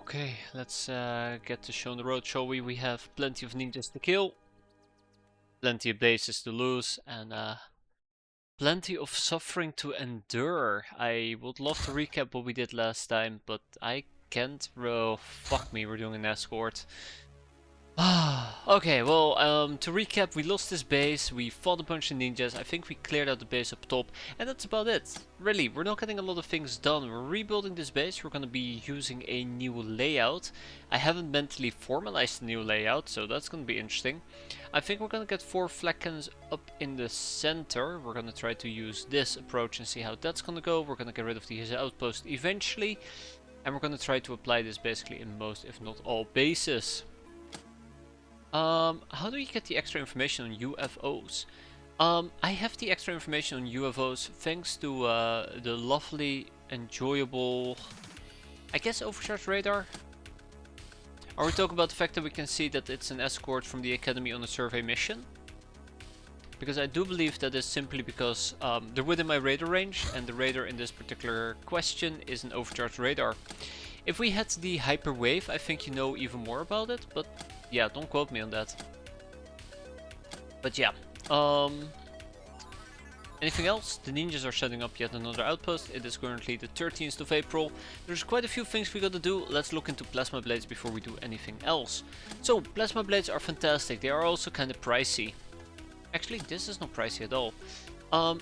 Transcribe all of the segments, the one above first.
Okay, let's get the show on the road, shall we? We have plenty of ninjas to kill, plenty of bases to lose, and plenty of suffering to endure. I would love to recap what we did last time, but I can't. Oh, fuck me, we're doing an escort. Okay, well, to recap, we lost this base, we fought a bunch of ninjas, I think we cleared out the base up top, and that's about it. Really, we're not getting a lot of things done. We're rebuilding this base, we're gonna be using a new layout. I haven't mentally formalized the new layout, so that's gonna be interesting. I think we're gonna get 4 flak cannons up in the center. We're gonna try to use this approach and see how that's gonna go. We're gonna get rid of these outposts eventually, and we're gonna try to apply this basically in most, if not all, bases. How do you get the extra information on UFOs? I have the extra information on UFOs thanks to the lovely, enjoyable, I guess, overcharge radar. Are we talking about the fact that we can see that it's an escort from the Academy on a survey mission? Because I do believe that is simply because they're within my radar range, and the radar in this particular question is an overcharge radar. If we had the hyperwave, I think you know even more about it, but yeah, don't quote me on that. But yeah, anything else? The ninjas are setting up yet another outpost. It is currently the 13th of April. There's quite a few things we gotta do. Let's look into plasma blades before we do anything else. So, plasma blades are fantastic. They are also kind of pricey. Actually, this is not pricey at all.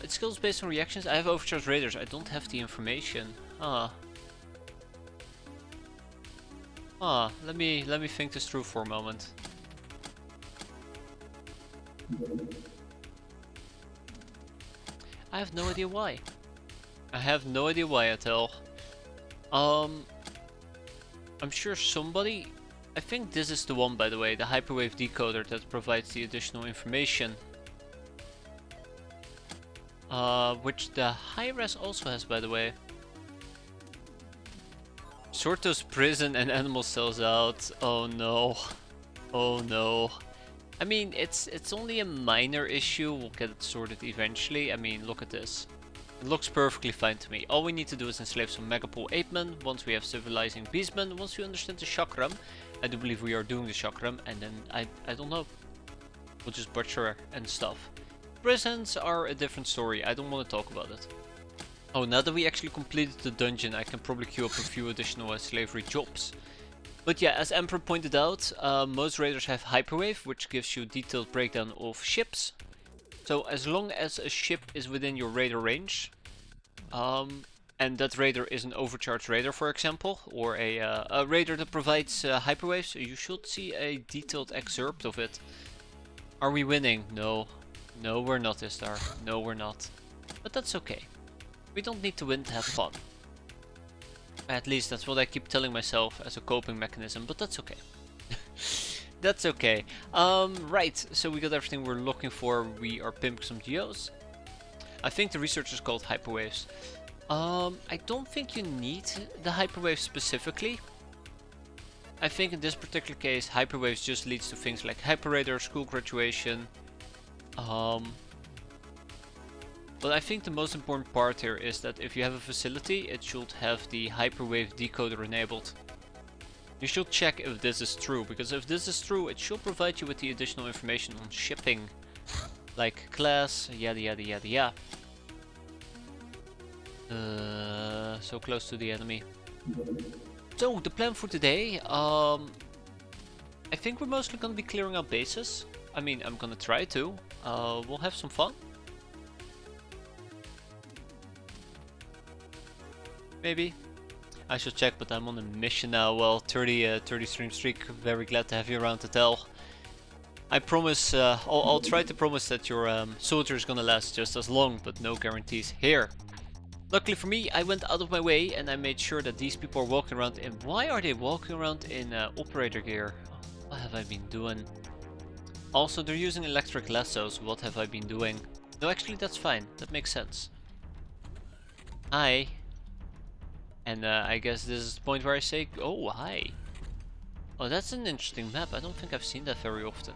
It skills based on reactions. I have overcharged raiders. I don't have the information. Let me think this through for a moment. I have no idea why. I have no idea why at all. I'm sure somebody... I think this is the one, by the way, the hyperwave decoder that provides the additional information. Which the high-res also has, by the way. Sort those prison and animal cells out. Oh no. Oh no. I mean, it's only a minor issue. We'll get it sorted eventually. I mean, look at this. It looks perfectly fine to me. All we need to do is enslave some Megapole Apemen. Once we have civilizing Beastmen, once we understand the chakram, I do believe we are doing the chakram, and then I don't know. We'll just butcher and stuff. Prisons are a different story. I don't want to talk about it. Oh, now that we actually completed the dungeon, I can probably queue up a few additional slavery jobs. But yeah, as Emperor pointed out, most raiders have hyperwave, which gives you a detailed breakdown of ships. So as long as a ship is within your raider range, and that raider is an overcharged raider, for example, or a raider that provides hyperwaves, you should see a detailed excerpt of it. Are we winning? No. No, we're not, Istar. No, we're not. But that's okay. We don't need to win to have fun. At least that's what I keep telling myself as a coping mechanism, but that's okay. That's okay. Right, so we got everything we're looking for. We are pimping some geos. I think the research is called hyperwaves. I don't think you need the hyperwave specifically. I think in this particular case, hyperwaves just leads to things like hyperradar, school graduation. But I think the most important part here is that if you have a facility, it should have the hyperwave decoder enabled. You should check if this is true, because if this is true, it should provide you with the additional information on shipping. Like class, yada yada yada yada. So close to the enemy. So, the plan for today, I think we're mostly gonna be clearing out bases. I mean, I'm gonna try to. We'll have some fun. Maybe. I should check, but I'm on a mission now. Well, 30 stream streak. Very glad to have you around to tell. I promise, I'll try to promise that your soldier is gonna last just as long, but no guarantees here. Luckily for me, I went out of my way and I made sure that these people are walking around in... Why are they walking around in operator gear? What have I been doing? Also, they're using electric lassos. What have I been doing? No, actually that's fine. That makes sense. Hi. And I guess this is the point where I say, oh, hi. Oh, that's an interesting map. I don't think I've seen that very often.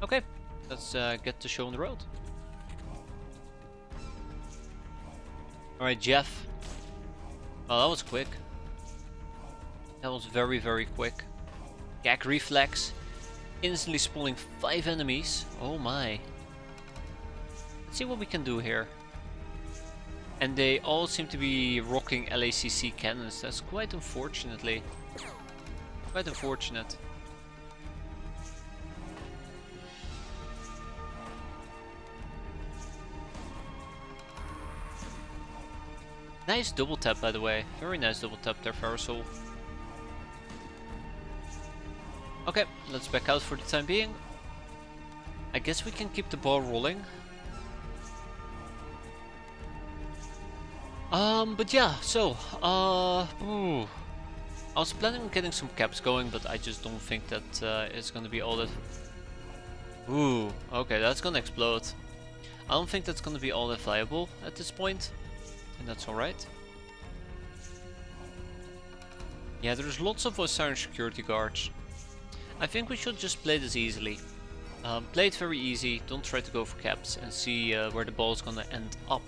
Okay, let's get the show on the road. Alright, Jeff. Oh, that was quick. That was very, very quick. Gag reflex. Instantly spawning 5 enemies. Oh my. Let's see what we can do here. And they all seem to be rocking LACC cannons. That's quite unfortunately. Quite unfortunate. Nice double tap, by the way. Very nice double tap there, Farasol. Okay, let's back out for the time being. I guess we can keep the ball rolling. But yeah, so, I was planning on getting some caps going, but I just don't think that it's gonna be all that... Ooh, okay, that's gonna explode. I don't think that's gonna be all that viable at this point, and that's alright. Yeah, there's lots of Osiris security guards. I think we should just play this easily. Play it very easy, don't try to go for caps, and see where the ball is gonna end up.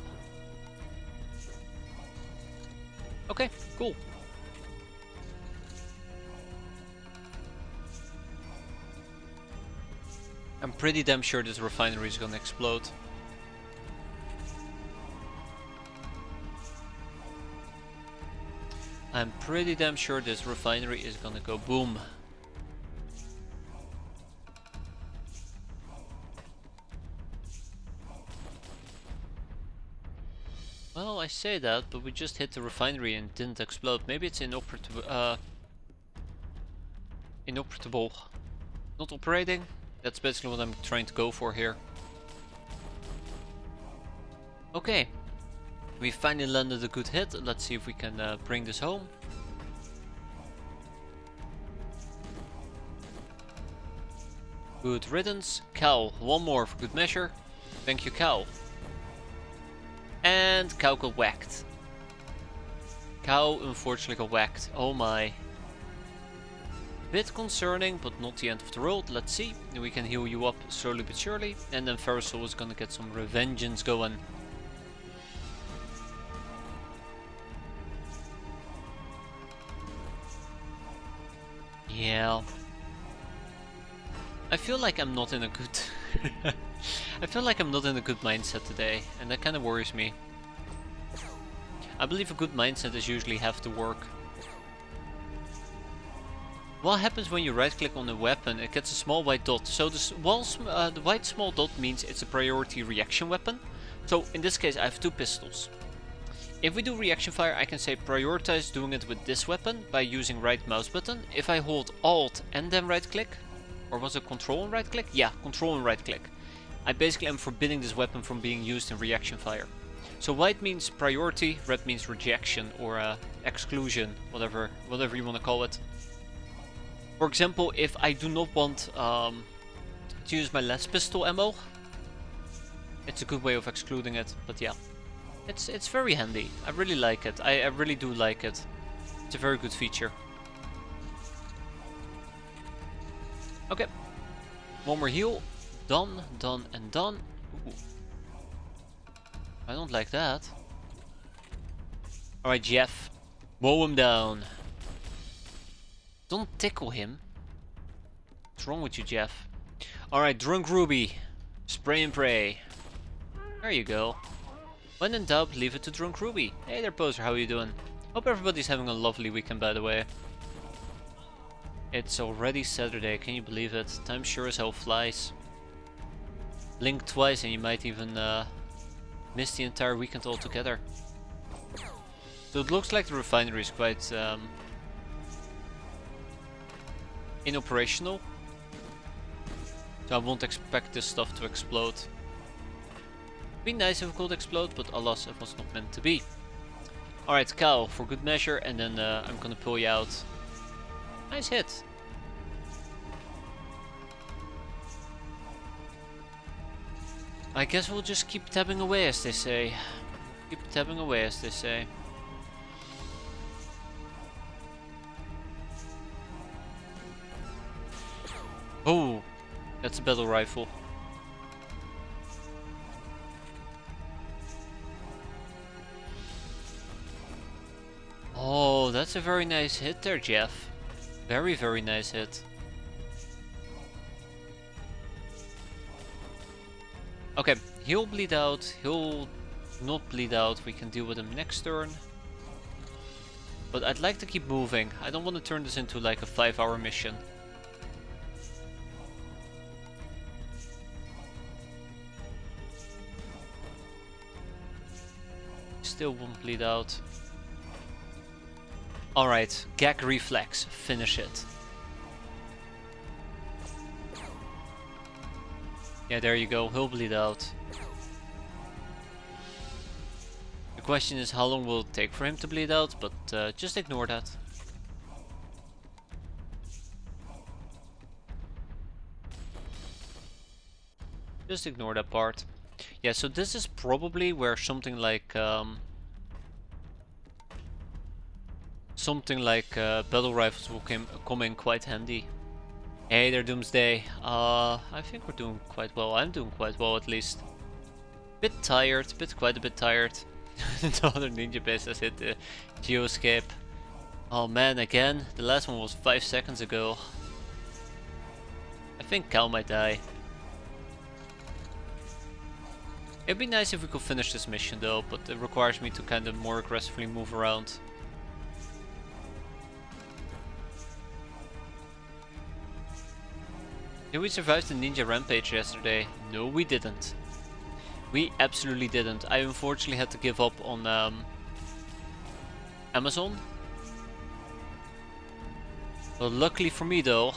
Okay, cool. I'm pretty damn sure this refinery is gonna explode. I'm pretty damn sure this refinery is gonna go boom. Well, I say that, but we just hit the refinery and it didn't explode. Maybe it's inoperable. Inoperable. Not operating. That's basically what I'm trying to go for here. Okay. We finally landed a good hit. Let's see if we can bring this home. Good riddance. Cow. One more for good measure. Thank you, Cow. And Cow got whacked. Cow unfortunately got whacked. Oh my. Bit concerning, but not the end of the world. Let's see. We can heal you up slowly but surely. And then Farasol is gonna get some revengeance going. Yeah. I feel like I'm not in a good... I feel like I'm not in a good mindset today, and that kind of worries me. I believe a good mindset is usually have to work. What happens when you right click on a weapon? It gets a small white dot. So the white small dot means it's a priority reaction weapon. So in this case I have 2 pistols. If we do reaction fire, I can say prioritize doing it with this weapon by using right mouse button. If I hold Alt and then right click, or was it Control and right click? Yeah, Control and right click. I basically am forbidding this weapon from being used in reaction fire. So white means priority, red means rejection or exclusion, whatever you want to call it. For example, if I do not want to use my last pistol ammo, it's a good way of excluding it. But yeah, it's very handy. I really like it. I really do like it. It's a very good feature. Okay, one more heal. Done, done, and done. Ooh. I don't like that. Alright, Jeff. Mow him down. Don't tickle him. What's wrong with you, Jeff? Alright, Drunk Ruby. Spray and pray. There you go. When in doubt, leave it to Drunk Ruby. Hey there, Poser, how are you doing? Hope everybody's having a lovely weekend, by the way. It's already Saturday, can you believe it? Time sure as hell flies. Blink twice and you might even miss the entire weekend altogether. So it looks like the refinery is quite inoperational. So I won't expect this stuff to explode. Be nice if it could explode, but alas, it was not meant to be. Alright, Cow, for good measure, and then I'm gonna pull you out. Nice hit. I guess we'll just keep tabbing away, as they say. Keep tabbing away, as they say. Oh, that's a battle rifle. Oh, that's a very nice hit there, Jeff. Very, very nice hit. Okay, he'll bleed out. He'll not bleed out. We can deal with him next turn. But I'd like to keep moving. I don't want to turn this into like a 5-hour mission. Still won't bleed out. Alright, gag reflex. Finish it. Yeah, there you go. He'll bleed out. The question is how long will it take for him to bleed out, but just ignore that. Just ignore that part. Yeah, so this is probably where something like battle rifles will come in quite handy. Hey there, Doomsday. I think we're doing quite well. I'm doing quite well, at least. Bit tired, quite a bit tired. The other ninja base has hit the geoscape. Oh man, again. The last one was 5 seconds ago. I think Cal might die. It'd be nice if we could finish this mission though, but it requires me to kind of more aggressively move around. Did we survive the ninja rampage yesterday? No, we didn't. We absolutely didn't. I unfortunately had to give up on Amazon. But luckily for me though,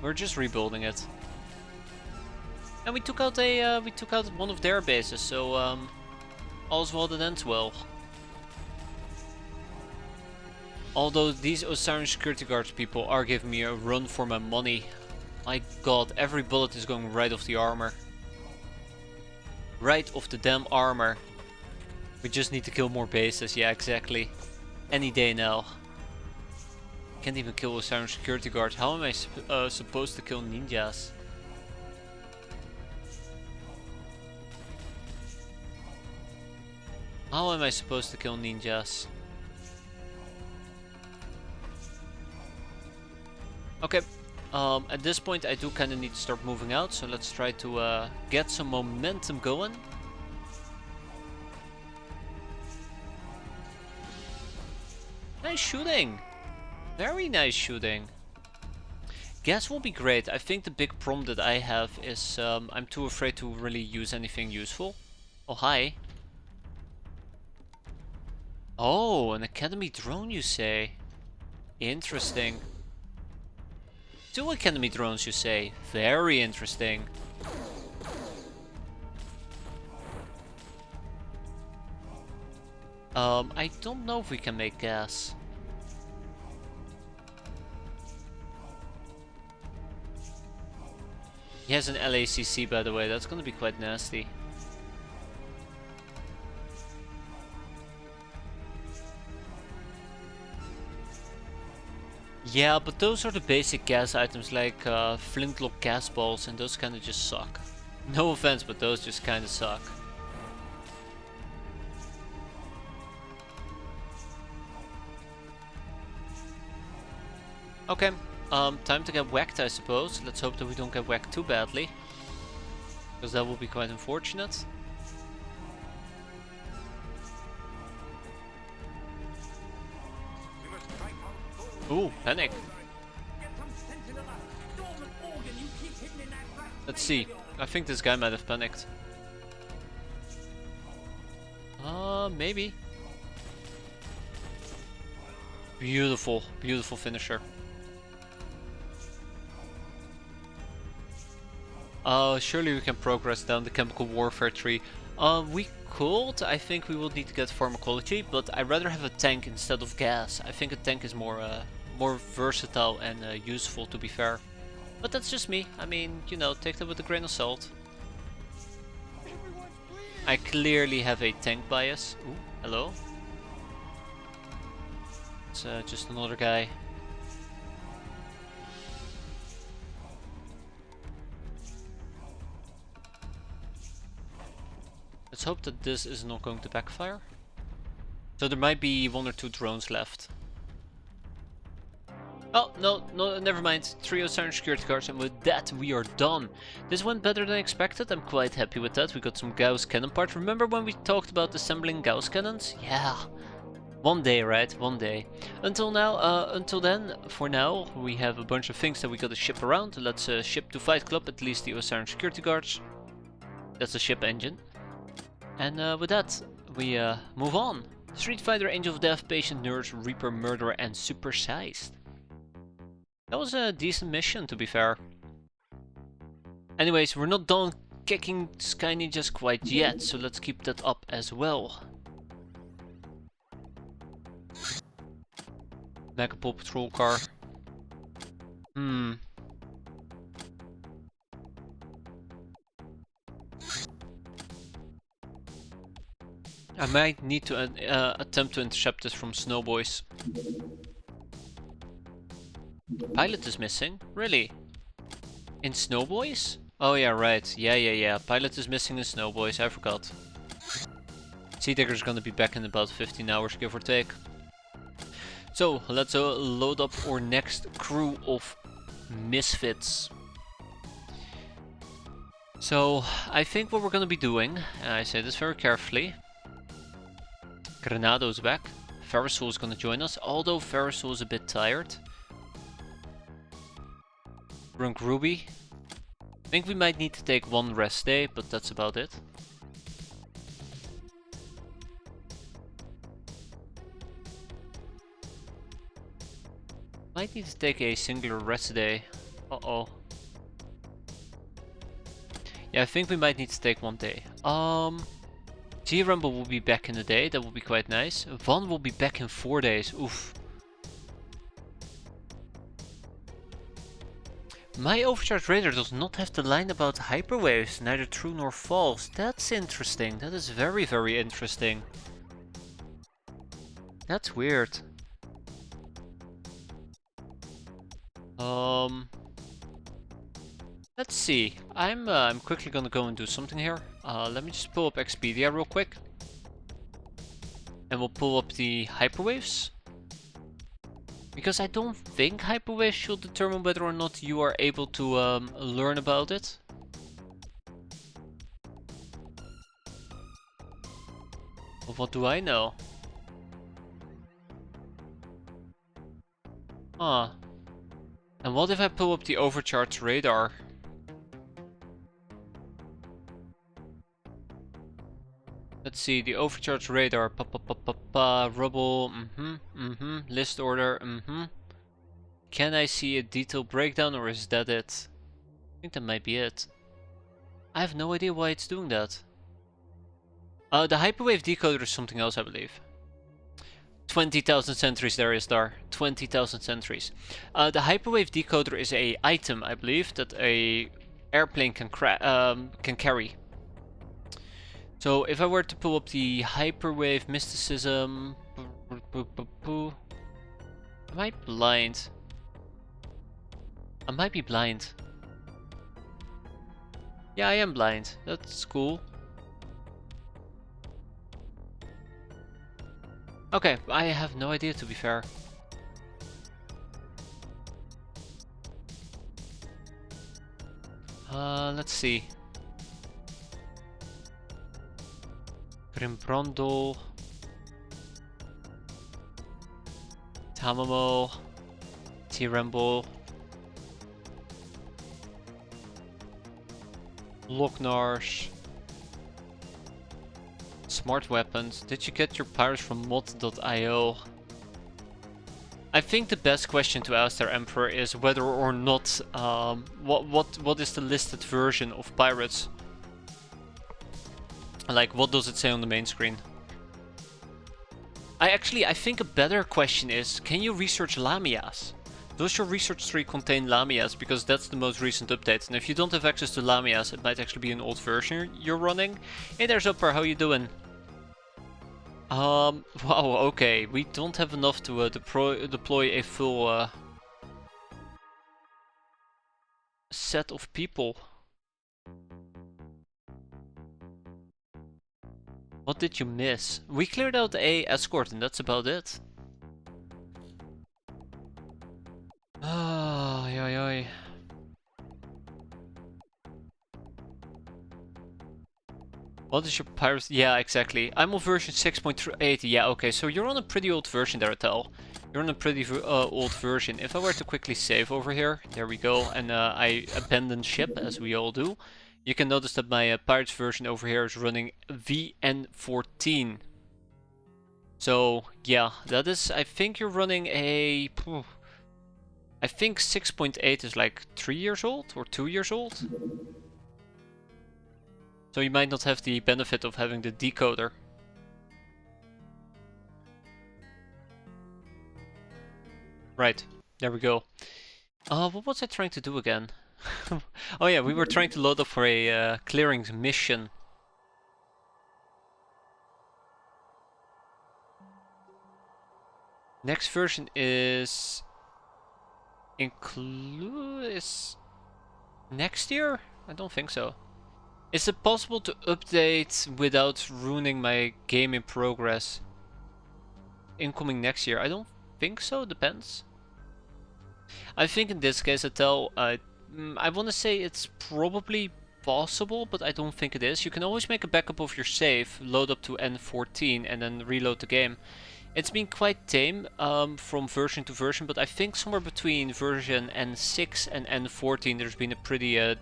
we're just rebuilding it. And we took out one of their bases, so all's well that ends well. Although these Osiris security guards people are giving me a run for my money. My god, every bullet is going right off the armor. Right off the damn armor. We just need to kill more bases, yeah, exactly. Any day now. Can't even kill Osiris security guards. How am I supposed to kill ninjas? How am I supposed to kill ninjas? Okay, at this point I do kind of need to start moving out, so let's try to get some momentum going. Nice shooting! Very nice shooting. Gas will be great. I think the big problem that I have is I'm too afraid to really use anything useful. Oh, hi. Oh, an academy drone you say? Interesting. 2 academy drones you say? Very interesting. I don't know if we can make gas. He has an LACC by the way, that's gonna be quite nasty. Yeah, but those are the basic gas items like flintlock gas balls, and those kinda just suck. No offense, but those just kinda suck. Okay, time to get whacked I suppose. Let's hope that we don't get whacked too badly. Because that will be quite unfortunate. Ooh, panic. Let's see. I think this guy might have panicked. Maybe. Beautiful, beautiful finisher. Surely we can progress down the chemical warfare tree. We could. I think we will need to get pharmacology, but I'd rather have a tank instead of gas. I think a tank is more versatile and useful, to be fair. But that's just me. I mean, you know, take that with a grain of salt. I clearly have a tank bias. Ooh, hello. It's just another guy. Let's hope that this is not going to backfire. So there might be 1 or 2 drones left. Oh, no, never mind. 3 Ocean security guards, and with that we are done. This went better than expected. I'm quite happy with that. We got some Gauss cannon parts. Remember when we talked about assembling Gauss cannons? Yeah. One day, right? One day. Until then, for now, we have a bunch of things that we gotta ship around. Let's ship to Fight Club, at least the Ocean security guards. That's a ship engine. And with that, we move on. Street Fighter, Angel of Death, Patient Nurse, Reaper, Murderer, and Supersized. That was a decent mission, to be fair. Anyways, we're not done kicking Sky Ninjas quite yet, so let's keep that up as well. Megapole patrol car. I might need to attempt to intercept this from Snowboys. Pilot is missing? Really? In Snowboys? Oh yeah, right. Yeah. Pilot is missing in Snowboys, I forgot. Sea Digger's gonna be back in about 15 hours, give or take. So, let's load up our next crew of misfits. So, I think what we're gonna be doing, and I say this very carefully. Grenado's back. Ferrosol's gonna join us, although Ferrosol is a bit tired. Runk Ruby. I think we might need to take 1 rest day, but that's about it. Might need to take a singular rest day. Uh-oh. Yeah, I think we might need to take 1 day. G-Rumble will be back in a day, that will be quite nice. Van will be back in 4 days, oof. My overcharged radar does not have the line about hyperwaves, neither true nor false. That's interesting, that is very, very interesting. That's weird. Let's see. I'm quickly gonna go and do something here. Let me just pull up Expedia real quick. And we'll pull up the hyperwaves. Because I don't think hyperwaves should determine whether or not you are able to learn about it. But what do I know? Huh. And what if I pull up the overcharged radar? Let's see, the overcharged radar, rubble, list order, Can I see a detailed breakdown or is that it? I think that might be it. I have no idea why it's doing that. The hyperwave decoder is something else, I believe. 20,000 centuries there is there. 20,000 centuries. The hyperwave decoder is a item, I believe, that a airplane can carry. So if I were to pull up the hyperwave mysticism, am I blind? I might be blind. Yeah, I am blind. That's cool. Okay, I have no idea, to be fair. Let's see. Grimbrondo, Tamamo, T-Rambo, Locknarsh, Smart Weapons. Did you get your pirates from mod.io? I think the best question to ask their Emperor is whether or not what is the listed version of pirates. Like, what does it say on the main screen? I think a better question is, can you research Lamias? Does your research tree contain Lamias? Because that's the most recent update. And if you don't have access to Lamias, it might actually be an old version you're running. Hey there, Zupper, how you doing? Wow, okay. We don't have enough to deploy a full set of people. What did you miss? We cleared out a escort and that's about it. Ah, yoy. What is your pirate? Yeah, exactly. I'm on version 6.8. Yeah, okay, so you're on a pretty old version there, Tal. You're on a pretty old version. If I were to quickly save over here, there we go, and I abandon ship, as we all do, you can notice that my pirates version over here is running VN14. So, yeah, that is, I think you're running a... I think 6.8 is like 3 years old, or 2 years old. So you might not have the benefit of having the decoder. Right, there we go. What was I trying to do again? Oh yeah, we were trying to load up for a clearing mission. Next version is... is next year? I don't think so. Is it possible to update without ruining my game in progress? Incoming next year? I don't think so, depends. I think in this case, I want to say it's probably possible, but I don't think it is. You can always make a backup of your save, load up to N14 and then reload the game. It's been quite tame from version to version, but I think somewhere between version N6 and N14 there's been a pretty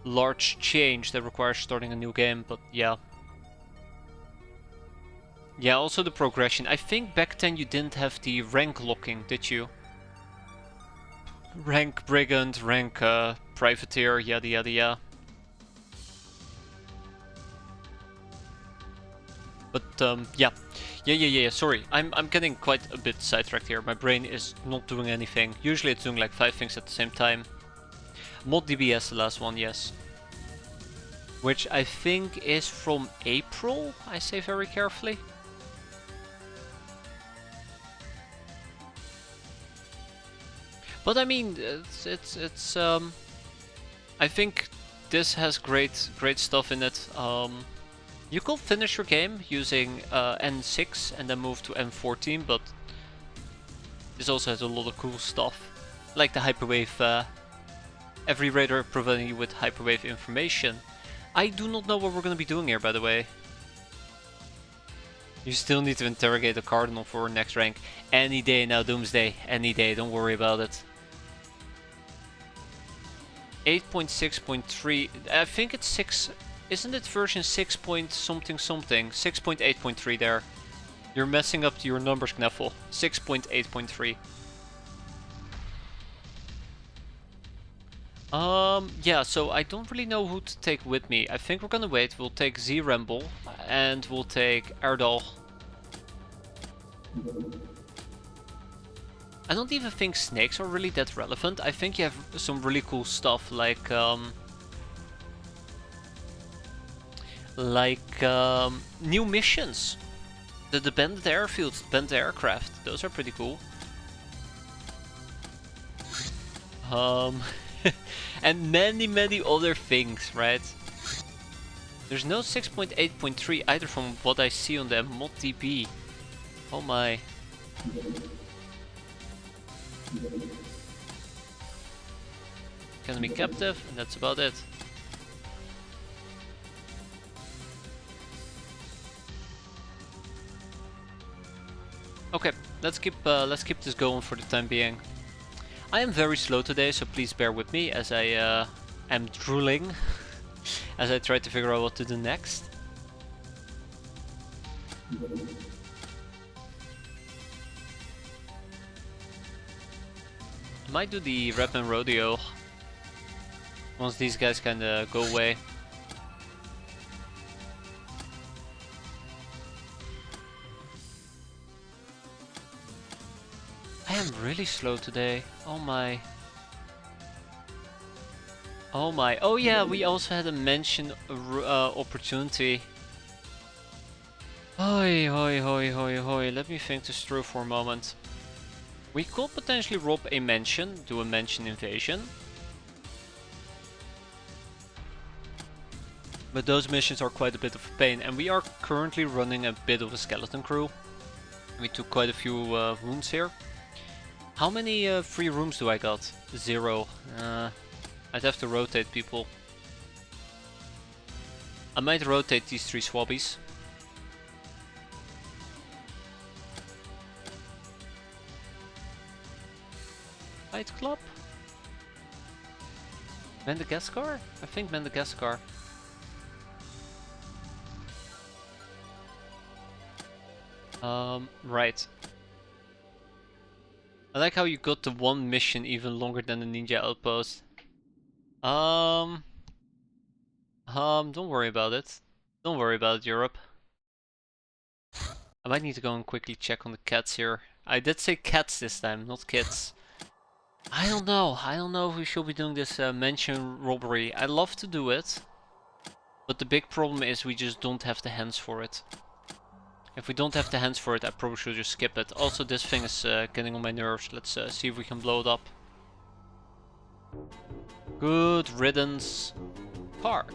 large change that requires starting a new game, but yeah. Yeah, also the progression. I think back then you didn't have the rank locking, did you? Rank Brigand, rank Privateer, yada yada yada. But yeah. Yeah, sorry. I'm getting quite a bit sidetracked here. My brain is not doing anything. Usually it's doing like 5 things at the same time. Mod DBS, the last one, yes. Which I think is from April, I say very carefully. But I mean, it's I think this has great stuff in it. You could finish your game using N6 and then move to N14, but this also has a lot of cool stuff, like the hyperwave. Every raider providing you with hyperwave information. I do not know what we're gonna be doing here, by the way. You still need to interrogate the Cardinal for next rank. Any day now, Doomsday. Any day, don't worry about it. 8.6.3, I think it's 6, isn't it version 6 point something something? 6.8.3 there. You're messing up your numbers, Knuffle. 6.8.3. Yeah, so I don't really know who to take with me. I think we're gonna wait. We'll take Z-Ramble and we'll take Erdal. I don't even think snakes are really that relevant. I think you have some really cool stuff like new missions. The banned airfields, the banned aircraft. Those are pretty cool. And many other things, right? There's no 6.8.3 either from what I see on the ModDB. Oh my. Enemy captive, and that's about it. Okay, let's keep this going for the time being. I am very slow today, so please bear with me as I am drooling as I try to figure out what to do next. I might do the rep and rodeo once these guys kinda go away. I am really slow today. Oh my. Oh my. Oh yeah, we also had a mention opportunity. Hoi. Let me think this through for a moment. We could potentially rob a mansion, do a mansion invasion. But those missions are quite a bit of a pain, and we are currently running a bit of a skeleton crew. We took quite a few wounds here. How many free rooms do I got? 0. I'd have to rotate people. I might rotate these 3 swabbies. Fight Club? Madagascar? I think Madagascar. Right. I like how you got the one mission even longer than the ninja outpost. Don't worry about it. Don't worry about it, Europe. I might need to go and quickly check on the cats here. I did say cats this time, not kids. I don't know. I don't know if we should be doing this mansion robbery. I'd love to do it. But the big problem is we just don't have the hands for it. If we don't have the hands for it, I probably should just skip it. Also, this thing is getting on my nerves. Let's see if we can blow it up. Good riddance. Car.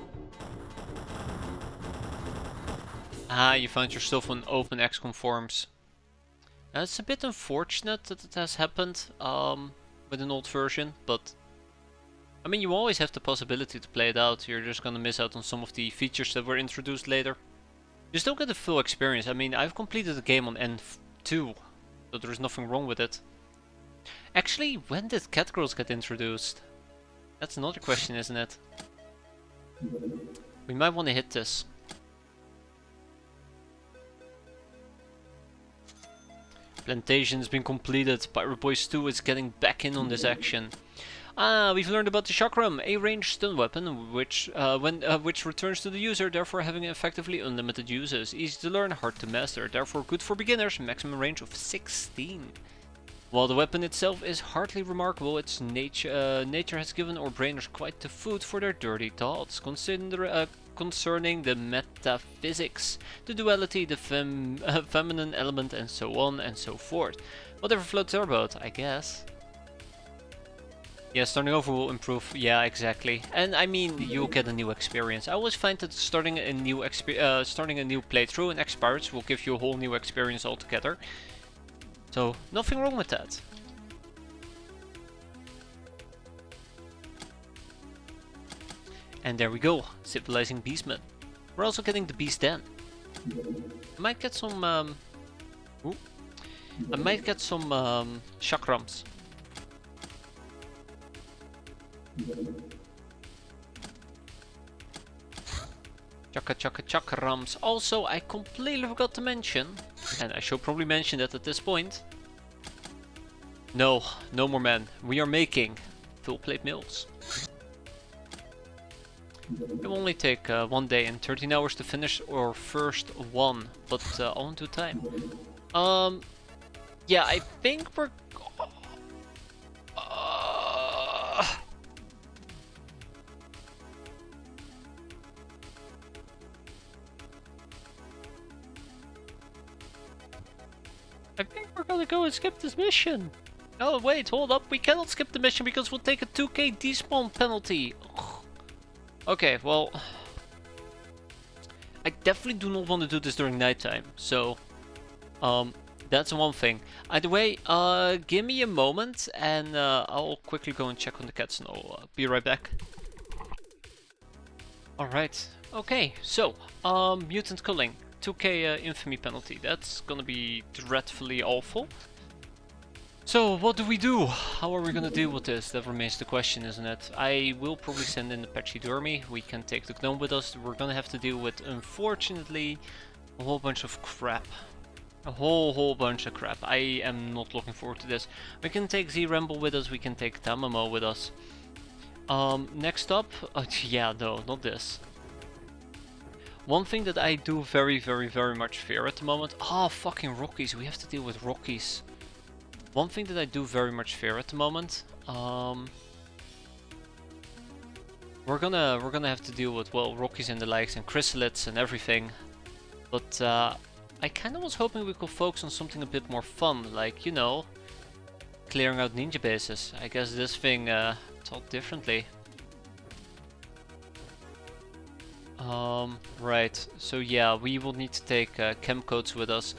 Ah, you found your stuff on open XCOM forums. It's a bit unfortunate that it has happened with an old version, but I mean, you always have the possibility to play it out. You're just gonna miss out on some of the features that were introduced later. You still get the full experience. I mean, I've completed the game on N2, so there's nothing wrong with it. Actually, when did Catgirls get introduced? That's another question, isn't it? We might want to hit this. Plantation's been completed. Pirate Boyz 2 is getting back in on this action. We've learned about the chakram, a ranged stun weapon which returns to the user, therefore having effectively unlimited uses. Easy to learn, hard to master, therefore good for beginners, maximum range of 16. While the weapon itself is hardly remarkable, its nature has given our brainers quite the food for their dirty thoughts, concerning the metaphysics, the duality, the feminine element, and so on and so forth. Whatever floats our boat, I guess. Yeah, starting over will improve. Yeah, exactly. And I mean, you'll get a new experience. I always find that starting a new playthrough in X-piratez will give you a whole new experience altogether. So, nothing wrong with that. And there we go, civilizing beastmen. We're also getting the beast den. I might get some chakrams. Chakrams. Also, I completely forgot to mention, and I should probably mention that at this point. No more men. We are making full plate meals. It will only take 1 day and 13 hours to finish our first one, but on to time. Yeah, I think we're. I think we're gonna go and skip this mission. Oh wait, hold up, we cannot skip the mission because we'll take a 2k despawn penalty. Ugh. Okay, well, I definitely do not want to do this during nighttime, so that's one thing. Either way, give me a moment and I'll quickly go and check on the cats and I'll be right back. Alright, okay, so, mutant culling. 2k infamy penalty. That's gonna be dreadfully awful. So what do we do? How are we gonna deal with this? That remains the question, isn't it? I will probably send in the pachydermy. We can take the gnome with us. We're gonna have to deal with, unfortunately, a whole bunch of crap. A whole bunch of crap. I am not looking forward to this. We can take Z-Ramble with us. We can take Tamamo with us. Next up, yeah, no, not this. One thing that I do very much fear at the moment. Ah, fucking Rockies. We have to deal with Rockies. One thing that I do very much fear at the moment. We're gonna have to deal with, well, Rockies and the likes and chrysalids and everything. But I kind of was hoping we could focus on something a bit more fun, like, you know, clearing out ninja bases. I guess this thing thought differently. Right. So yeah, we will need to take chem codes with us.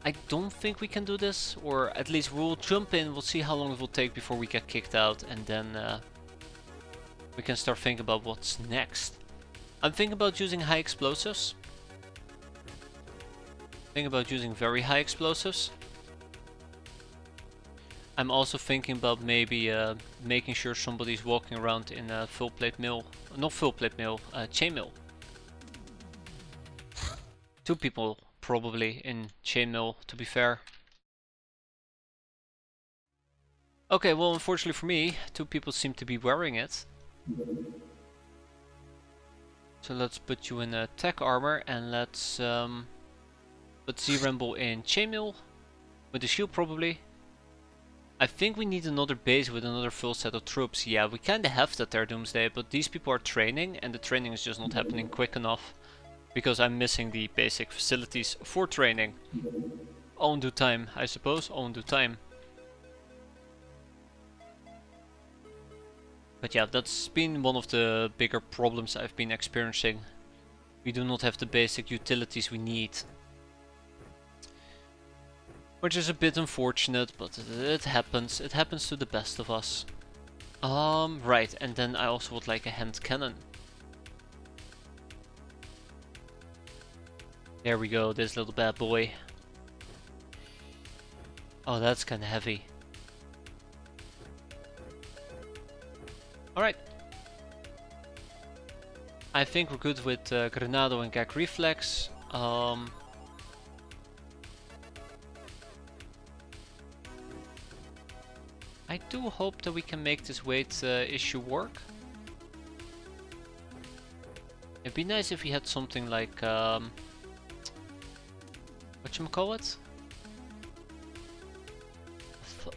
I don't think we can do this, or at least we'll jump in, we'll see how long it will take before we get kicked out, and then we can start thinking about what's next. I'm thinking about using high explosives. Thinking about using very high explosives. I'm also thinking about maybe making sure somebody's walking around in a full plate mill. Not full plate mill, chainmail. 2 people probably in chainmail, to be fair. Okay, well, unfortunately for me, 2 people seem to be wearing it. So let's put you in tech armor, and let's put Z-Ramble in chainmail with the shield probably. I think we need another base with another full set of troops. Yeah, we kinda have that there, Doomsday, but these people are training, and the training is just not happening quick enough. Because I'm missing the basic facilities for training. All in due time, I suppose, all in due time. But yeah, that's been one of the bigger problems I've been experiencing. We do not have the basic utilities we need. Which is a bit unfortunate, but it happens. It happens to the best of us. Right, and then I also would like a hand cannon. There we go, this little bad boy. Oh, that's kinda heavy. Alright. I think we're good with Granado and Gag Reflex. I do hope that we can make this weight issue work. It'd be nice if we had something like whatchamacallit?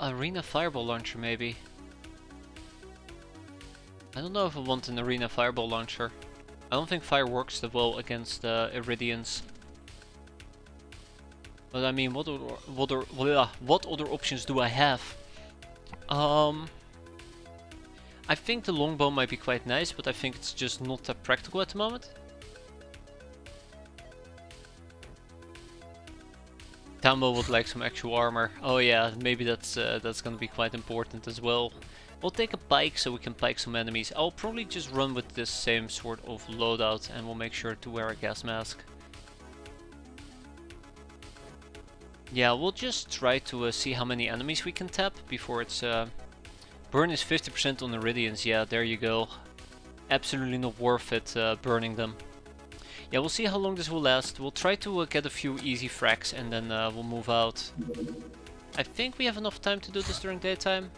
Arena Fireball Launcher maybe. I don't know if I want an Arena Fireball Launcher. I don't think fire works that well against Iridians. But I mean, what other options do I have? I think the longbow might be quite nice, but I think it's just not that practical at the moment. Tambo would like some actual armor. Oh yeah, maybe that's gonna be quite important as well. We'll take a pike so we can pike some enemies. I'll probably just run with this same sort of loadout, and we'll make sure to wear a gas mask. Yeah, we'll just try to see how many enemies we can tap before it's... Burn is 50% on Iridians, yeah, there you go. Absolutely not worth it burning them. Yeah, we'll see how long this will last. We'll try to get a few easy frags and then we'll move out. I think we have enough time to do this during daytime.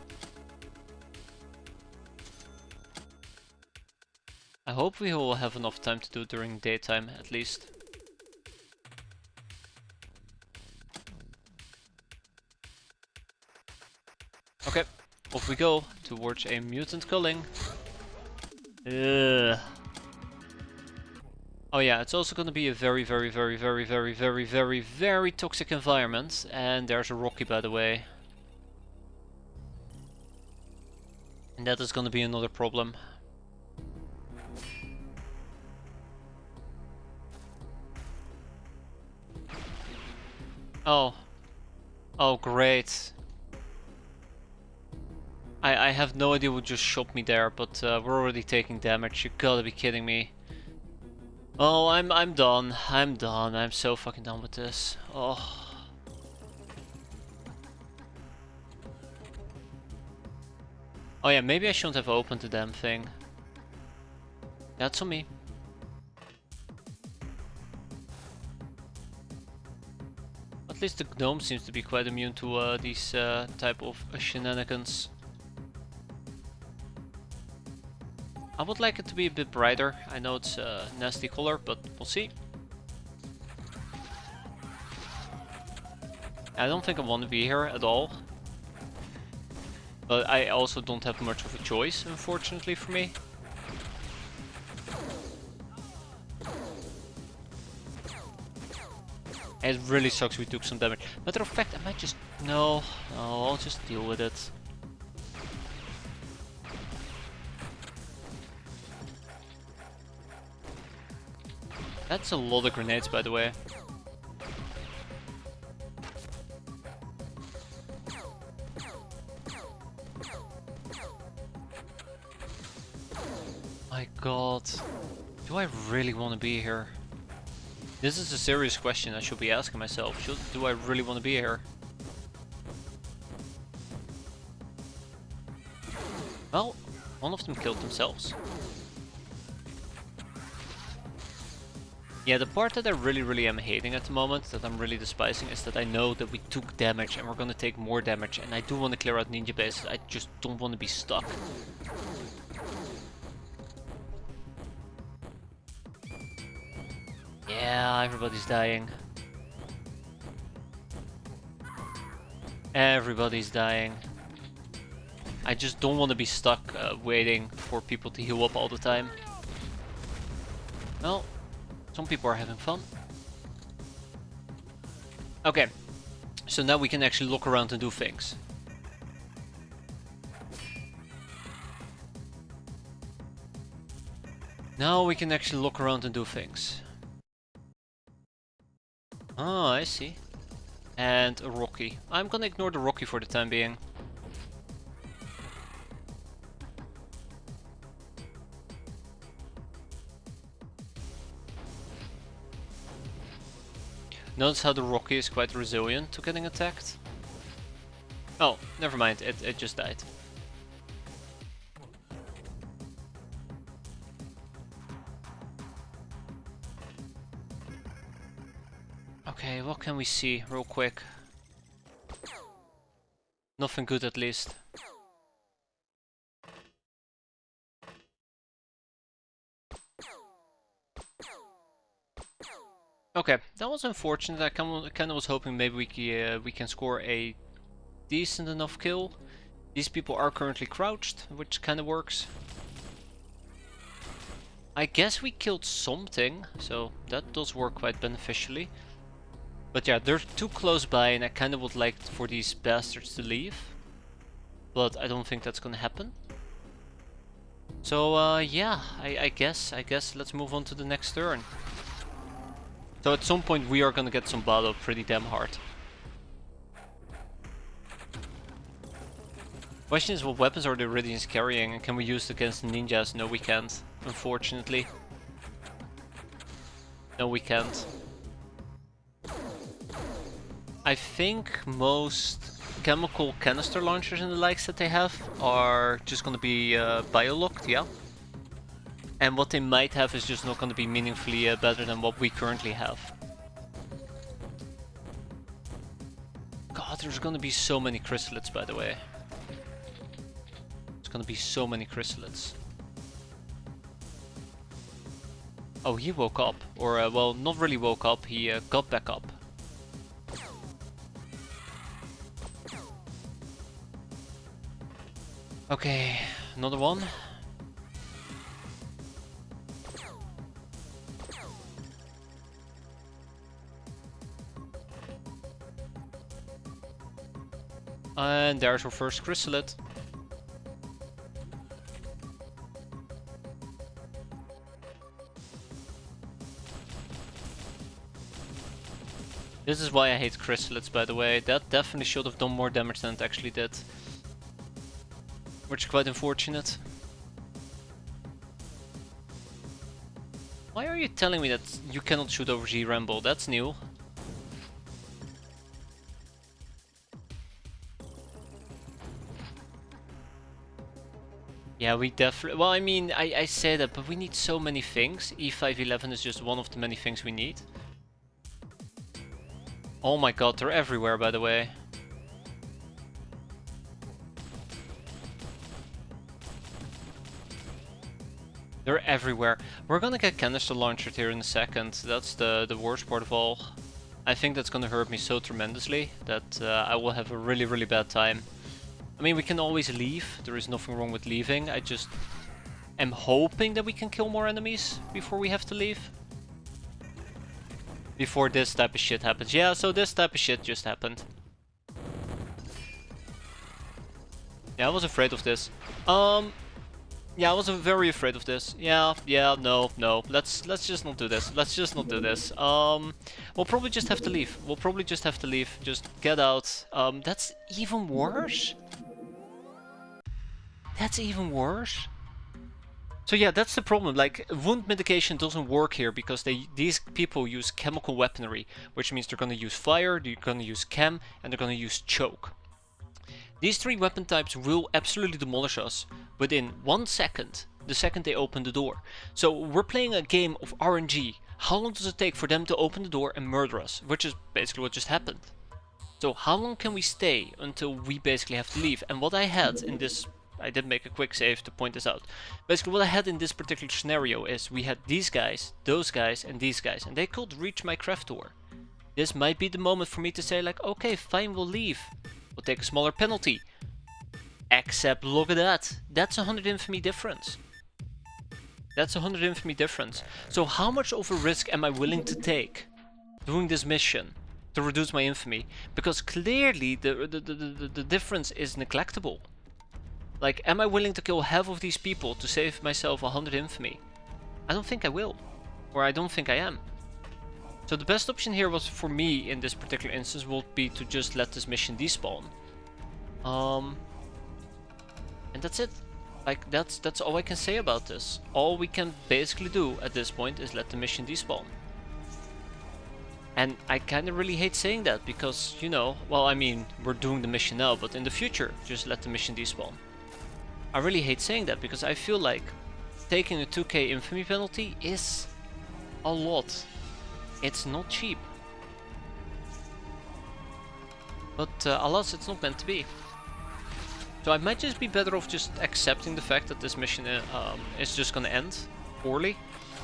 I hope we will have enough time to do it during daytime, at least. Okay, off we go towards a mutant culling. Ugh. Oh yeah, it's also gonna be a very toxic environment. And there's a Rocky, by the way. And that is gonna be another problem. Oh. Oh, great. I have no idea what just shot me there, but we're already taking damage. You gotta be kidding me. Oh, I'm done. I'm done. I'm so fucking done with this. Oh. Oh yeah, maybe I shouldn't have opened the damn thing. That's on me. At least the gnome seems to be quite immune to these type of shenanigans. I would like it to be a bit brighter. I know it's a nasty color, but we'll see. I don't think I want to be here at all. But I also don't have much of a choice, unfortunately for me. It really sucks we took some damage. Matter of fact, I might just... No, I'll just deal with it. That's a lot of grenades, by the way. My god. Do I really want to be here? This is a serious question I should be asking myself. Do I really want to be here? Well, one of them killed themselves. Yeah, the part that I really am hating at the moment, that I'm really despising, is that I know that we took damage and we're gonna take more damage, and I do want to clear out ninja bases. I just don't want to be stuck. Yeah, everybody's dying. Everybody's dying. I just don't want to be stuck waiting for people to heal up all the time. Well, some people are having fun. Okay, so now we can actually look around and do things. Now we can actually look around and do things. Oh, I see. And a Rocky. I'm gonna ignore the Rocky for the time being. Notice how the Rocky is quite resilient to getting attacked. Oh, never mind, it just died. Okay, what can we see real quick? Nothing good at least. Okay, that was unfortunate. I kind of was hoping maybe we can score a decent enough kill. These people are currently crouched, which kind of works. I guess we killed something, so that does work quite beneficially. But yeah, they're too close by, and I kind of would like for these bastards to leave. But I don't think that's gonna happen. So yeah, I guess let's move on to the next turn. So at some point we are gonna get some battle pretty damn hard. Question is, what weapons are the Iridians carrying, and can we use it against ninjas? No, we can't, unfortunately. No, we can't. I think most chemical canister launchers and the likes that they have are just gonna be bio-locked, yeah. And what they might have is just not gonna be meaningfully better than what we currently have. God, there's gonna be so many chrysalids, by the way. There's gonna be so many chrysalids. Oh, he woke up. Or, well, not really woke up, he got back up. Okay, another one. And there's our first chrysalid. This is why I hate chrysalids, by the way. That definitely should have done more damage than it actually did. Which is quite unfortunate. Why are you telling me that you cannot shoot over G-Rambo? That's new. Yeah, we definitely... Well, I mean, I say that, but we need so many things. E511 is just one of the many things we need. Oh my god, they're everywhere, by the way. They're everywhere. We're gonna get canister launched here in a second. That's the worst part of all. I think that's gonna hurt me so tremendously that I will have a really bad time. I mean, we can always leave. There is nothing wrong with leaving. I just am hoping that we can kill more enemies before we have to leave. Before this type of shit happens. Yeah, so this type of shit just happened. Yeah, I was afraid of this. Yeah, I was very afraid of this. Yeah, no. Let's just not do this. Let's just not do this. We'll probably just have to leave. We'll probably just have to leave. Just get out. That's even worse. That's even worse. So yeah, that's the problem. Like, wound mitigation doesn't work here because these people use chemical weaponry, which means they're gonna use fire, they're gonna use chem, and they're gonna use choke. These three weapon types will absolutely demolish us within 1 second, the second they open the door. So we're playing a game of RNG. How long does it take for them to open the door and murder us? Which is basically what just happened. So how long can we stay until we basically have to leave? And what I had in this, I did make a quick save to point this out. Basically what I had in this particular scenario is we had these guys, those guys, and these guys, and they could reach my craft door. This might be the moment for me to say like, okay, fine, we'll leave. We'll take a smaller penalty. Except look at that. That's 100 infamy difference. That's 100 infamy difference. So how much of a risk am I willing to take doing this mission to reduce my infamy? Because clearly the difference is neglectable. Like, am I willing to kill half of these people to save myself 100 infamy? I don't think I will. Or I don't think I am. So the best option here was, for me in this particular instance, would be to just let this mission despawn. And that's it. Like, that's all I can say about this. All we can basically do at this point is let the mission despawn. And I kinda really hate saying that because, you know, well, I mean, we're doing the mission now, but in the future, just let the mission despawn. I really hate saying that because I feel like taking a 2k infamy penalty is a lot. It's not cheap. But alas, it's not meant to be. So I might just be better off just accepting the fact that this mission is just gonna end poorly,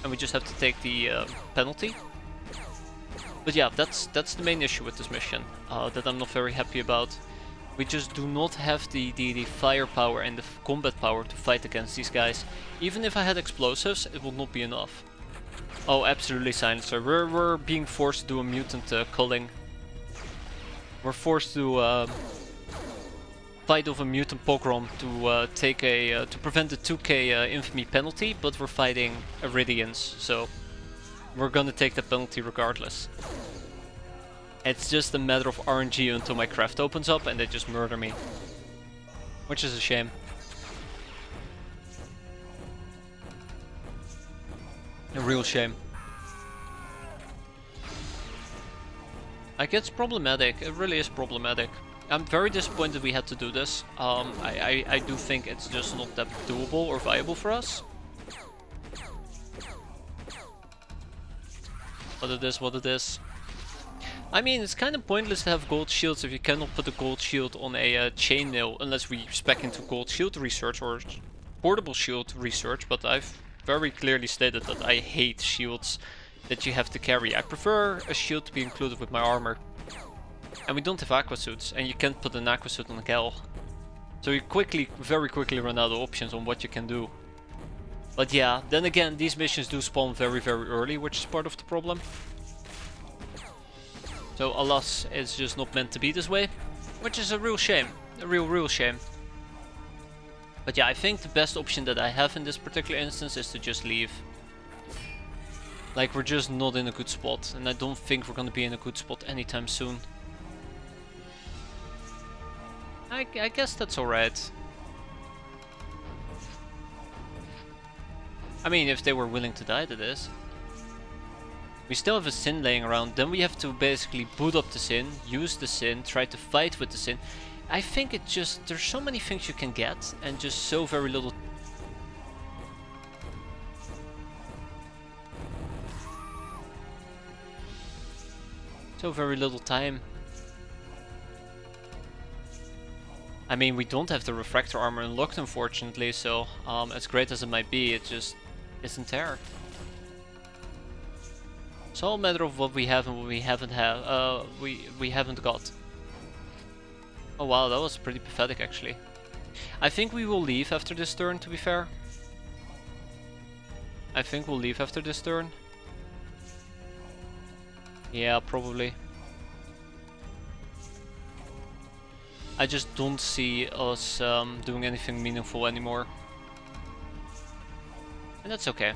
and we just have to take the penalty. But yeah, that's the main issue with this mission that I'm not very happy about. We just do not have the firepower and the combat power to fight against these guys. Even if I had explosives, it would not be enough. Oh, absolutely, Silencer. We're being forced to do a mutant culling. We're forced to fight off a mutant pogrom to take a to prevent the 2k infamy penalty, but we're fighting Iridians, so we're gonna take the penalty regardless. It's just a matter of RNG until my craft opens up and they just murder me. Which is a shame. A real shame. Like, it's problematic. It really is problematic. I'm very disappointed we had to do this. I do think it's just not that doable or viable for us. What it is, what it is. I mean, it's kind of pointless to have gold shields if you cannot put a gold shield on a chainmail unless we spec into gold shield research or portable shield research, but I've very clearly stated that I hate shields that you have to carry. I prefer a shield to be included with my armor. And we don't have aqua suits, and you can't put an aqua suit on a gal. So you very quickly run out of options on what you can do. But yeah, then again, these missions do spawn very early, which is part of the problem. So alas, it's just not meant to be this way, which is a real shame, a real shame. But yeah, I think the best option that I have in this particular instance is to just leave. Like, we're just not in a good spot, and I don't think we're gonna be in a good spot anytime soon. I guess that's alright. I mean, if they were willing to die to this. We still have a Sin laying around, then we have to basically boot up the Sin, use the Sin, try to fight with the Sin. I think it just, there's so many things you can get, and just so very little. So very little time. I mean, we don't have the refractor armor unlocked, unfortunately, so as great as it might be, it just isn't there. It's all a matter of what we have and what we haven't we haven't got. Oh wow, that was pretty pathetic actually. I think we will leave after this turn, to be fair. I think we'll leave after this turn. Yeah, probably. I just don't see us doing anything meaningful anymore. And that's okay.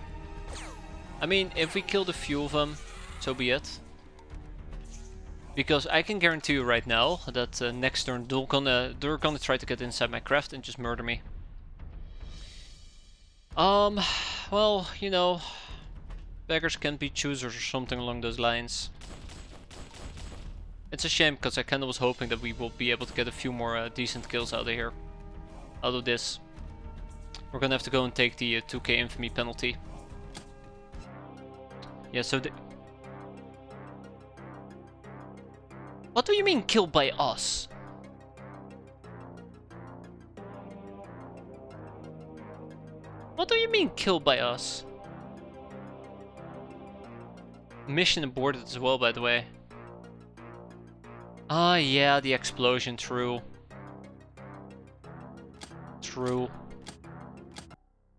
I mean, if we killed a few of them, so be it. Because I can guarantee you right now that next turn they're gonna try to get inside my craft and just murder me. Well, you know, beggars can't be choosers or something along those lines. It's a shame because I kinda was hoping that we will be able to get a few more decent kills out of here. Out of this. We're gonna have to go and take the 2k infamy penalty. Yeah, so what do you mean killed by us? What do you mean killed by us? Mission aborted as well, by the way. Ah, yeah, the explosion, true. True.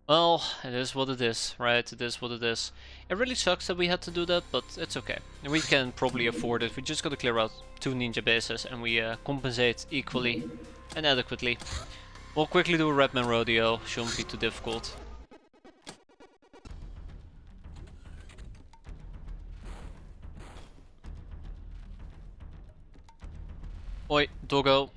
Well, it is what it is, right? It is what it is. It really sucks that we had to do that, but it's okay. We can probably afford it. We just gotta clear out 2 ninja bases and we compensate equally and adequately. We'll quickly do a Redman Rodeo, shouldn't be too difficult. Oi, doggo.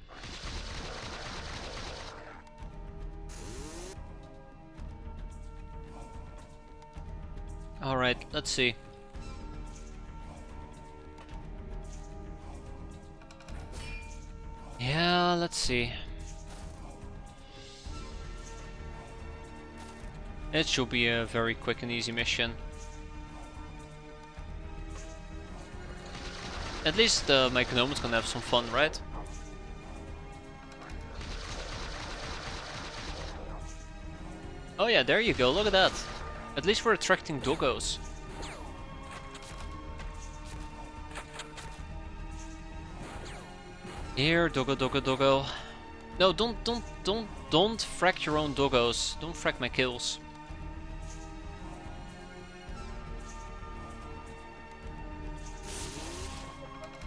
Alright, let's see. Yeah, let's see. It should be a very quick and easy mission. At least my Gnome's gonna have some fun, right? Oh yeah, there you go, look at that. At least we're attracting doggos. Here, doggo, doggo, doggo. No, don't frack your own doggos. Don't frack my kills.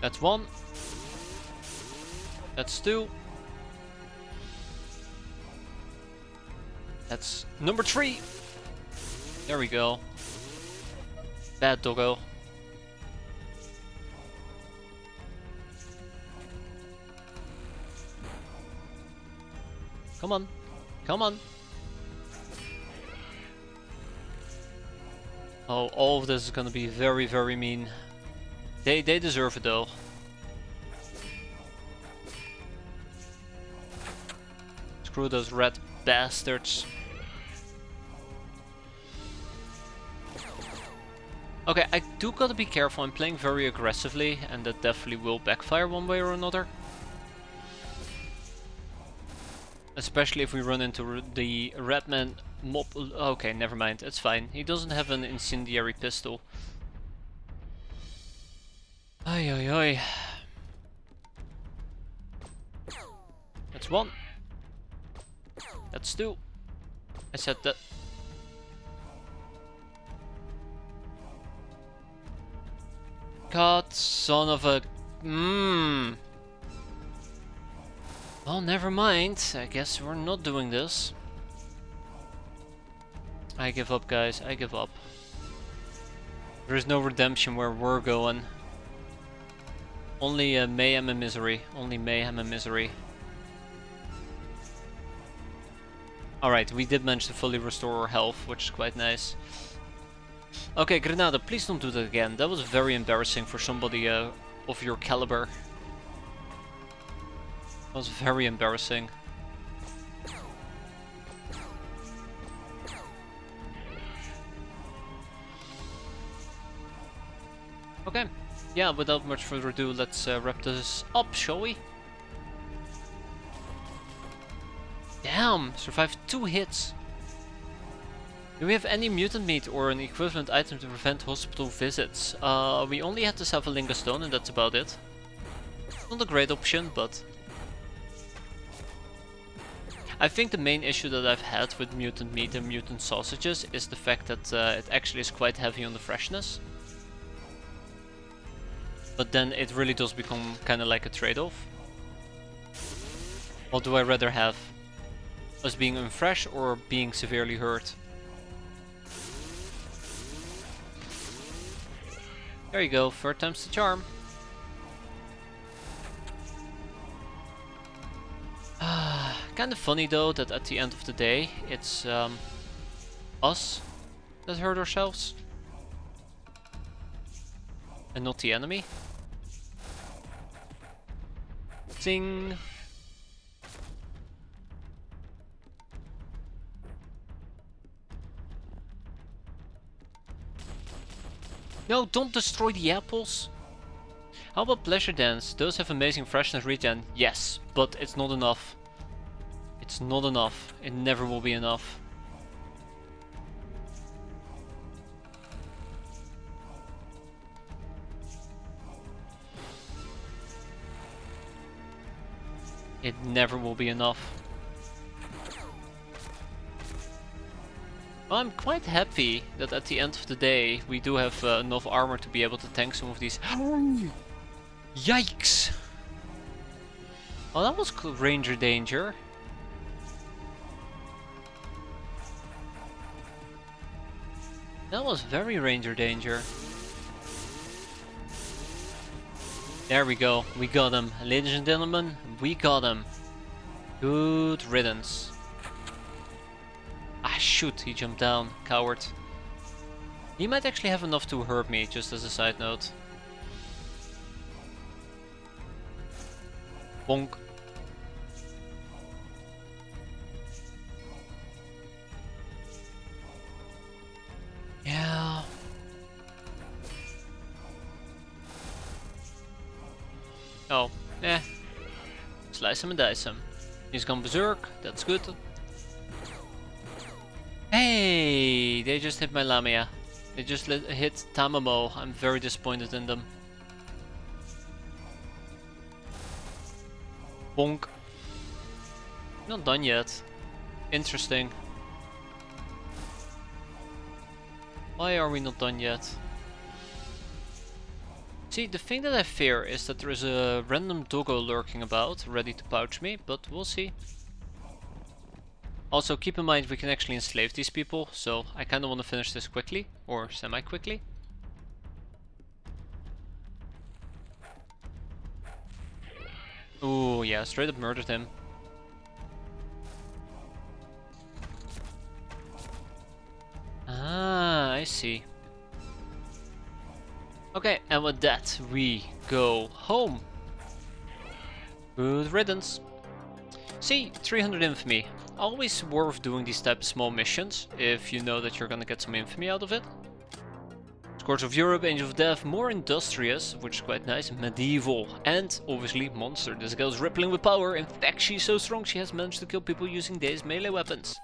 That's 1. That's 2. That's number 3. There we go. Bad doggo. Come on. Come on. Oh, all of this is gonna be very, very mean. They deserve it though. Screw those red bastards. Okay, I do gotta be careful. I'm playing very aggressively and that definitely will backfire one way or another. Especially if we run into the Redman mob. Okay, never mind, it's fine. He doesn't have an incendiary pistol. Ay ay ay. That's 1. That's 2. I said that. God, son of a. Well, never mind. I guess we're not doing this. I give up, guys. I give up. There is no redemption where we're going. Only mayhem and misery. Only mayhem and misery. Alright, we did manage to fully restore our health, which is quite nice. Okay, Grenada, please don't do that again. That was very embarrassing for somebody of your caliber. That was very embarrassing. Okay, yeah, without much further ado, let's wrap this up, shall we? Damn, survived 2 hits. Do we have any mutant meat or an equivalent item to prevent hospital visits? We only had the Savalinga stone and that's about it. Not a great option, but... I think the main issue that I've had with mutant meat and mutant sausages is the fact that it actually is quite heavy on the freshness. But then it really does become kind of like a trade-off. What do I rather have? Us being unfresh or being severely hurt? There you go, third time's the charm. Kind of funny though that at the end of the day it's us that hurt ourselves and not the enemy. Zing! No, don't destroy the apples! How about Pleasure Dance? Those have amazing freshness regen. Yes, but it's not enough. It's not enough. It never will be enough. It never will be enough. Well, I'm quite happy that at the end of the day we do have enough armor to be able to tank some of these. Yikes! Oh, that was ranger danger. That was very ranger danger. There we go, we got him. Ladies and gentlemen, we got him. Good riddance. Ah shoot, he jumped down, coward. He might actually have enough to hurt me, just as a side note. Bonk. Yeah. Oh, eh. Slice him and dice him. He's gone berserk, that's good. Hey, they just hit my Lamia. They just hit Tamamo. I'm very disappointed in them. Bonk. Not done yet. Interesting. Why are we not done yet? See, the thing that I fear is that there is a random doggo lurking about, ready to pouch me, but we'll see. Also, keep in mind we can actually enslave these people, so I kind of want to finish this quickly, or semi-quickly. Ooh, yeah, straight up murdered him. Ah, I see. Okay, and with that, we go home. Good riddance. See, 300 infamy. Always worth doing these type of small missions, if you know that you're gonna get some infamy out of it. Scourge of Europe, Angel of Death, more industrious, which is quite nice, medieval, and obviously monster. This girl is rippling with power. In fact, she's so strong she has managed to kill people using these melee weapons.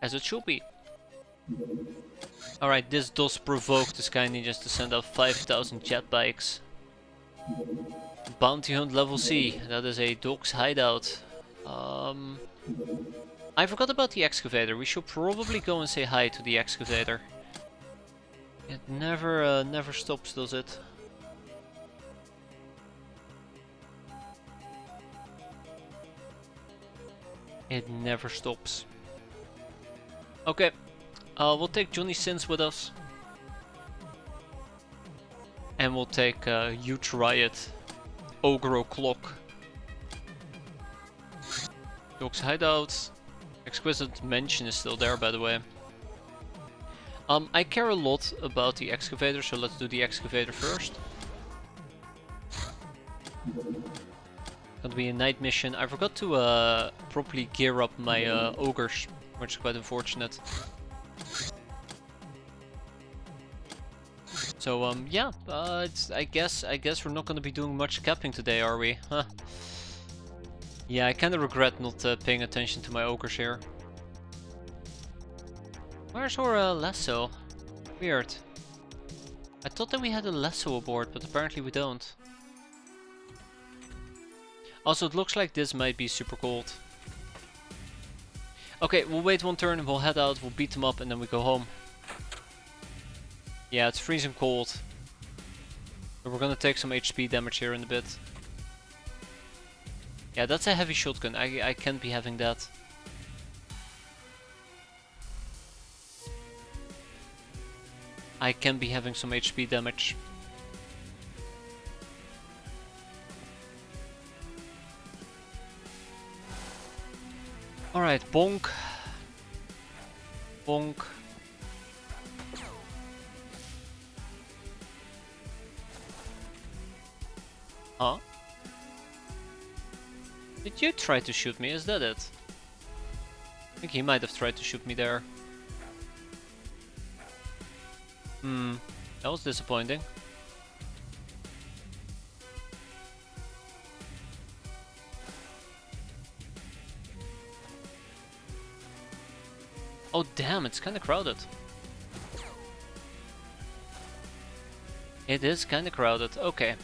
As it should be. Alright, this does provoke the Sky Ninjas to send out 5,000 jet bikes. Bounty Hunt level C, that is a dog's hideout. I forgot about the excavator. We should probably go and say hi to the excavator. It never stops, does it? It never stops. Okay, we'll take Johnny Sins with us. And we'll take Huge Riot, Ogre O'Clock. Dog's Hideout. Exquisite Mansion is still there, by the way. I care a lot about the excavator, so let's do the excavator first. Gonna be a night mission. I forgot to properly gear up my ogres, which is quite unfortunate. So yeah, I guess we're not gonna be doing much capping today, are we? Huh. Yeah, I kinda regret not paying attention to my ogres here. Where's our lasso? Weird. I thought that we had a lasso aboard, but apparently we don't. Also, it looks like this might be super cold. Okay, we'll wait one turn, we'll head out, we'll beat them up, and then we go home. Yeah, it's freezing cold. But we're gonna take some HP damage here in a bit. Yeah, that's a heavy shotgun. I can't be having that. I can be having some HP damage. Alright, bonk. Bonk. Huh? Did you try to shoot me? Is that it? I think he might have tried to shoot me there. That was disappointing. Oh damn, it's kinda crowded. It is kinda crowded, okay.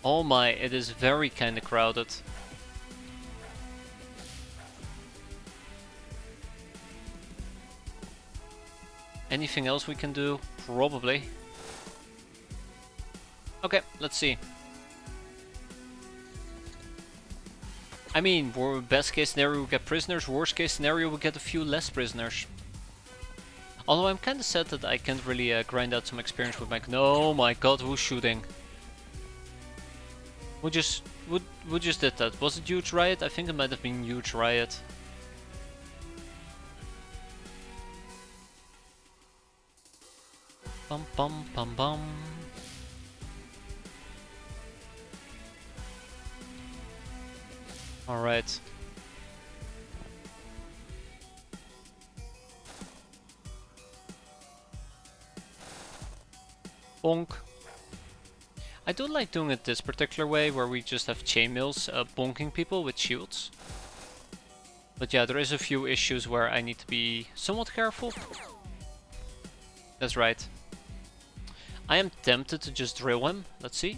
Oh my, it is very kinda crowded. Anything else we can do? Probably. Okay, let's see. I mean, best case scenario we get prisoners, worst case scenario we get a few less prisoners. Although I'm kinda sad that I can't really grind out some experience with my... Oh my god, who's shooting? Who just did that? Was it Huge Riot? I think it might have been Huge Riot. Bum bum bum bum. Alright. Bonk. I do like doing it this particular way, where we just have chainmails bonking people with shields. But yeah, there is a few issues where I need to be somewhat careful. That's right. I am tempted to just drill him. Let's see.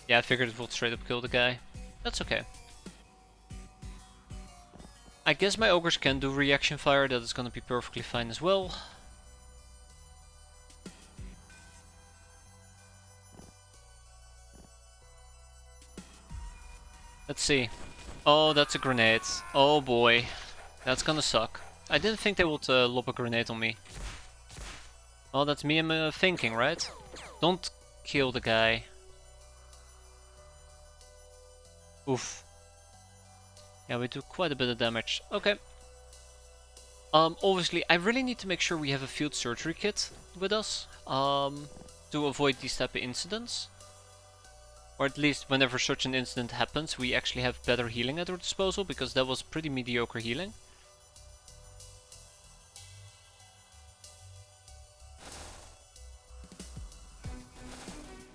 Yeah, I figured it would straight up kill the guy. That's okay. I guess my ogres can do reaction fire. That is gonna be perfectly fine as well. Let's see. Oh, that's a grenade. Oh boy. That's gonna suck. I didn't think they would lob a grenade on me. Oh, that's me thinking, right? Don't kill the guy. Oof. Yeah, we do quite a bit of damage. Okay. Obviously, I really need to make sure we have a field surgery kit with us. To avoid these type of incidents. Or at least whenever such an incident happens, we actually have better healing at our disposal, because that was pretty mediocre healing.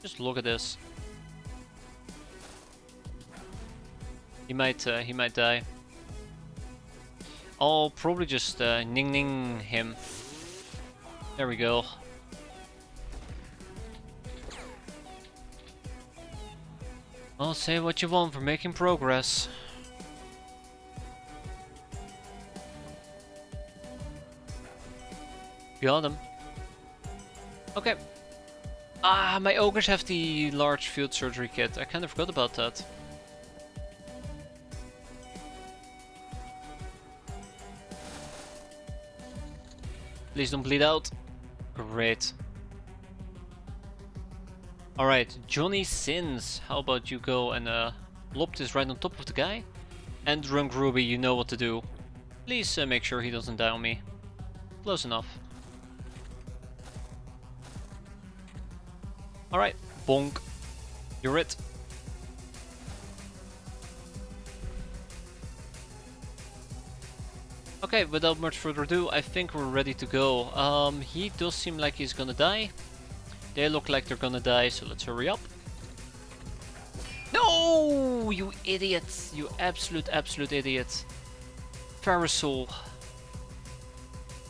Just look at this. He might die. I'll probably just ning ning him. There we go. Well, say what you want, we're making progress. Got him. Okay. Ah, my ogres have the large field surgery kit. I kind of forgot about that. Please don't bleed out. Great. Alright, Johnny Sins. How about you go and lob this right on top of the guy? And Drunk Ruby, you know what to do. Please make sure he doesn't die on me. Close enough. Alright, bonk. You're it. Okay, without much further ado, I think we're ready to go. He does seem like he's gonna die. They look like they're gonna die, so let's hurry up. No, you idiots! You absolute idiot. Parasol.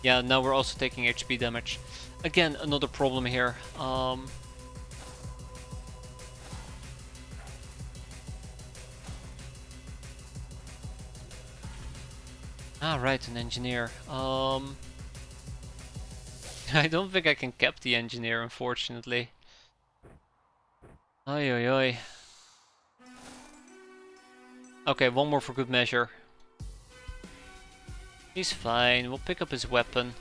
Yeah, now we're also taking HP damage. Again, another problem here. Ah, right, an engineer. I don't think I can cap the engineer, unfortunately. Oi, oi, oi. Okay, one more for good measure. He's fine, we'll pick up his weapon.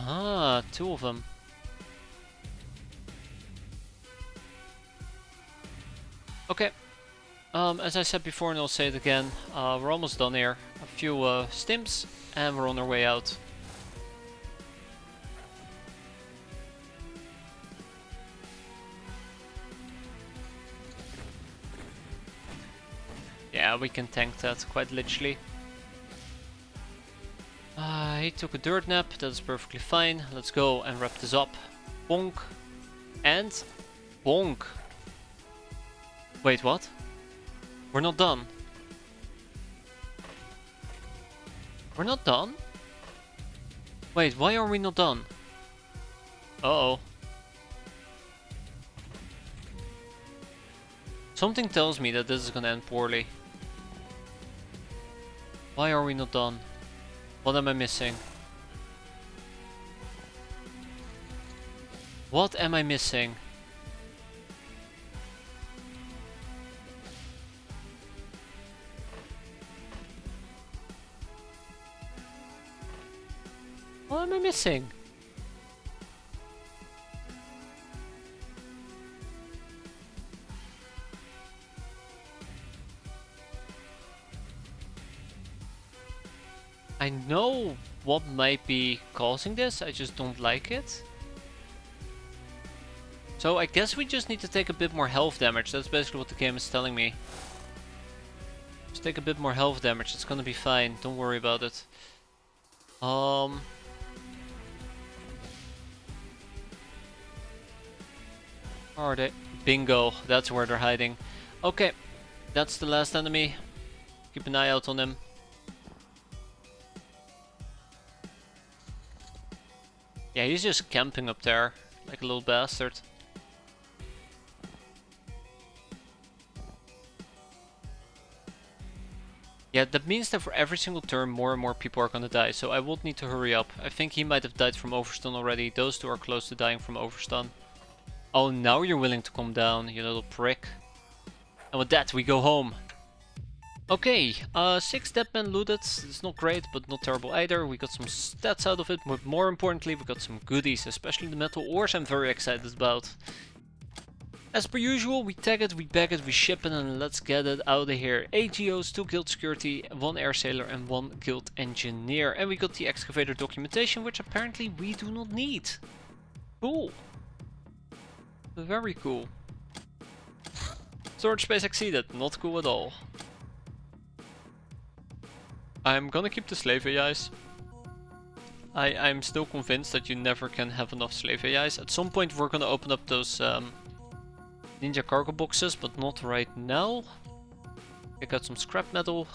Ah, two of them. Okay. As I said before, and I'll say it again, we're almost done here. A few stims, and we're on our way out. Yeah, we can tank that quite literally. He took a dirt nap, that's perfectly fine. Let's go and wrap this up. Bonk. And bonk. Wait, what? We're not done. We're not done? Wait, why are we not done? Uh-oh. Something tells me that this is gonna end poorly. Why are we not done? What am I missing? What am I missing? What am I missing? I know what might be causing this, I just don't like it. So I guess we just need to take a bit more health damage, that's basically what the game is telling me. Just take a bit more health damage, it's gonna be fine, don't worry about it. Are they? Bingo, that's where they're hiding. Okay, that's the last enemy. Keep an eye out on him. Yeah, he's just camping up there, like a little bastard. Yeah, that means that for every single turn more and more people are gonna die, so I would need to hurry up. I think he might have died from overstun already. Those two are close to dying from overstun. Oh, now you're willing to come down, you little prick. And with that, we go home. Okay, 6 deadmen looted. It's not great, but not terrible either. We got some stats out of it, but more importantly, we got some goodies, especially the metal ores I'm very excited about. As per usual, we tag it, we bag it, we ship it, and let's get it out of here. AGOs, 2 guild security, 1 air sailor, and 1 guild engineer. And we got the excavator documentation, which apparently we do not need. Cool. Very cool. Storage space exceeded, not cool at all. I'm gonna keep the slave AIs. I'm still convinced that you never can have enough slave AIs. At some point we're gonna open up those ninja cargo boxes, but not right now. Kick out some scrap metal.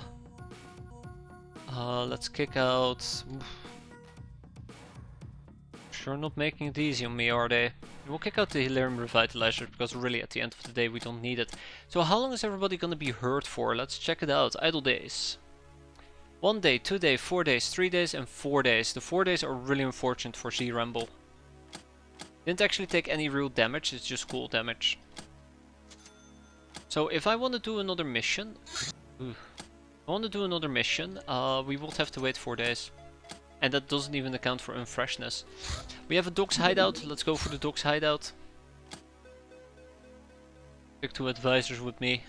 Let's kick out... Sure not making it easy on me, are they? We'll kick out the Hilarium Revitalizer, because really at the end of the day we don't need it. So how long is everybody gonna be hurt for? Let's check it out. Idle days. 1 day, 2 days, 4 days, 3 days, and 4 days. The 4 days are really unfortunate for Z-Rumble. Didn't actually take any real damage, it's just cool damage. So if I want to do another mission... we would have to wait 4 days. And that doesn't even account for unfreshness. We have a dog's hideout, let's go for the dog's hideout. Take 2 advisors with me.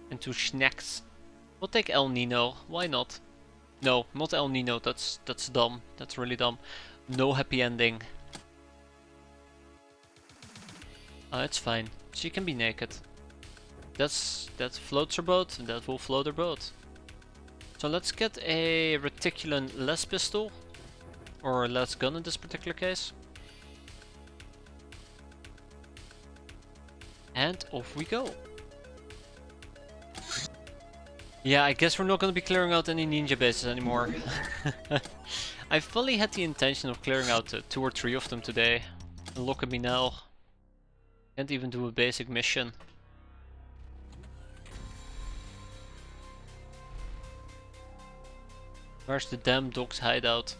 And 2 snacks. We'll take El Nino, why not? No, not El Nino, that's dumb. That's really dumb. No happy ending. It's fine. She can be naked. That floats her boat, and that will float her boat. So let's get a Reticulan Les pistol. Or Les gun in this particular case. And off we go. Yeah, I guess we're not going to be clearing out any ninja bases anymore. I fully had the intention of clearing out 2 or 3 of them today. And look at me now. Can't even do a basic mission. Where's the damn dog's hideout?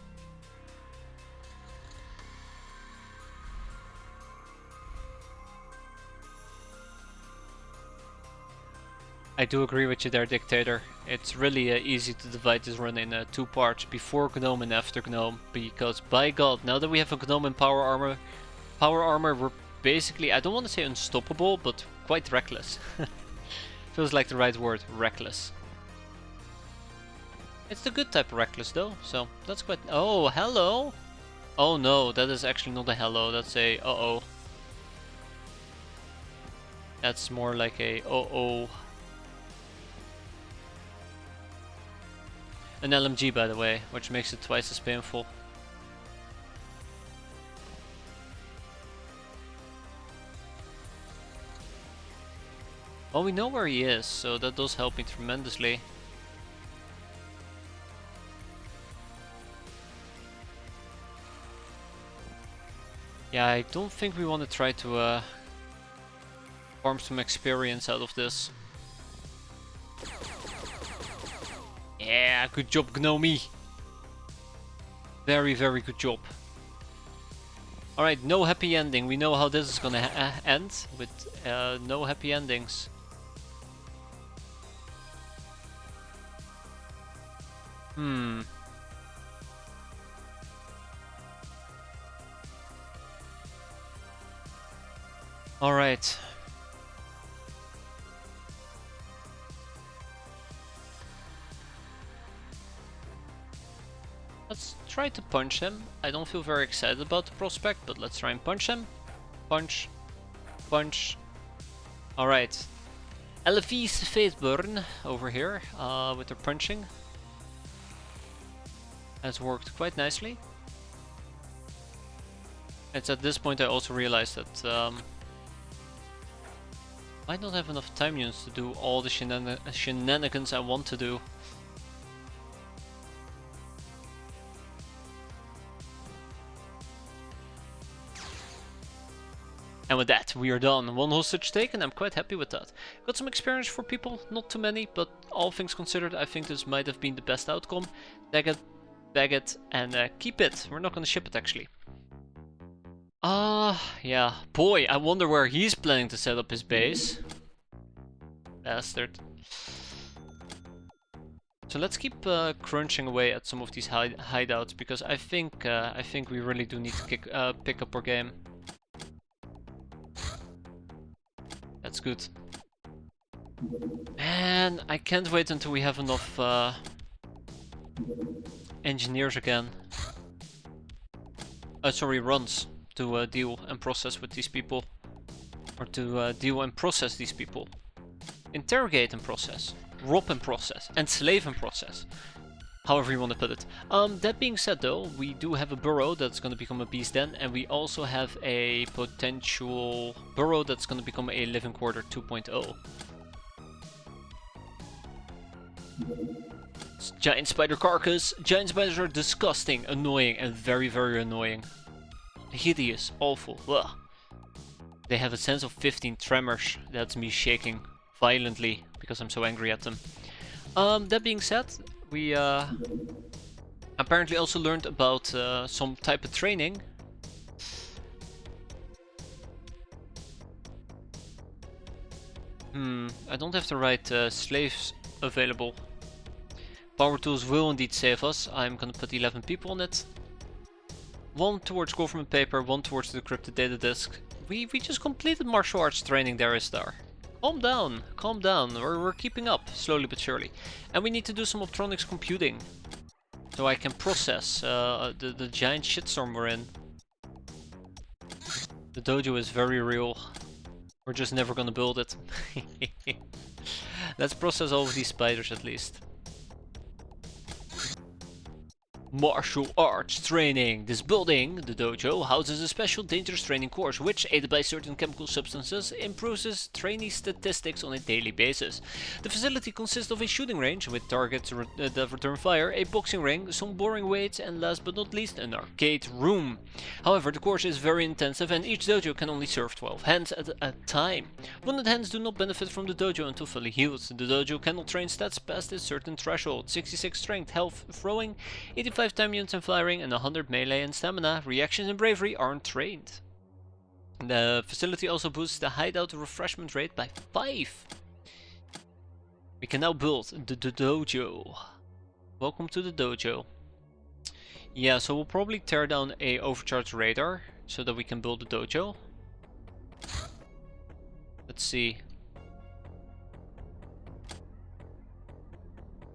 I do agree with you there, Dictator. It's really easy to divide this run in 2 parts, before Gnome and after Gnome, because by god, now that we have a Gnome in power armor, we're basically, I don't want to say unstoppable, but quite reckless. Feels like the right word, reckless. It's the good type of reckless though, so that's quite... Oh, hello! Oh no, that is actually not a hello, that's a uh-oh. That's more like a uh-oh. An LMG, by the way, which makes it twice as painful. Well, we know where he is, so that does help me tremendously. Yeah, I don't think we want to try to farm some experience out of this. Yeah, good job, Gnomey. Very, very good job. Alright, no happy ending. We know how this is gonna end, with no happy endings. Alright. Let's try to punch him. I don't feel very excited about the prospect, but let's try and punch him. Punch. Punch. Alright. Elfie's Faithburn over here with her punching. Has worked quite nicely. It's at this point I also realized that I might not have enough time units to do all the shenanigans I want to do. And with that, we are done. 1 hostage taken, I'm quite happy with that. Got some experience for people, not too many, but all things considered, I think this might have been the best outcome. Tag it, bag it, and keep it. We're not gonna ship it, actually. Yeah. Boy, I wonder where he's planning to set up his base. Bastard. So let's keep crunching away at some of these hideouts, because I think we really do need to pick up our game. That's good. And I can't wait until we have enough engineers again. Sorry, runs to deal and process with these people. Or to deal and process these people. Interrogate and process. Rob and process. Enslave and process. However you want to put it. That being said though, we do have a burrow that's going to become a beast den, and we also have a potential burrow that's going to become a living quarter 2.0. Giant spider carcass. Giant spiders are disgusting, annoying, and very, very annoying. Hideous, awful. Ugh. They have a sense of 15 tremors. That's me shaking violently because I'm so angry at them. That being said, we apparently also learned about some type of training. I don't have the right slaves available. Power tools will indeed save us. I'm gonna put 11 people on it. 1 towards government paper, 1 towards the decrypted data disk. We just completed martial arts training there, Istar. Calm down, calm down. We're keeping up, slowly but surely. And we need to do some optronics computing. So I can process the giant shitstorm we're in. The dojo is very real. We're just never gonna build it. Let's process all of these spiders at least. Martial arts training. This building, the dojo, houses a special dangerous training course which, aided by certain chemical substances, improves trainee statistics on a daily basis. The facility consists of a shooting range with targets that return fire, a boxing ring, some boring weights, and last but not least an arcade room. However, the course is very intensive and each dojo can only serve 12 hands at a time. Wounded hands do not benefit from the dojo until fully healed. The dojo cannot train stats past a certain threshold: 66 strength, health, throwing, 85 time units and firing, and 100 melee and stamina. Reactions and bravery aren't trained. The facility also boosts the hideout refreshment rate by 5. We can now build the dojo. Welcome to the dojo. Yeah, so we'll probably tear down a overcharged radar so that we can build the dojo. Let's see.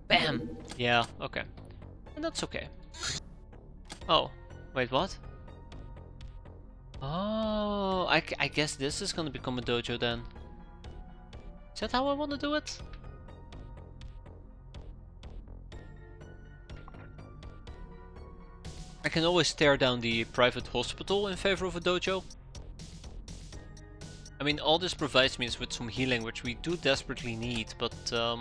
Bam! Yeah, okay. And that's okay. Oh, wait, what? Oh, I guess this is gonna become a dojo then. Is that how I want to do it? I can always tear down the private hospital in favor of a dojo. I mean, all this provides me is with some healing, which we do desperately need, but I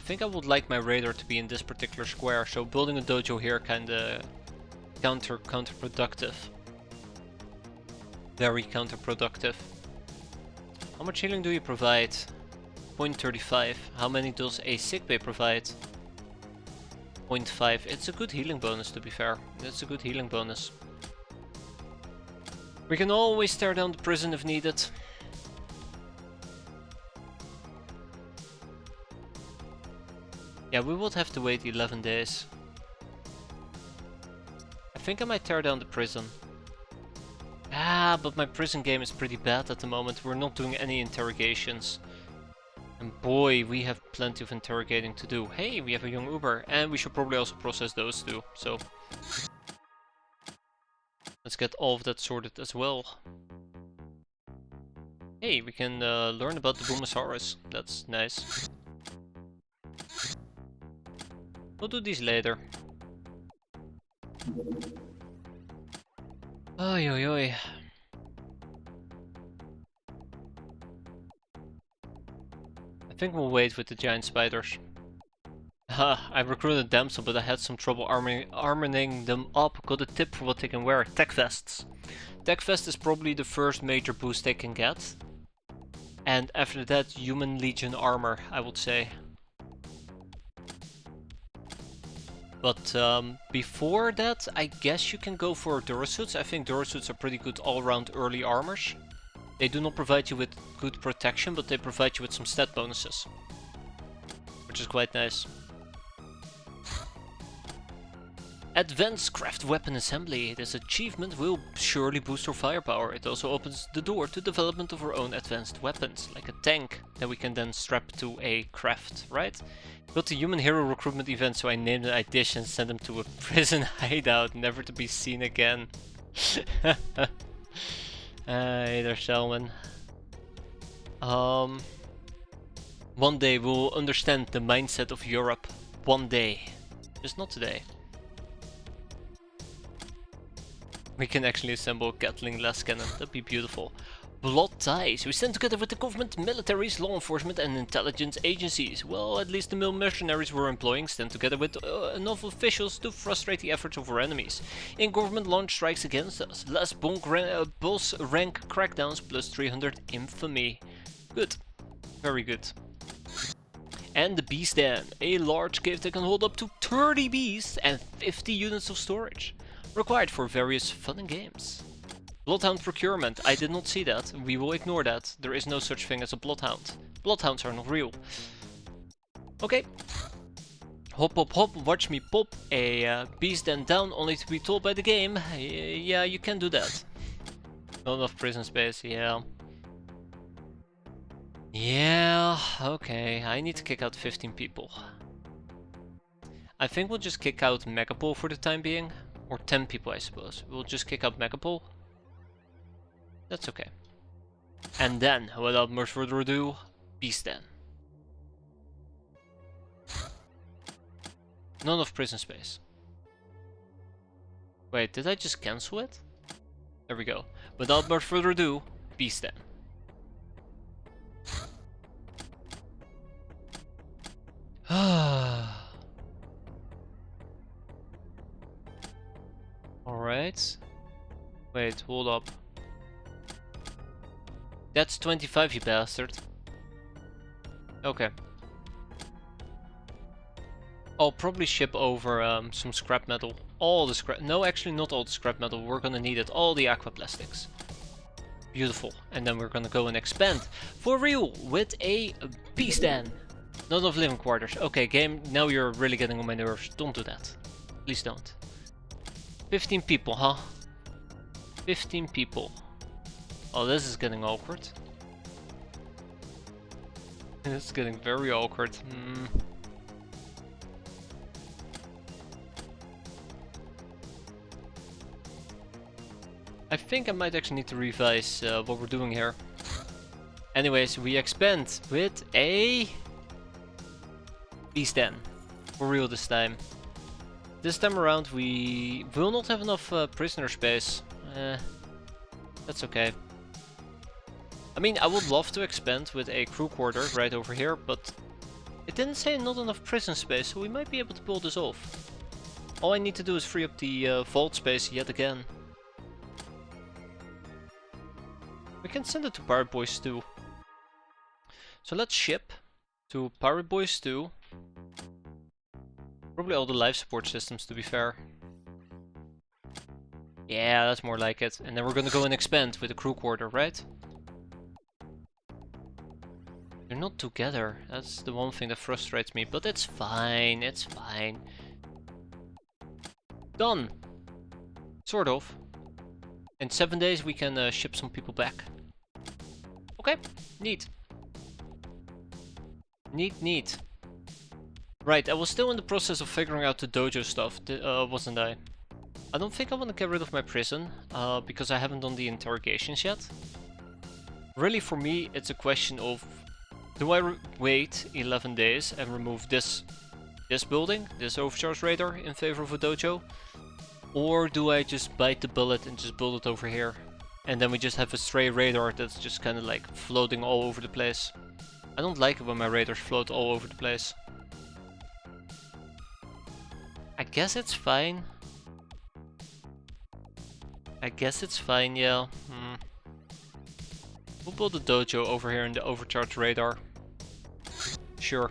think I would like my radar to be in this particular square, so building a dojo here kinda counterproductive. Very counterproductive. How much healing do you provide? 0.35. How many does a sickbay provide? 0.5. It's a good healing bonus, to be fair. It's a good healing bonus. We can always tear down the prison if needed. Yeah, we would have to wait 11 days. I think I might tear down the prison. Ah, but my prison game is pretty bad at the moment. We're not doing any interrogations. And boy, we have plenty of interrogating to do. Hey, we have a young Uber. And we should probably also process those too. So let's get all of that sorted as well. Hey, we can learn about the Boomosaurus. That's nice. We'll do these later. Oi, oi, oi. I think we'll wait with the giant spiders. I recruited Damsel, but I had some trouble armoring them up. Got a tip for what they can wear. Tech vests. Tech vest is probably the first major boost they can get. And after that, Human Legion armor, I would say. But before that, I guess you can go for Durasuits. I think Durasuits are pretty good all-round early armors. They do not provide you with good protection, but they provide you with some stat bonuses. Which is quite nice. Advanced Craft Weapon Assembly. This achievement will surely boost our firepower. It also opens the door to development of our own advanced weapons, like a tank that we can then strap to a craft, right? Got the human hero recruitment event, so I named an addition and sent him to a prison hideout, never to be seen again. Hey there, Selman. One day we'll understand the mindset of Europe. One day. Just not today. We can actually assemble a Gatling las cannon. That'd be beautiful. Blood ties. We stand together with the government, militaries, law enforcement and intelligence agencies. Well, at least the male mercenaries we're employing stand together with enough officials to frustrate the efforts of our enemies. In government launch strikes against us. Less boss rank crackdowns plus 300 infamy. Good. Very good. And the beast den. A large cave that can hold up to 30 beasts and 50 units of storage. Required for various fun and games. Bloodhound procurement. I did not see that. We will ignore that. There is no such thing as a bloodhound. Bloodhounds are not real. Okay. Hop, hop, hop. Watch me pop a beast den down only to be told by the game. Yeah, you can do that. Not enough prison space, yeah. Yeah, okay. I need to kick out 15 people. I think we'll just kick out Megapol for the time being. Or 10 people, I suppose. We'll just kick out Megapol. That's okay. And then, without much further ado, Beast Den. None of prison space. Wait, did I just cancel it? There we go. Without much further ado, Beast Den. Alright. Wait, hold up. That's 25, you bastard. Okay. I'll probably ship over some scrap metal. All the scrap... No, actually not all the scrap metal. We're gonna need it. All the aqua plastics. Beautiful. And then we're gonna go and expand for real with a beast den. Not enough living quarters. Okay, game, now you're really getting on my nerves. Don't do that. Please don't. 15 people, huh? 15 people. Oh, this is getting awkward. This is getting very awkward. I think I might actually need to revise what we're doing here. Anyways, we expand with a beast den. For real this time. This time around we will not have enough prisoner space. That's okay. I mean, I would love to expand with a crew quarter right over here, but it didn't say not enough prison space, so we might be able to pull this off. All I need to do is free up the vault space yet again. We can send it to Pirate Boyz 2. So let's ship to Pirate Boyz 2. Probably all the life support systems, to be fair. Yeah, that's more like it. And then we're gonna go and expand with a crew quarter, right? They're not together. That's the one thing that frustrates me, but it's fine, it's fine. Done! Sort of. In 7 days we can ship some people back. Okay, neat. Neat. Right, I was still in the process of figuring out the dojo stuff, wasn't I? I don't think I want to get rid of my prison, because I haven't done the interrogations yet. Really, for me, it's a question of, do I wait 11 days and remove this building, this overcharge radar, in favor of a dojo? Or do I just bite the bullet and just build it over here? And then we just have a stray radar that's just kind of like floating all over the place. I don't like it when my radars float all over the place. I guess it's fine. Yeah. We'll build a dojo over here in the overcharge radar. Sure.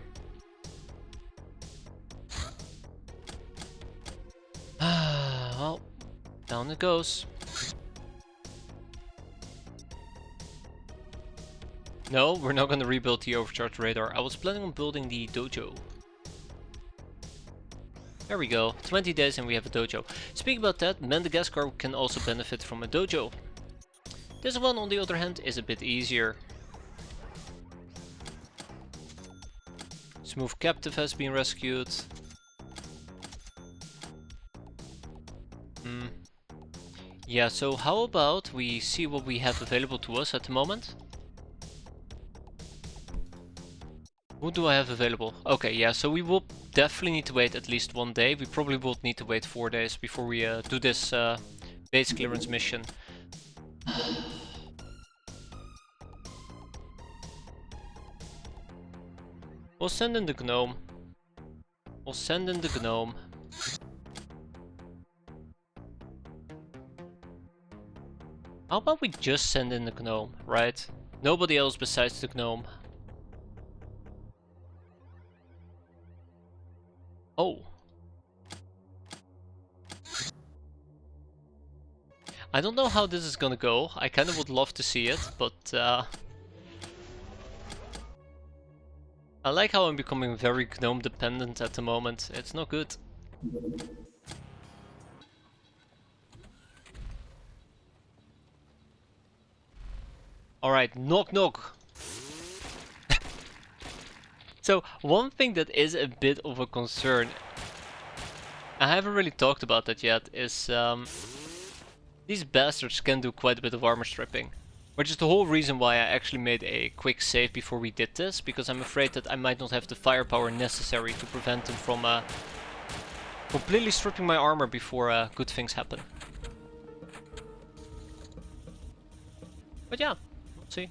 Well, down it goes. No, we're not gonna rebuild the overcharge radar. I was planning on building the dojo. There we go, 20 days and we have a dojo. Speaking about that, Madagascar can also benefit from a dojo. This one, on the other hand, is a bit easier. Smooth captive has been rescued. Yeah, so how about we see what we have available to us at the moment? Who do I have available? Okay, yeah, so we will definitely need to wait at least 1 day. We probably will need to wait 4 days before we do this base clearance mission. We'll send in the gnome. How about we just send in the gnome, right? Nobody else besides the gnome. Oh. I don't know how this is gonna go. I kind of would love to see it, but I like how I'm becoming very gnome dependent at the moment. It's not good. Alright, knock knock. So, one thing that is a bit of a concern, I haven't really talked about that yet, is these bastards can do quite a bit of armor stripping. Which is the whole reason why I actually made a quick save before we did this, because I'm afraid that I might not have the firepower necessary to prevent them from completely stripping my armor before good things happen. But yeah, we'll see.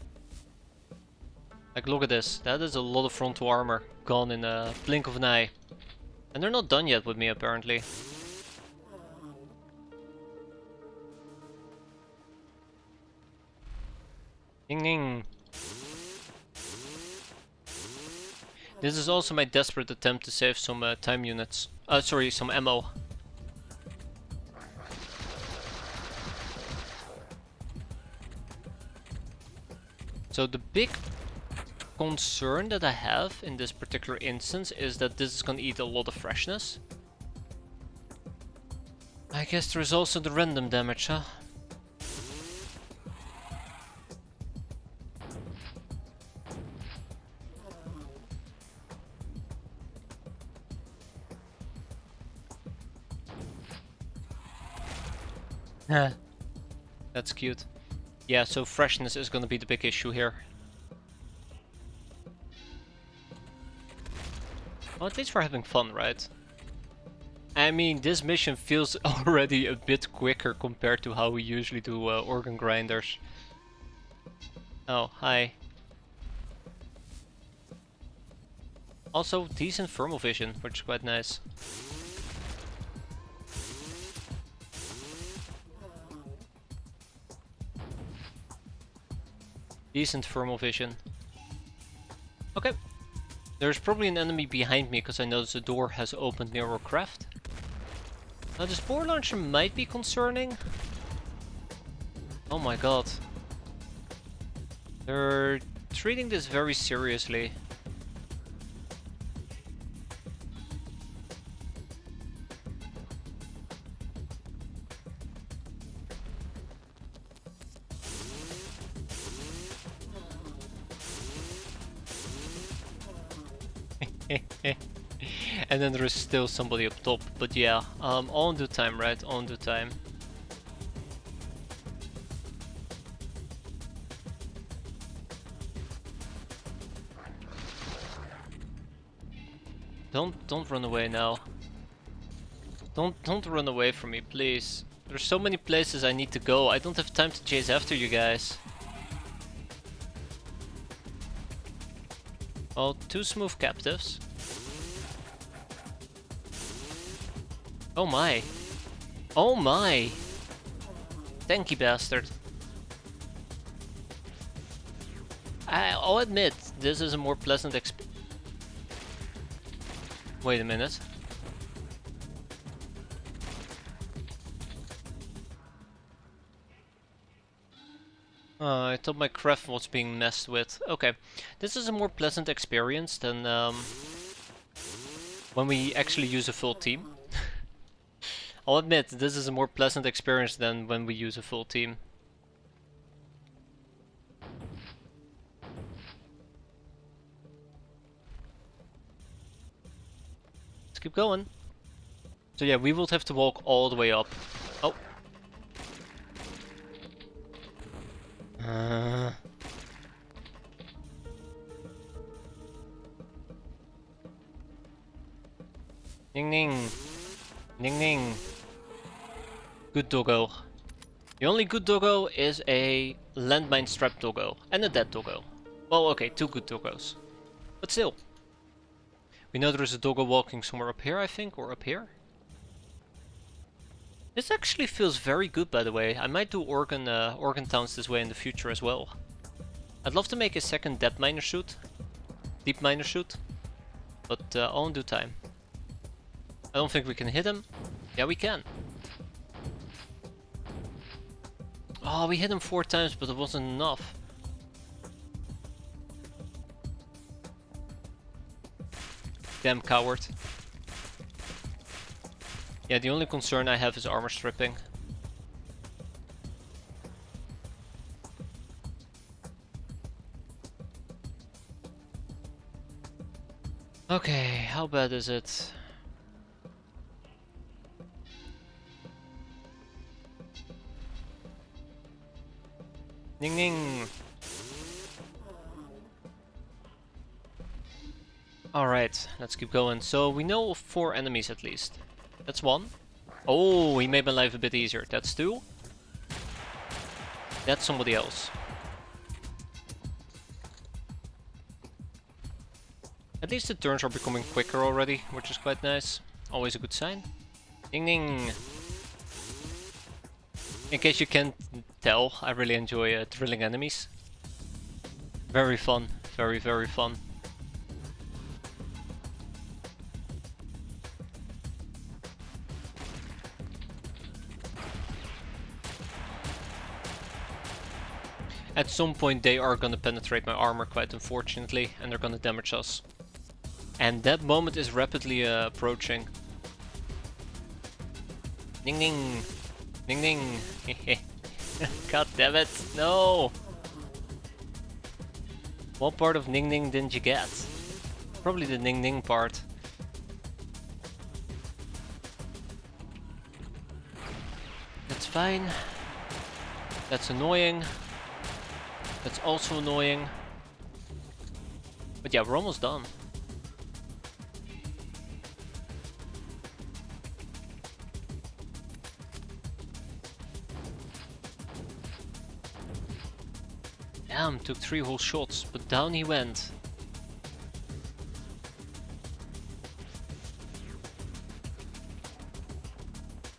Like, look at this. That is a lot of frontal armor gone in a blink of an eye. And they're not done yet with me, apparently. Ding ding. This is also my desperate attempt to save some time units. Sorry, some ammo. So the big concern that I have in this particular instance is that this is gonna eat a lot of freshness. I guess there is also the random damage, huh? That's cute. Yeah, so freshness is gonna be the big issue here. Well, at least we're having fun, right? I mean, this mission feels already a bit quicker compared to how we usually do organ grinders. Oh, hi. Also, decent thermal vision, which is quite nice. Decent thermal vision. Okay. There's probably an enemy behind me because I noticed the door has opened near our craft. Now this boar launcher might be concerning. Oh my god. They're treating this very seriously. And then there is still somebody up top, but yeah, all in due time, right? All in due time. Don't run away now. Don't run away from me, please. There's so many places I need to go. I don't have time to chase after you guys. Oh, two smooth captives. Oh my. Oh my. Tanky bastard. I'll admit, this is a more pleasant Wait a minute. I thought my craft was being messed with. Okay, this is a more pleasant experience than when we actually use a full team. I'll admit, this is a more pleasant experience than when we use a full team. Let's keep going. So yeah, we will have to walk all the way up. Oh. Ning ning. Ning ning. Good doggo. The only good doggo is a landmine strap doggo and a dead doggo. Well, okay, two good doggos. But still. We know there is a doggo walking somewhere up here, I think, or up here. This actually feels very good, by the way. I might do organ towns this way in the future as well. I'd love to make a second depth miner shoot. Deep miner shoot. But all in due time. I don't think we can hit him. Yeah, we can. Oh, we hit him 4 times, but it wasn't enough. Damn coward. Yeah, the only concern I have is armor stripping. Okay, how bad is it? Ning ning. Alright, let's keep going. So we know 4 enemies at least. That's 1. Oh, he made my life a bit easier. That's 2. That's somebody else. At least the turns are becoming quicker already, which is quite nice. Always a good sign. Ding ding. In case you can't tell, I really enjoy drilling enemies. Very fun. Very, very fun. At some point they are gonna penetrate my armor, quite unfortunately, and they're gonna damage us. And that moment is rapidly approaching. Ning ning! Ning ning! God damn it, no! What part of ning ning didn't you get? Probably the ning ning part. That's fine. That's annoying. That's also annoying. But yeah, we're almost done. Damn, took 3 whole shots, but down he went.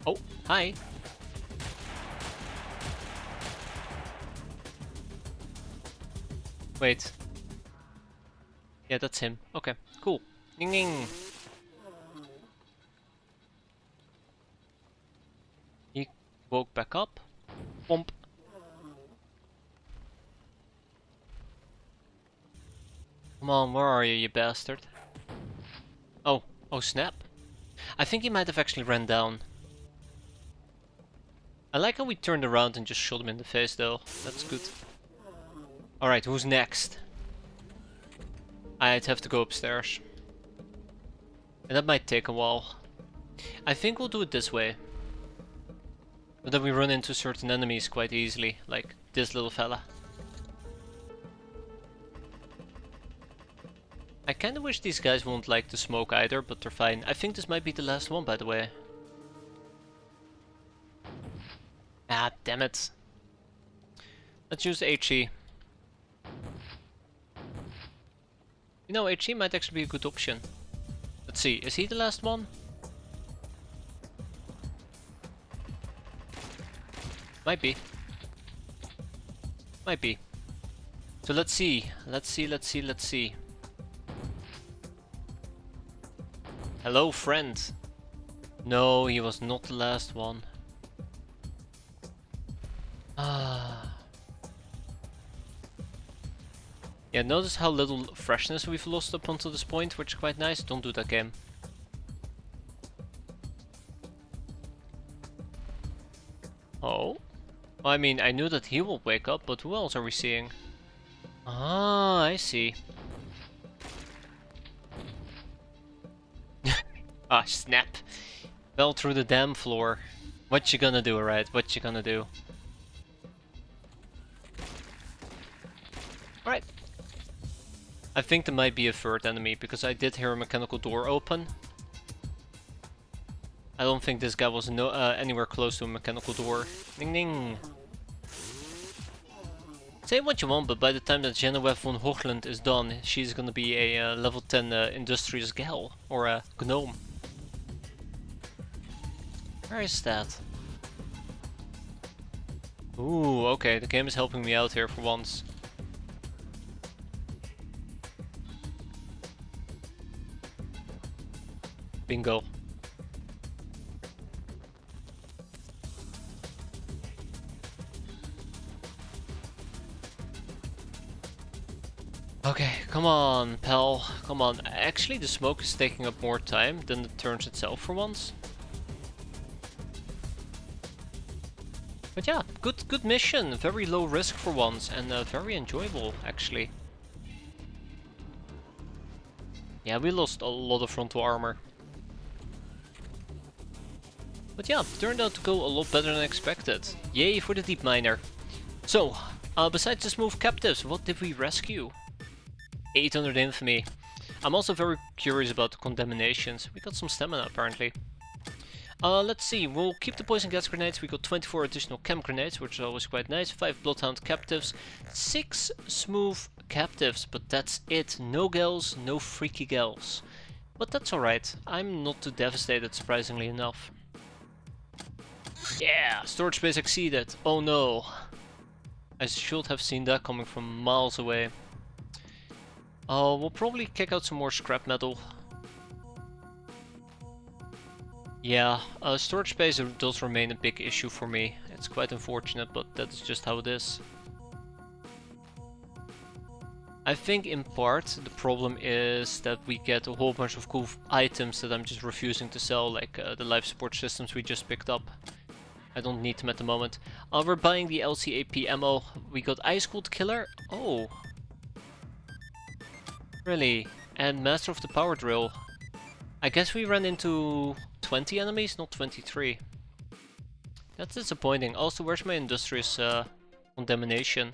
Oh, hi. Wait. Yeah, that's him. Okay, cool. Ning ning. He woke back up. Womp. Come on, where are you, you bastard? Oh, oh snap. I think he might have actually ran down. I like how we turned around and just shot him in the face though. That's good. Alright, who's next? I'd have to go upstairs. And that might take a while. I think we'll do it this way. But then we run into certain enemies quite easily, like this little fella. I kinda wish these guys won't like to smoke either, but they're fine. I think this might be the last one, by the way. Ah, damn it. Let's use HE. You know, HE might actually be a good option. Let's see, is he the last one? Might be. Might be. So let's see. Let's see. Hello, friend. No, he was not the last one. Ah. Yeah, notice how little freshness we've lost up until this point, which is quite nice. Don't do that, game. Oh. I mean, I knew that he will wake up, but who else are we seeing? Ah, I see. Ah, snap. Fell through the damn floor. What you gonna do, right? What you gonna do? Alright. I think there might be a third enemy, because I did hear a mechanical door open. I don't think this guy was anywhere close to a mechanical door. Ding ding! Say what you want, but by the time that Genevieve von Hoogland is done, she's gonna be a level 10 industrious gal, or a gnome. Where is that? Ooh, okay, the game is helping me out here for once. Bingo. Okay, come on, pal. Come on. Actually, the smoke is taking up more time than the turns itself for once. But yeah, good mission. Very low risk for once, and very enjoyable, actually. Yeah, we lost a lot of frontal armor. But yeah, turned out to go a lot better than expected. Yay for the deep miner. So, besides the smooth captives, what did we rescue? 800 infamy. I'm also very curious about the condemnations. We got some stamina apparently. Let's see, we'll keep the poison gas grenades. We got 24 additional chem grenades, which is always quite nice. 5 bloodhound captives, 6 smooth captives, but that's it. No gals, no freaky gals. But that's alright. I'm not too devastated, surprisingly enough. Yeah, storage space exceeded. Oh no. I should have seen that coming from miles away. We'll probably kick out some more scrap metal. Yeah, storage space does remain a big issue for me. It's quite unfortunate, but that's just how it is. I think in part the problem is that we get a whole bunch of cool items that I'm just refusing to sell, like the life support systems we just picked up. I don't need them at the moment. We're buying the LCAP ammo. We got Ice Cold Killer. Oh. Really? And Master of the Power Drill. I guess we ran into 20 enemies, not 23. That's disappointing. Also, where's my Industrious Condemnation?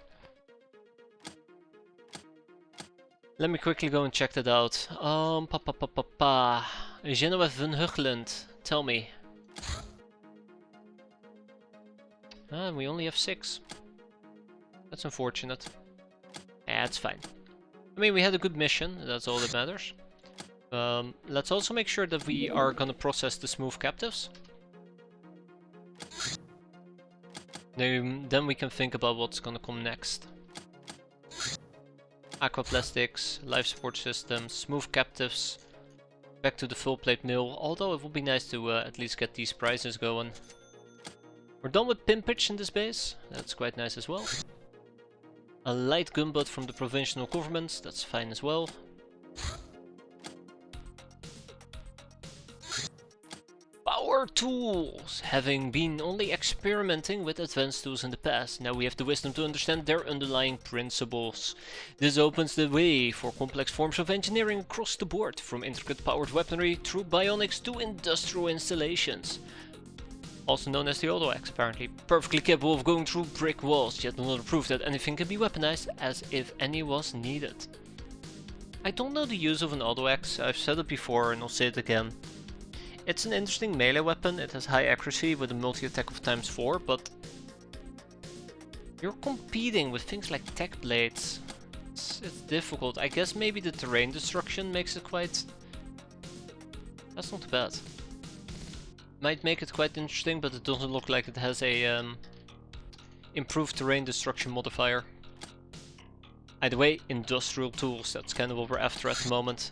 Let me quickly go and check that out. Genoa van Hugland, tell me. We only have 6. That's unfortunate. Yeah, it's fine. I mean, we had a good mission, that's all that matters. Let's also make sure that we are gonna process the smooth captives. Then we can think about what's gonna come next. Aquaplastics, life support systems, smooth captives, back to the full plate mill, although it would be nice to at least get these prices going. We're done with pimpage in this base, that's quite nice as well. A light gunboat from the provincial government, that's fine as well. Power tools! Having been only experimenting with advanced tools in the past, now we have the wisdom to understand their underlying principles. This opens the way for complex forms of engineering across the board, from intricate powered weaponry through bionics to industrial installations. Also known as the auto-axe, apparently. Perfectly capable of going through brick walls, yet another proof that anything can be weaponized, as if any was needed. I don't know the use of an auto-axe, I've said it before and I'll say it again. It's an interesting melee weapon, it has high accuracy with a multi-attack of ×4, but you're competing with things like tech blades. It's difficult. I guess maybe the terrain destruction makes it quite... That's not bad. Might make it quite interesting, but it doesn't look like it has a improved terrain destruction modifier. Either way, industrial tools, that's kind of what we're after at the moment.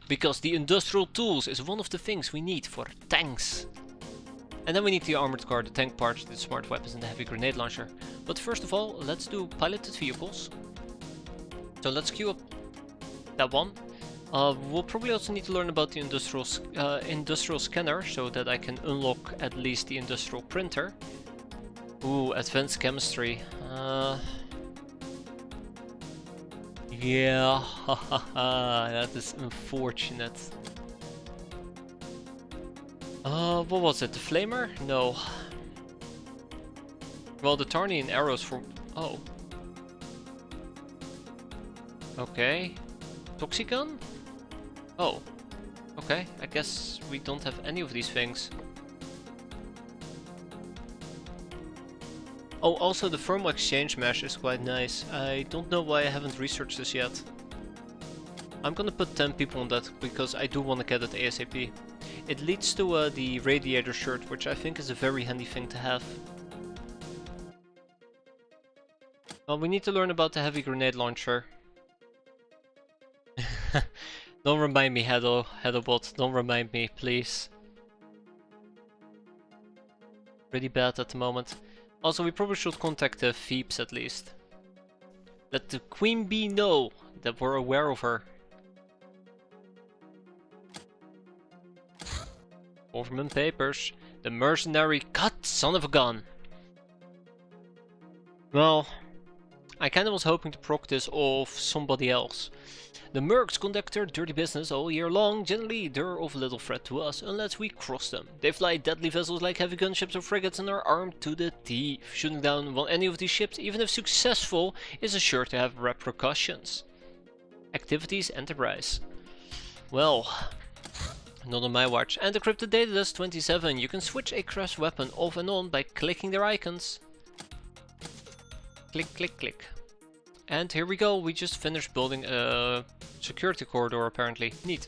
Because the industrial tools is one of the things we need for tanks. And then we need the armored car, the tank parts, the smart weapons and the heavy grenade launcher. But first of all, let's do piloted vehicles. So let's queue up that one. We'll probably also need to learn about the industrial scanner, so that I can unlock at least the industrial printer. Ooh, advanced chemistry. Yeah, that is unfortunate. What was it? The flamer? No. Well, the Tarnian arrows for... Oh. Okay. Toxicon? Oh. Okay, I guess we don't have any of these things. Oh, also the thermal exchange mesh is quite nice. I don't know why I haven't researched this yet. I'm gonna put 10 people on that, because I do want to get it ASAP. It leads to the radiator shirt, which I think is a very handy thing to have. Well, we need to learn about the heavy grenade launcher. Don't remind me, Hedobot, don't remind me, please. Pretty bad at the moment. Also, we probably should contact the Phoebes at least. Let the Queen Bee know that we're aware of her. Government papers. The mercenary cut son of a gun. Well, I kinda was hoping to proc this off somebody else. The mercs conduct their dirty business all year long. Generally, they're of little threat to us unless we cross them. They fly deadly vessels like heavy gunships or frigates and are armed to the teeth. Shooting down any of these ships, even if successful, is sure to have repercussions. Activities Enterprise. Well, not on my watch. And encrypted data does 27. You can switch a crash weapon off and on by clicking their icons. Click, click, click. And here we go, we just finished building a security corridor apparently. Neat.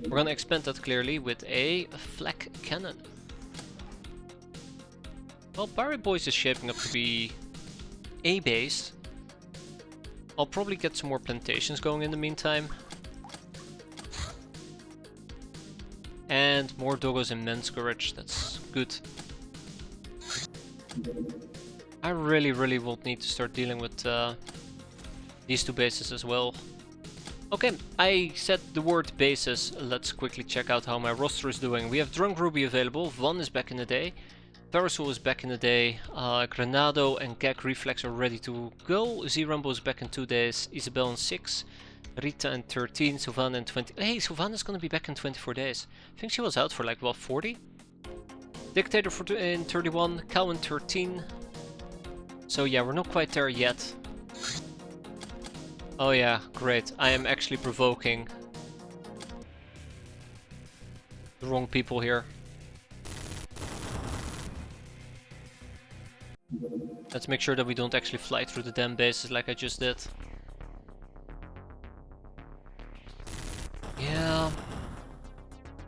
We're gonna expand that clearly with a flak cannon. Well, Pirate Boyz is shaping up to be a base. I'll probably get some more plantations going in the meantime. And more doggos in men's courage, that's good. I really will need to start dealing with these two bases as well. Okay, I said the word bases. Let's quickly check out how my roster is doing. We have Drunk Ruby available. Von is back in the day. Parasul is back in the day. Granado and Gag Reflex are ready to go. Z-Rumbo is back in 2 days. Isabel in 6. Rita in 13. Sylvana in 20. Hey, Sylvana's gonna be back in 24 days. I think she was out for like, what, 40? Dictator in 31. Cow in 13. So yeah, we're not quite there yet. Oh yeah, great. I am actually provoking the wrong people here. Let's make sure that we don't actually fly through the damn bases like I just did. Yeah.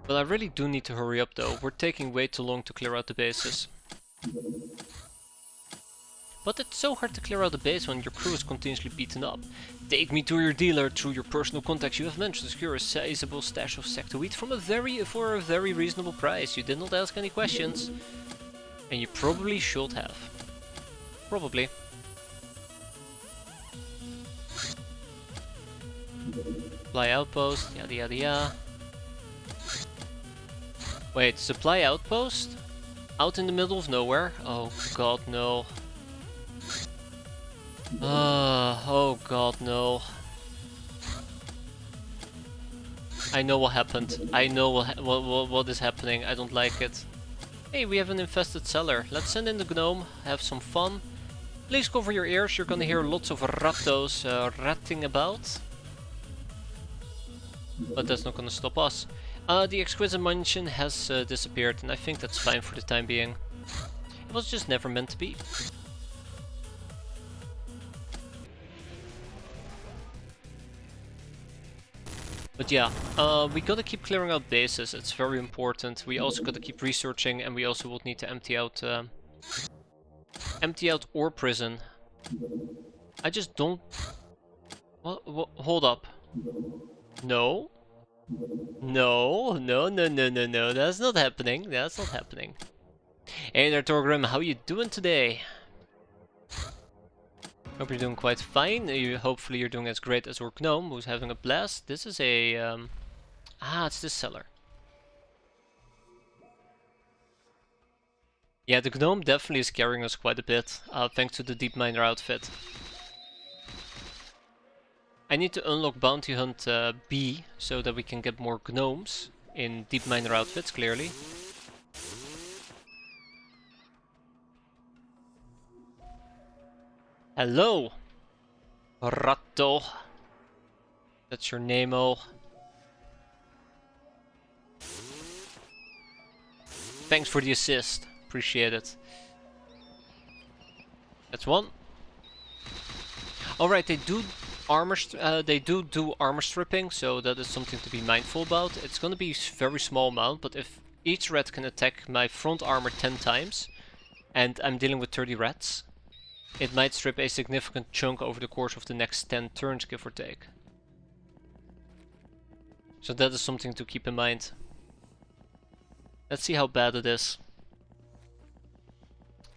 Well, I really do need to hurry up though. We're taking way too long to clear out the bases. But it's so hard to clear out the base when your crew is continuously beaten up. Take me to your dealer. Through your personal contacts you have managed to secure a sizable stash of sectoid for a very reasonable price. You did not ask any questions. And you probably should have. Probably. Supply outpost, yada yada yada. Wait, supply outpost? Out in the middle of nowhere? Oh god, no. Oh god, no. I know what happened. I know what is happening. I don't like it. Hey, we have an infested cellar. Let's send in the gnome, have some fun. Please cover your ears, you're gonna hear lots of rattos ratting about. But that's not gonna stop us. The XVII mansion has disappeared, and I think that's fine for the time being. It was just never meant to be. But yeah, we gotta keep clearing out bases, it's very important. We also gotta keep researching, and we also would need to empty out ore prison. I just don't... What? Hold up. No. No, that's not happening. That's not happening. Hey there, Torgrim, how you doing today? Hope you're doing quite fine. Hopefully you're doing as great as our gnome, who's having a blast. This is a... it's this cellar. Yeah, the gnome definitely is carrying us quite a bit, thanks to the deep miner outfit. I need to unlock Bounty Hunt B, so that we can get more gnomes in deep miner outfits, clearly. Hello! Ratto. That's your name-o. Thanks for the assist. Appreciate it. That's one. Alright, they do armor armor stripping, so that is something to be mindful about. It's gonna be a very small amount, but if each rat can attack my front armor 10 times, and I'm dealing with 30 rats, it might strip a significant chunk over the course of the next 10 turns, give or take. So that is something to keep in mind. Let's see how bad it is.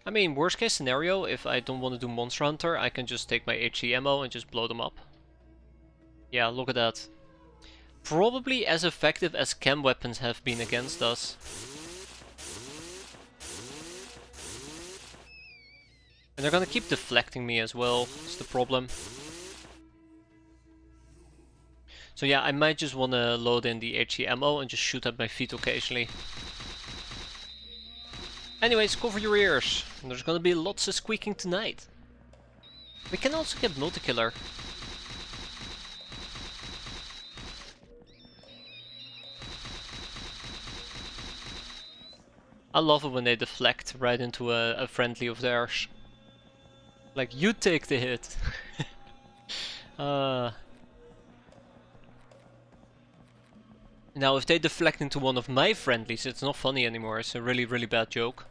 I mean, worst case scenario, if I don't want to do Monster Hunter, I can just take my HE ammo and just blow them up. Yeah, look at that. Probably as effective as chem weapons have been against us. And they're gonna keep deflecting me as well, that's the problem. So yeah, I might just wanna load in the HE ammo and just shoot at my feet occasionally. Anyways, cover your ears. There's gonna be lots of squeaking tonight. We can also get multi-killer. I love it when they deflect right into a friendly of theirs. Like, you take the hit. Now if they deflect into one of my friendlies, it's not funny anymore. It's a really, really bad joke.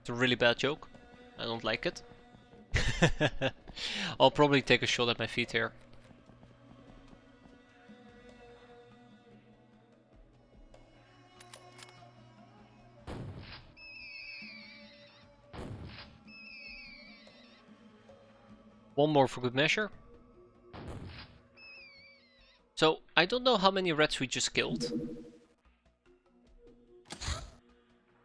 It's a really bad joke. I don't like it. I'll probably take a shot at my feet here. One more for good measure. So, I don't know how many rats we just killed.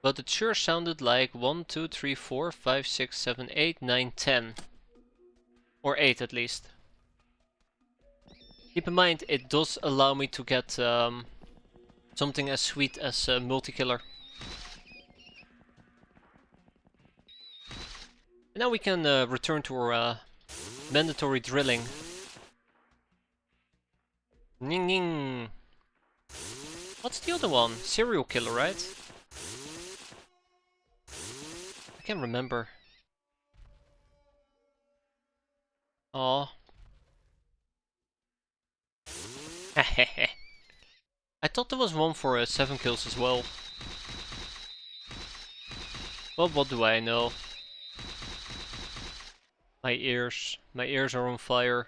But it sure sounded like 1, 2, 3, 4, 5, 6, 7, 8, 9, 10. Or 8 at least. Keep in mind, it does allow me to get something as sweet as multi-killer. And now we can return to our mandatory drilling. Ning ning. What's the other one? Serial killer, right? I can't remember. Oh. I thought there was one for 7 kills as well. Well, what do I know? My ears are on fire.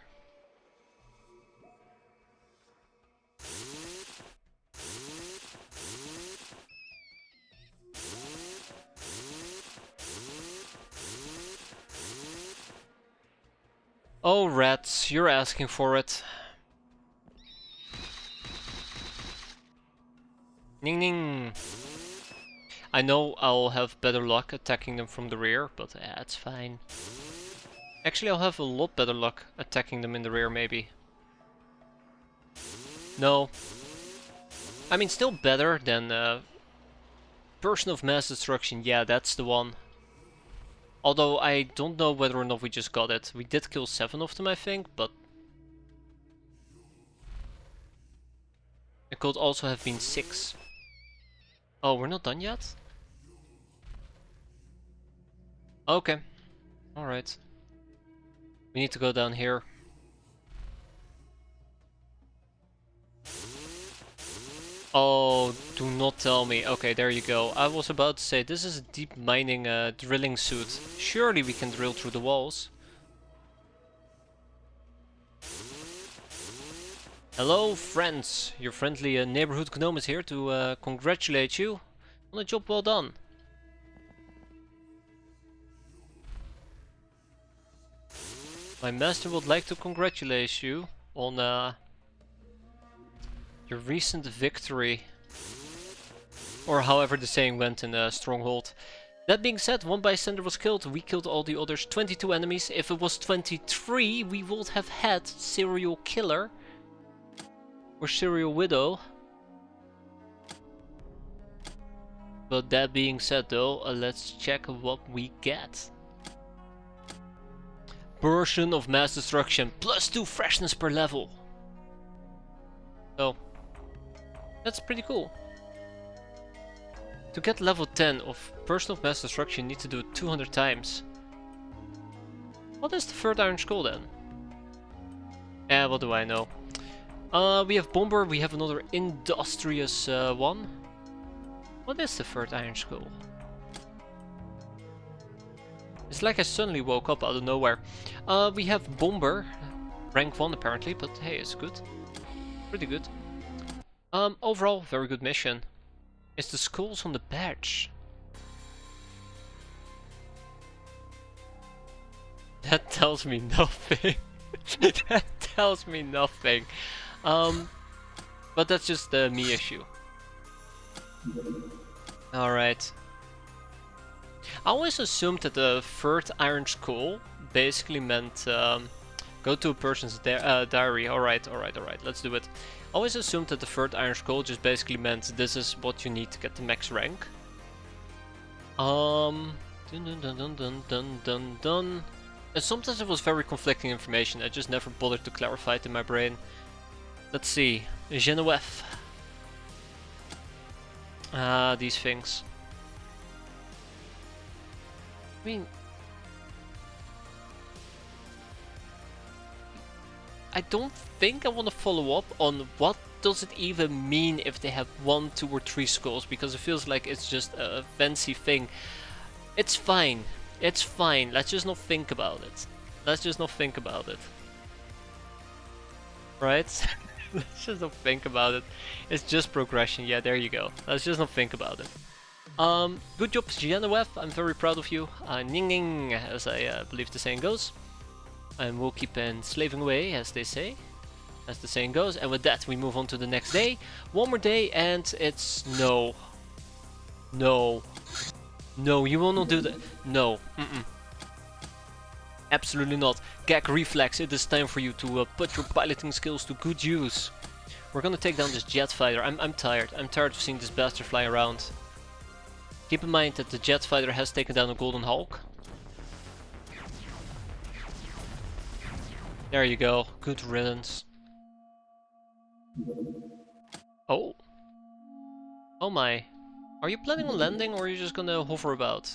Oh, rats, you're asking for it. Ning ning. I know I'll have better luck attacking them from the rear, but it's fine. Actually, I'll have a lot better luck attacking them in the rear, maybe. No. I mean, still better than Person of Mass Destruction. Yeah, that's the one. Although I don't know whether or not we just got it. We did kill 7 of them, I think, but it could also have been 6. Oh, we're not done yet? Okay. Alright. We need to go down here. Oh, do not tell me. Okay, there you go. I was about to say, this is a deep mining drilling suit. Surely we can drill through the walls. Hello, friends. Your friendly neighborhood gnome is here to congratulate you on a job well done. My master would like to congratulate you on your recent victory. Or however the saying went in Stronghold. That being said, one bystander was killed. We killed all the others. 22 enemies. If it was 23, we would have had serial killer. Or serial widow. But that being said though, let's check what we get. Person of Mass Destruction. +2 freshness per level. So, that's pretty cool. To get level 10 of Person of Mass Destruction, you need to do it 200 times. What is the third Iron Skull then? What do I know? We have Bomber, we have another industrious one. What is the third Iron Skull? It's like I suddenly woke up out of nowhere. We have Bomber, rank 1 apparently, but hey, it's good. Pretty good. Overall, very good mission. It's the skulls on the badge. That tells me nothing. That tells me nothing. But that's just the me issue. Alright. I always assumed that the third Iron Skull basically meant go to a person's diary. Alright, let's do it. I always assumed that the third Iron Skull just basically meant this is what you need to get the max rank. Dun dun dun dun dun dun dun dun. And sometimes it was very conflicting information. I just never bothered to clarify it in my brain. Let's see. Genevieve. These things. I mean, I don't think I want to follow up on what does it even mean if they have 1, 2 or 3 skulls, because it feels like it's just a fancy thing. It's fine. It's fine. Let's just not think about it. Let's just not think about it. Right? Let's just not think about it. It's just progression. Yeah, there you go. Let's just not think about it. Good job, Genevieve. I'm very proud of you. Ning ning, as I believe the saying goes. And we'll keep slaving away, as they say. As the saying goes. And with that, we move on to the next day. One more day, and it's no. No. No, you will not do that. No. Absolutely not. Gag Reflex, it is time for you to put your piloting skills to good use. We're gonna take down this jet fighter. I'm tired. I'm tired of seeing this bastard fly around. Keep in mind that the jet fighter has taken down a Golden Hulk. There you go. Good riddance. Oh. Oh my. Are you planning on landing, or are you just gonna hover about?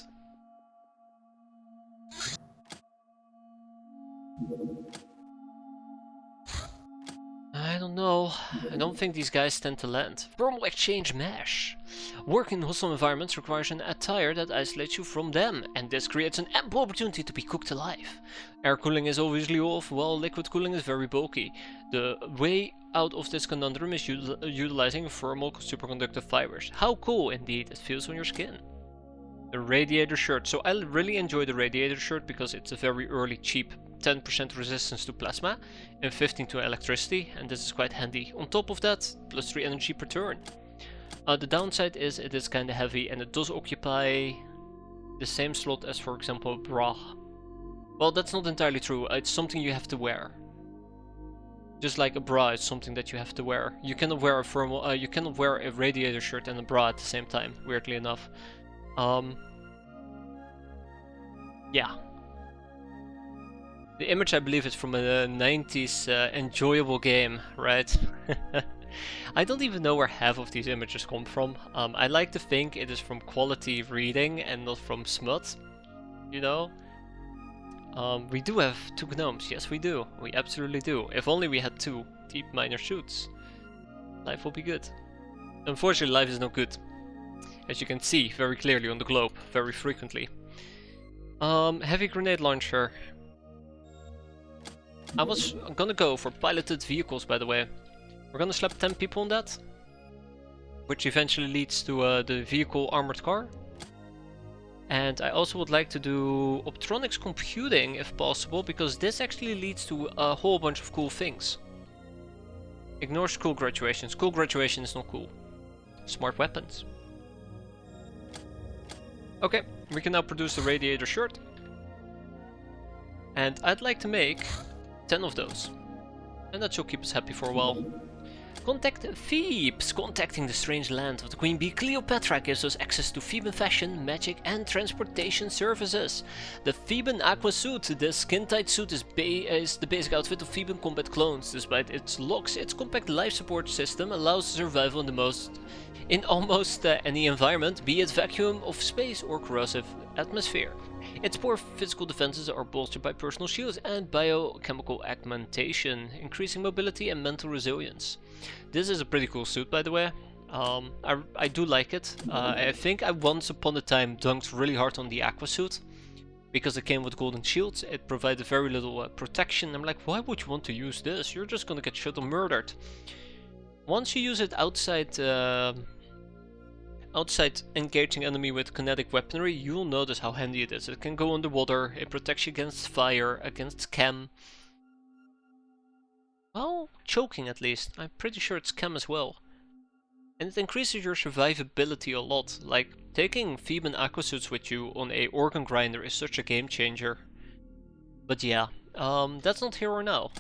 I don't know. I don't think these guys tend to land. Thermal exchange mesh. Working in hostile environments requires an attire that isolates you from them, and this creates an ample opportunity to be cooked alive. Air cooling is obviously off, while liquid cooling is very bulky. The way out of this conundrum is utilizing thermal superconductive fibers. How cool indeed it feels on your skin. The radiator shirt. So I really enjoy the radiator shirt because it's a very early cheap 10% resistance to plasma and 15 to electricity, and this is quite handy. On top of that, plus 3 energy per turn. The downside is it is kinda heavy and it does occupy the same slot as, for example, a bra. Well, that's not entirely true. It's something you have to wear. Just like a bra is something that you have to wear. You cannot wear a thermal, you cannot wear a radiator shirt and a bra at the same time, weirdly enough. Yeah. The image, I believe, is from a 90s enjoyable game, right? I don't even know where half of these images come from. I like to think it is from quality reading and not from smut, you know? We do have 2 gnomes, yes we do. We absolutely do. If only we had 2 deep miner suits. Life will be good. Unfortunately, life is not good. As you can see very clearly on the globe, very frequently. Heavy grenade launcher. I was gonna go for piloted vehicles, by the way. We're gonna slap 10 people on that, which eventually leads to the vehicle armored car. And I also would like to do optronics computing if possible, because this actually leads to a whole bunch of cool things. Ignore school graduation. School graduation is not cool. Smart weapons. Okay, we can now produce the radiator shirt. And I'd like to make 10 of those. And that should keep us happy for a while. Contact Thebes! Contacting the strange land of the Queen Bee Cleopatra gives us access to Theban fashion, magic and transportation services. The Theban Aqua Suit. The skin-tight suit is the basic outfit of Theban combat clones. Despite its looks, its compact life support system allows survival in almost any environment, be it vacuum of space or corrosive atmosphere. Its poor physical defenses are bolstered by personal shields and biochemical augmentation, increasing mobility and mental resilience. This is a pretty cool suit, by the way. I do like it. I think I once upon a time dunked really hard on the Aqua suit because it came with golden shields. It provided very little protection. I'm like, why would you want to use this? You're just gonna get shot or murdered. Once you use it outside engaging enemy with kinetic weaponry, you'll notice how handy it is. It can go underwater, it protects you against fire, against chem. Well, choking at least. I'm pretty sure it's chem as well. And it increases your survivability a lot. Like, taking Theban aquasuits with you on a organ grinder is such a game changer. But yeah, that's not here or now.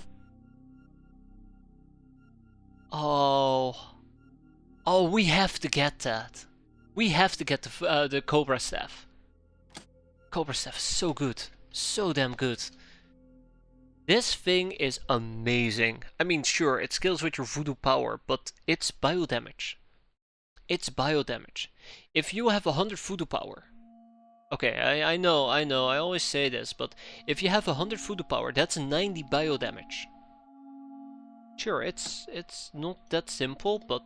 Oh, we have to get that. We have to get the Cobra Staff. Cobra Staff is so good. So damn good. This thing is amazing. I mean, sure, it scales with your voodoo power, but it's biodamage. It's biodamage. If you have 100 voodoo power... Okay, I know, I always say this, but if you have 100 voodoo power, that's 90 biodamage. Sure, it's not that simple, but...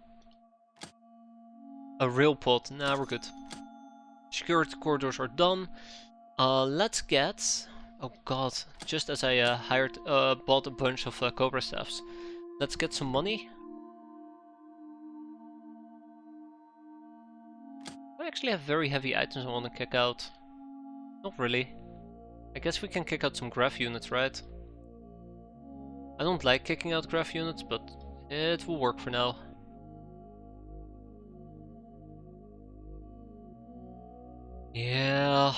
A real pot. Nah, we're good. Security corridors are done. Let's get... Oh god, just as I bought a bunch of Cobra Staffs. Let's get some money. I actually have very heavy items I want to kick out. Not really. I guess we can kick out some graph units, right? I don't like kicking out graph units, but it will work for now. Yeah,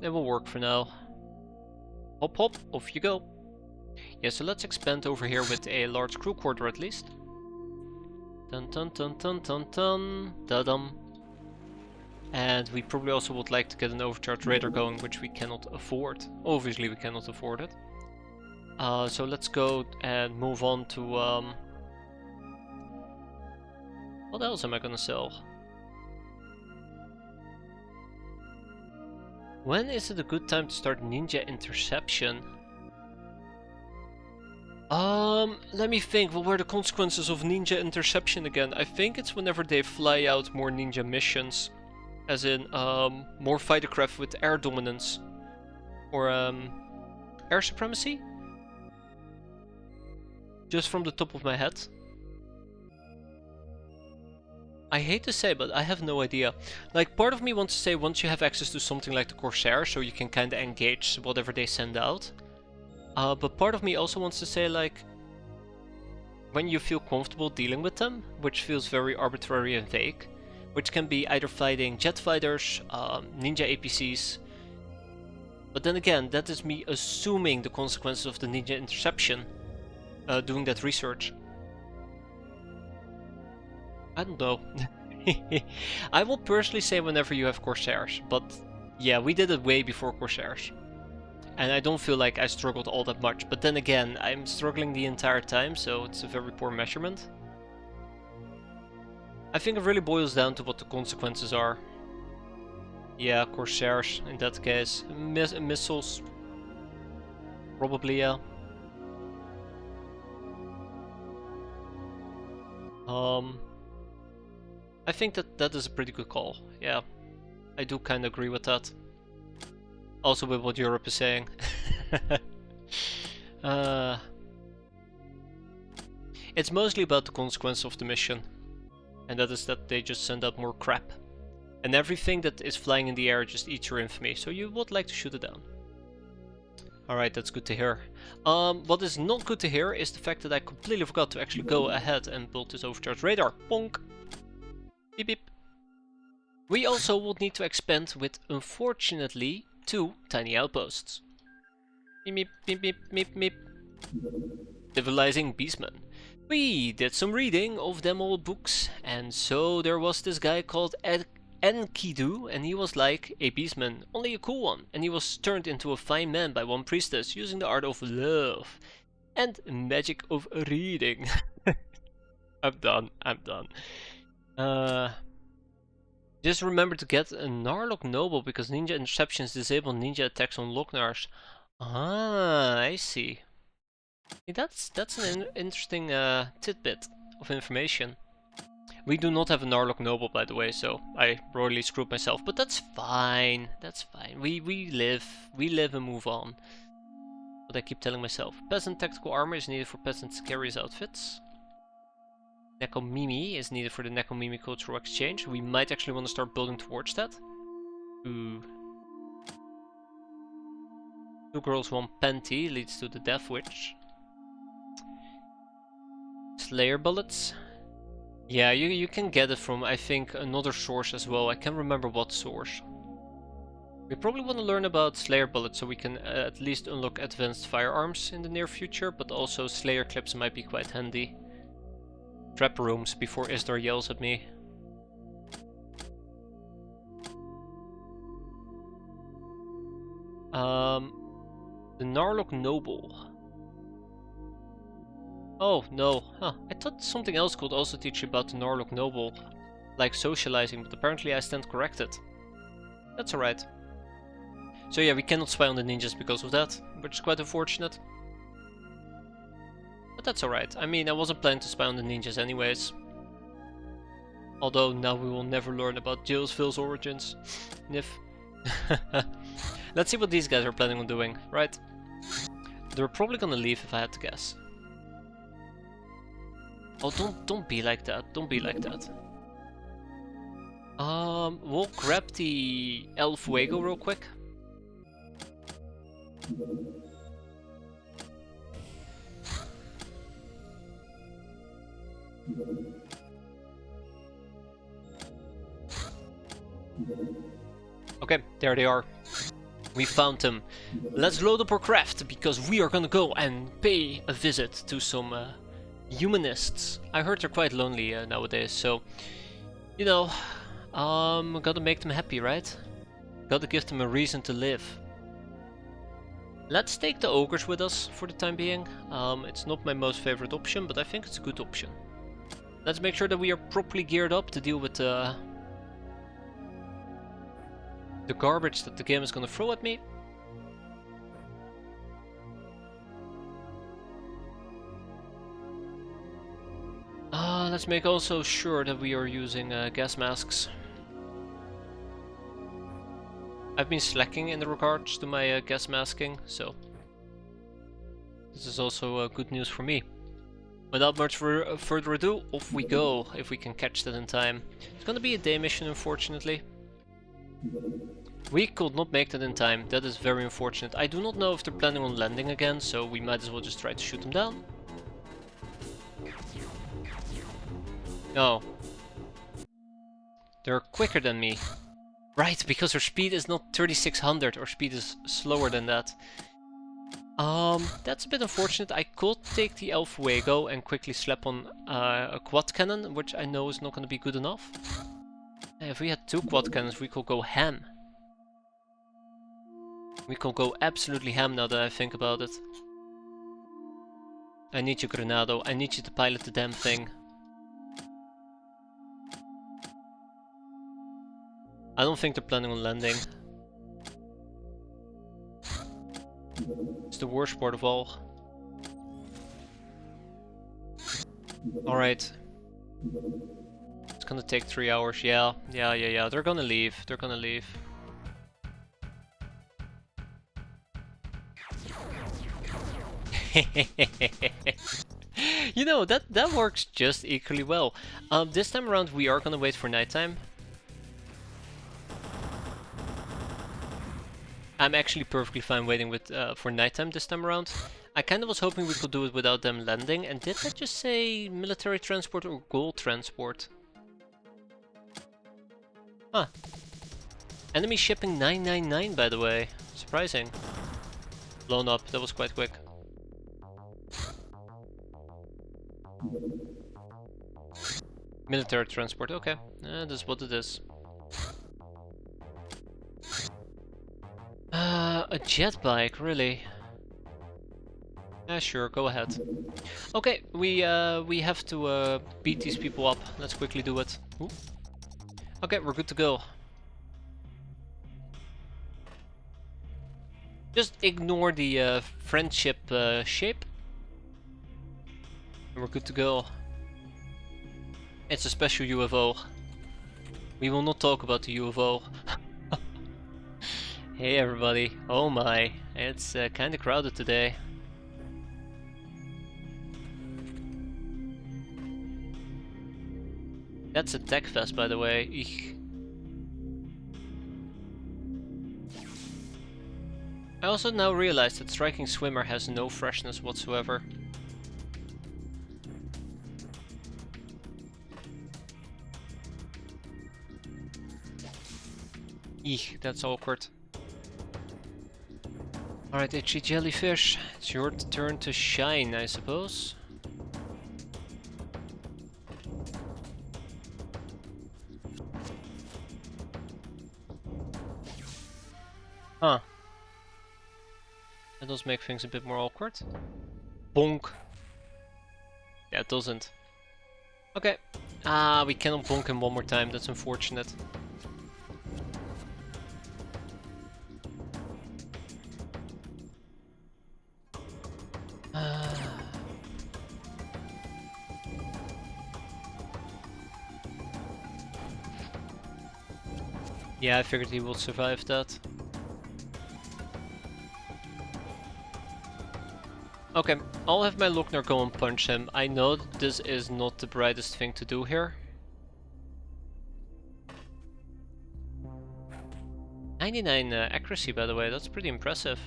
it will work for now. Hop hop, off you go. Yeah, so let's expand over here with a large crew quarter at least. Dun dun dun dun dun dun da-dum. And we probably also would like to get an overcharge radar going, which we cannot afford. Obviously we cannot afford it. So let's go and move on to what else am I gonna sell? When is it a good time to start ninja interception? Let me think. What were the consequences of ninja interception again? I think it's whenever they fly out more ninja missions. As in, more fightercraft with air dominance. Or, air supremacy? Just from the top of my head. I hate to say, but I have no idea. Like, part of me wants to say once you have access to something like the Corsair, so you can kind of engage whatever they send out. But part of me also wants to say, like, when you feel comfortable dealing with them, which feels very arbitrary and vague, which can be either fighting jet fighters, ninja APCs. But then again, that is me assuming the consequences of the ninja interception, doing that research. I don't know. I will personally say whenever you have Corsairs, but yeah, we did it way before Corsairs. And I don't feel like I struggled all that much, but then again, I'm struggling the entire time, so it's a very poor measurement. I think it really boils down to what the consequences are. Yeah, Corsairs in that case. Missiles. Probably, yeah. I think that is a pretty good call. Yeah, I do kind of agree with that. Also with what Europe is saying. It's mostly about the consequence of the mission. And that is that they just send out more crap. And everything that is flying in the air just eats your infamy, so you would like to shoot it down. Alright, that's good to hear. What is not good to hear is the fact that I completely forgot to actually go ahead and build this overcharge radar. Bonk! Beep beep. We also would need to expand with, unfortunately, 2 tiny outposts. Meep meep meep meep meep. Civilizing Beastmen. We did some reading of them old books, and so there was this guy called Enkidu, and he was like a beastman, only a cool one, and he was turned into a fine man by one priestess using the art of love and magic of reading. I'm done. Just remember to get a Narlock Noble because ninja interceptions disable ninja attacks on Locknars. Ah, I see. Hey, that's an interesting tidbit of information. We do not have a Narlock Noble, by the way, so I royally screwed myself, but that's fine. That's fine. We live and move on. What I keep telling myself. Peasant tactical armor is needed for peasants' carriers outfits. Nekomimi is needed for the Nekomimi cultural exchange. We might actually want to start building towards that. Ooh. 2 girls, 1 panty leads to the Death Witch. Slayer bullets. Yeah, you can get it from, I think, another source as well. I can't remember what source. We probably want to learn about Slayer bullets so we can at least unlock advanced firearms in the near future, but also Slayer clips might be quite handy. Trap rooms before Isdar yells at me. The Narlock Noble. Oh, no. Huh. I thought something else could also teach you about the Narlock Noble. Like socializing, but apparently I stand corrected. That's alright. So yeah, we cannot spy on the ninjas because of that, which is quite unfortunate. But that's alright. I mean, I wasn't planning to spy on the ninjas anyways. Although now we will never learn about Jailsville's origins. Nif. Let's see what these guys are planning on doing, right? They're probably gonna leave if I had to guess. Oh, don't be like that. Don't be like that. We'll grab the El Fuego real quick. Okay, there they are. We found them. Let's load up our craft, because we are gonna go and pay a visit to some humanists. I heard they're quite lonely nowadays, so, you know, gotta make them happy, right? Gotta give them a reason to live. Let's take the ogres with us for the time being. It's not my most favorite option, but I think it's a good option. Let's make sure that we are properly geared up to deal with the garbage that the game is gonna throw at me. Let's make also sure that we are using gas masks. I've been slacking in regards to my gas masking, so this is also good news for me. Without much further ado, off we go, if we can catch that in time. It's gonna be a day mission, unfortunately. We could not make that in time, that is very unfortunate. I do not know if they're planning on landing again, so we might as well just try to shoot them down. No. They're quicker than me. Right, because her speed is not 3600, or speed is slower than that. That's a bit unfortunate. I could take the El Fuego and quickly slap on a quad cannon, which I know is not going to be good enough. If we had 2 quad cannons, we could go ham. We could go absolutely ham now that I think about it. I need you, Granado. I need you to pilot the damn thing. I don't think they're planning on landing. It's the worst part of all. Alright. It's gonna take 3 hours. Yeah. They're gonna leave. They're gonna leave. You know, that works just equally well. This time around we are gonna wait for nighttime. I'm actually perfectly fine waiting with for nighttime this time around. I kind of was hoping we could do it without them landing, and did that just say military transport or gold transport? Huh. Enemy shipping 999, by the way. Surprising. Blown up, that was quite quick. Military transport, okay. This is what it is. A jet bike, really? Yeah, sure, go ahead. Okay, we have to beat these people up. Let's quickly do it. Ooh. Okay, we're good to go. Just ignore the friendship shape. And we're good to go. It's a special UFO. We will not talk about the UFO. Hey everybody, oh my, it's kinda crowded today. That's a tech fest, by the way. Eek. I also now realize that Striking Swimmer has no freshness whatsoever. Eek, that's awkward. Alright, itchy jellyfish, it's your turn to shine, I suppose. Huh. That does make things a bit more awkward. Bonk. Yeah, it doesn't. Okay. Ah, we cannot bonk him one more time, that's unfortunate. Yeah, I figured he will survive that. Okay, I'll have my Lochner go and punch him. I know this is not the brightest thing to do here. 99 accuracy, by the way, that's pretty impressive.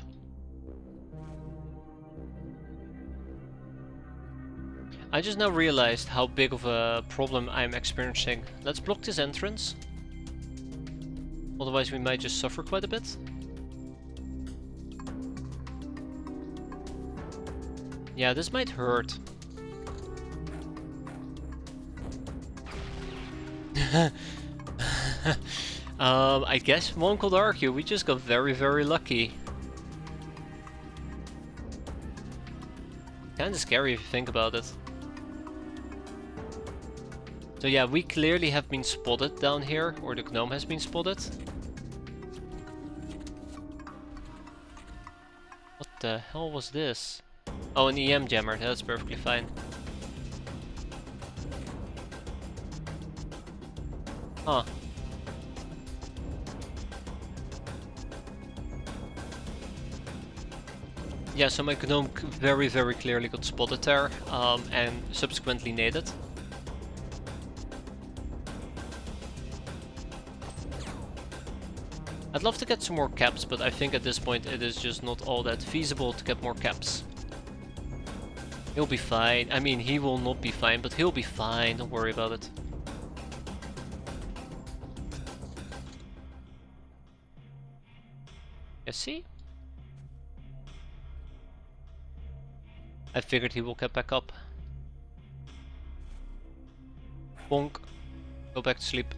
I just now realized how big of a problem I'm experiencing. Let's block this entrance. Otherwise we might just suffer quite a bit. Yeah, this might hurt. I guess one could argue we just got very, very lucky. Kinda scary if you think about it. So yeah, we clearly have been spotted down here, or the gnome has been spotted. What the hell was this? Oh, an EM jammer, that's perfectly fine. Huh. Yeah, so my gnome very, very clearly got spotted there, and subsequently naded. I'd love to get some more caps, but I think at this point it is just not all that feasible to get more caps. He'll be fine. I mean, he will not be fine, but he'll be fine. Don't worry about it. You see? I figured he will get back up. Bonk. Go back to sleep.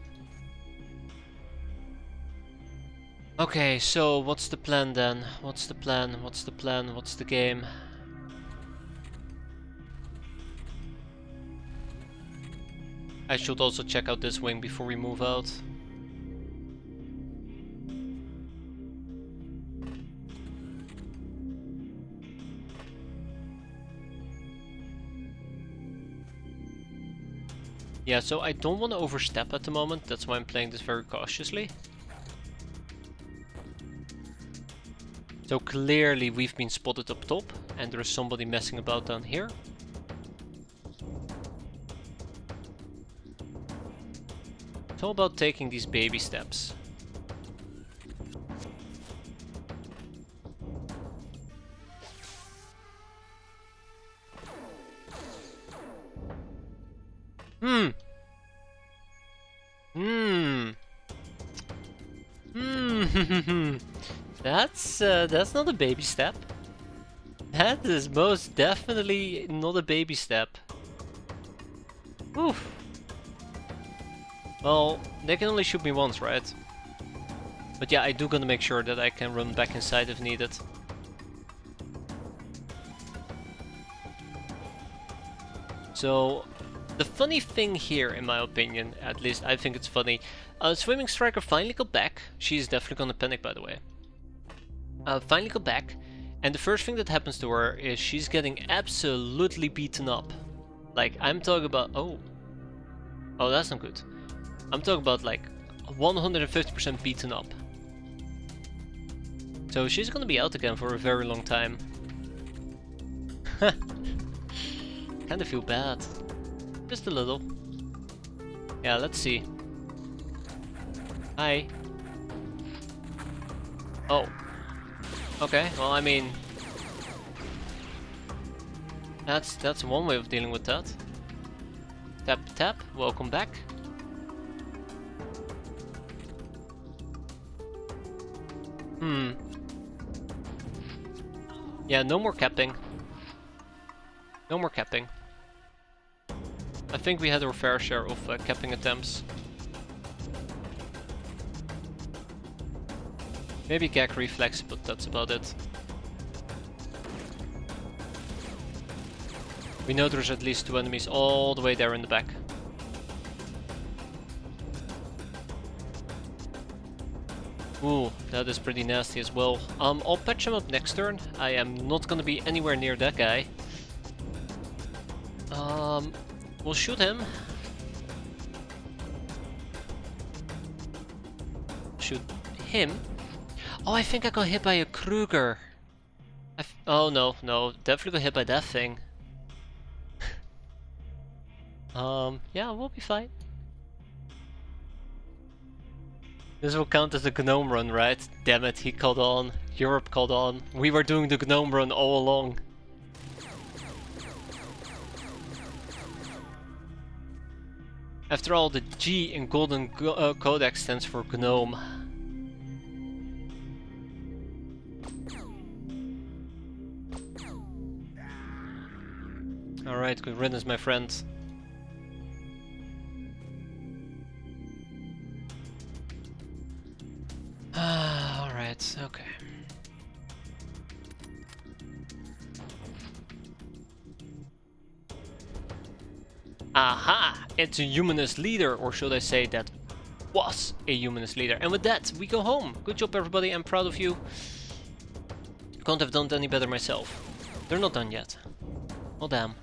Okay, so what's the plan then? What's the plan? What's the plan? What's the game? I should also check out this wing before we move out. Yeah, so I don't want to overstep at the moment, that's why I'm playing this very cautiously. So clearly we've been spotted up top, and there is somebody messing about down here. It's all about taking these baby steps. That's not a baby step. That is most definitely not a baby step. Oof. Well, they can only shoot me once, right? But yeah, I do gonna make sure that I can run back inside if needed. So, the funny thing here, in my opinion, at least I think it's funny, Swimming Striker finally got back. She's definitely gonna panic, by the way. Finally got back, and the first thing that happens to her is she's getting absolutely beaten up. Like, I'm talking about... Oh, that's not good. I'm talking about like 150% beaten up. So she's gonna be out again for a very long time. Kinda feel bad. Just a little. Yeah, let's see. Hi. Oh. Okay, well, I mean... That's one way of dealing with that. Tap, tap, welcome back. Yeah, no more capping. No more capping. I think we had our fair share of capping attempts. Maybe gag reflex, but that's about it. We know there's at least 2 enemies all the way there in the back. Ooh, that is pretty nasty as well. I'll patch him up next turn. I am not gonna be anywhere near that guy. We'll shoot him. Shoot him. Oh, I think I got hit by a Kruger. Oh no, definitely got hit by that thing. Yeah, we'll be fine. This will count as a gnome run, right? Damn it, he caught on. Europe caught on. We were doing the gnome run all along. After all, the G in Golden Codex stands for Gnome. Alright, good riddance, my friend. Alright, okay. Aha! It's a humanist leader, or should I say that was a humanist leader. And with that, we go home. Good job, everybody. I'm proud of you. Can't have done any better myself. They're not done yet. Oh, damn.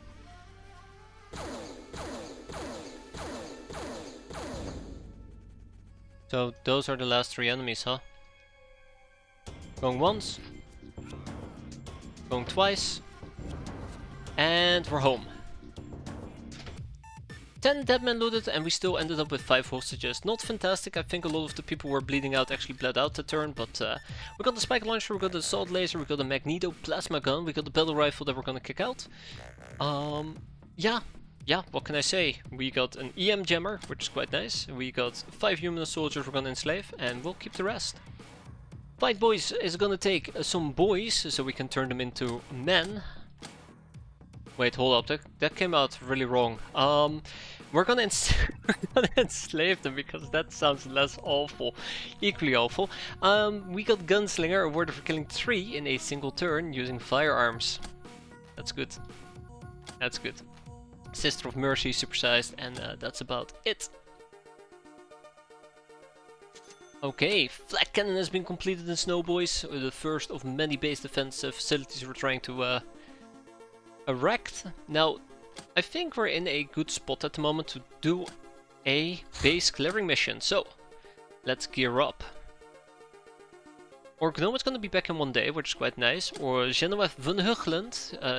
So, those are the last 3 enemies, huh? Going once. Going twice. And we're home. 10 dead men looted, and we still ended up with 5 hostages. Not fantastic. I think a lot of the people who were bleeding out actually bled out the turn, but we got the spike launcher, we got the assault laser, we got the magneto plasma gun, we got the battle rifle that we're gonna kick out. Yeah, what can I say? We got an EM jammer, which is quite nice. We got 5 human soldiers we're gonna enslave, and we'll keep the rest. Fight Boys is gonna take some boys, so we can turn them into men. Wait, hold up, that came out really wrong. We're gonna enslave them because that sounds less awful, equally awful. We got Gunslinger, awarded for killing 3 in a single turn using firearms. That's good. That's good. Sister of Mercy, supersized, and that's about it. Okay, Flak Cannon has been completed in Snow Boys, the first of many base defense facilities we're trying to erect. Now, I think we're in a good spot at the moment to do a base clearing mission, so let's gear up. Or Gnome is going to be back in 1 day, which is quite nice. Or Genevieve van Huggeland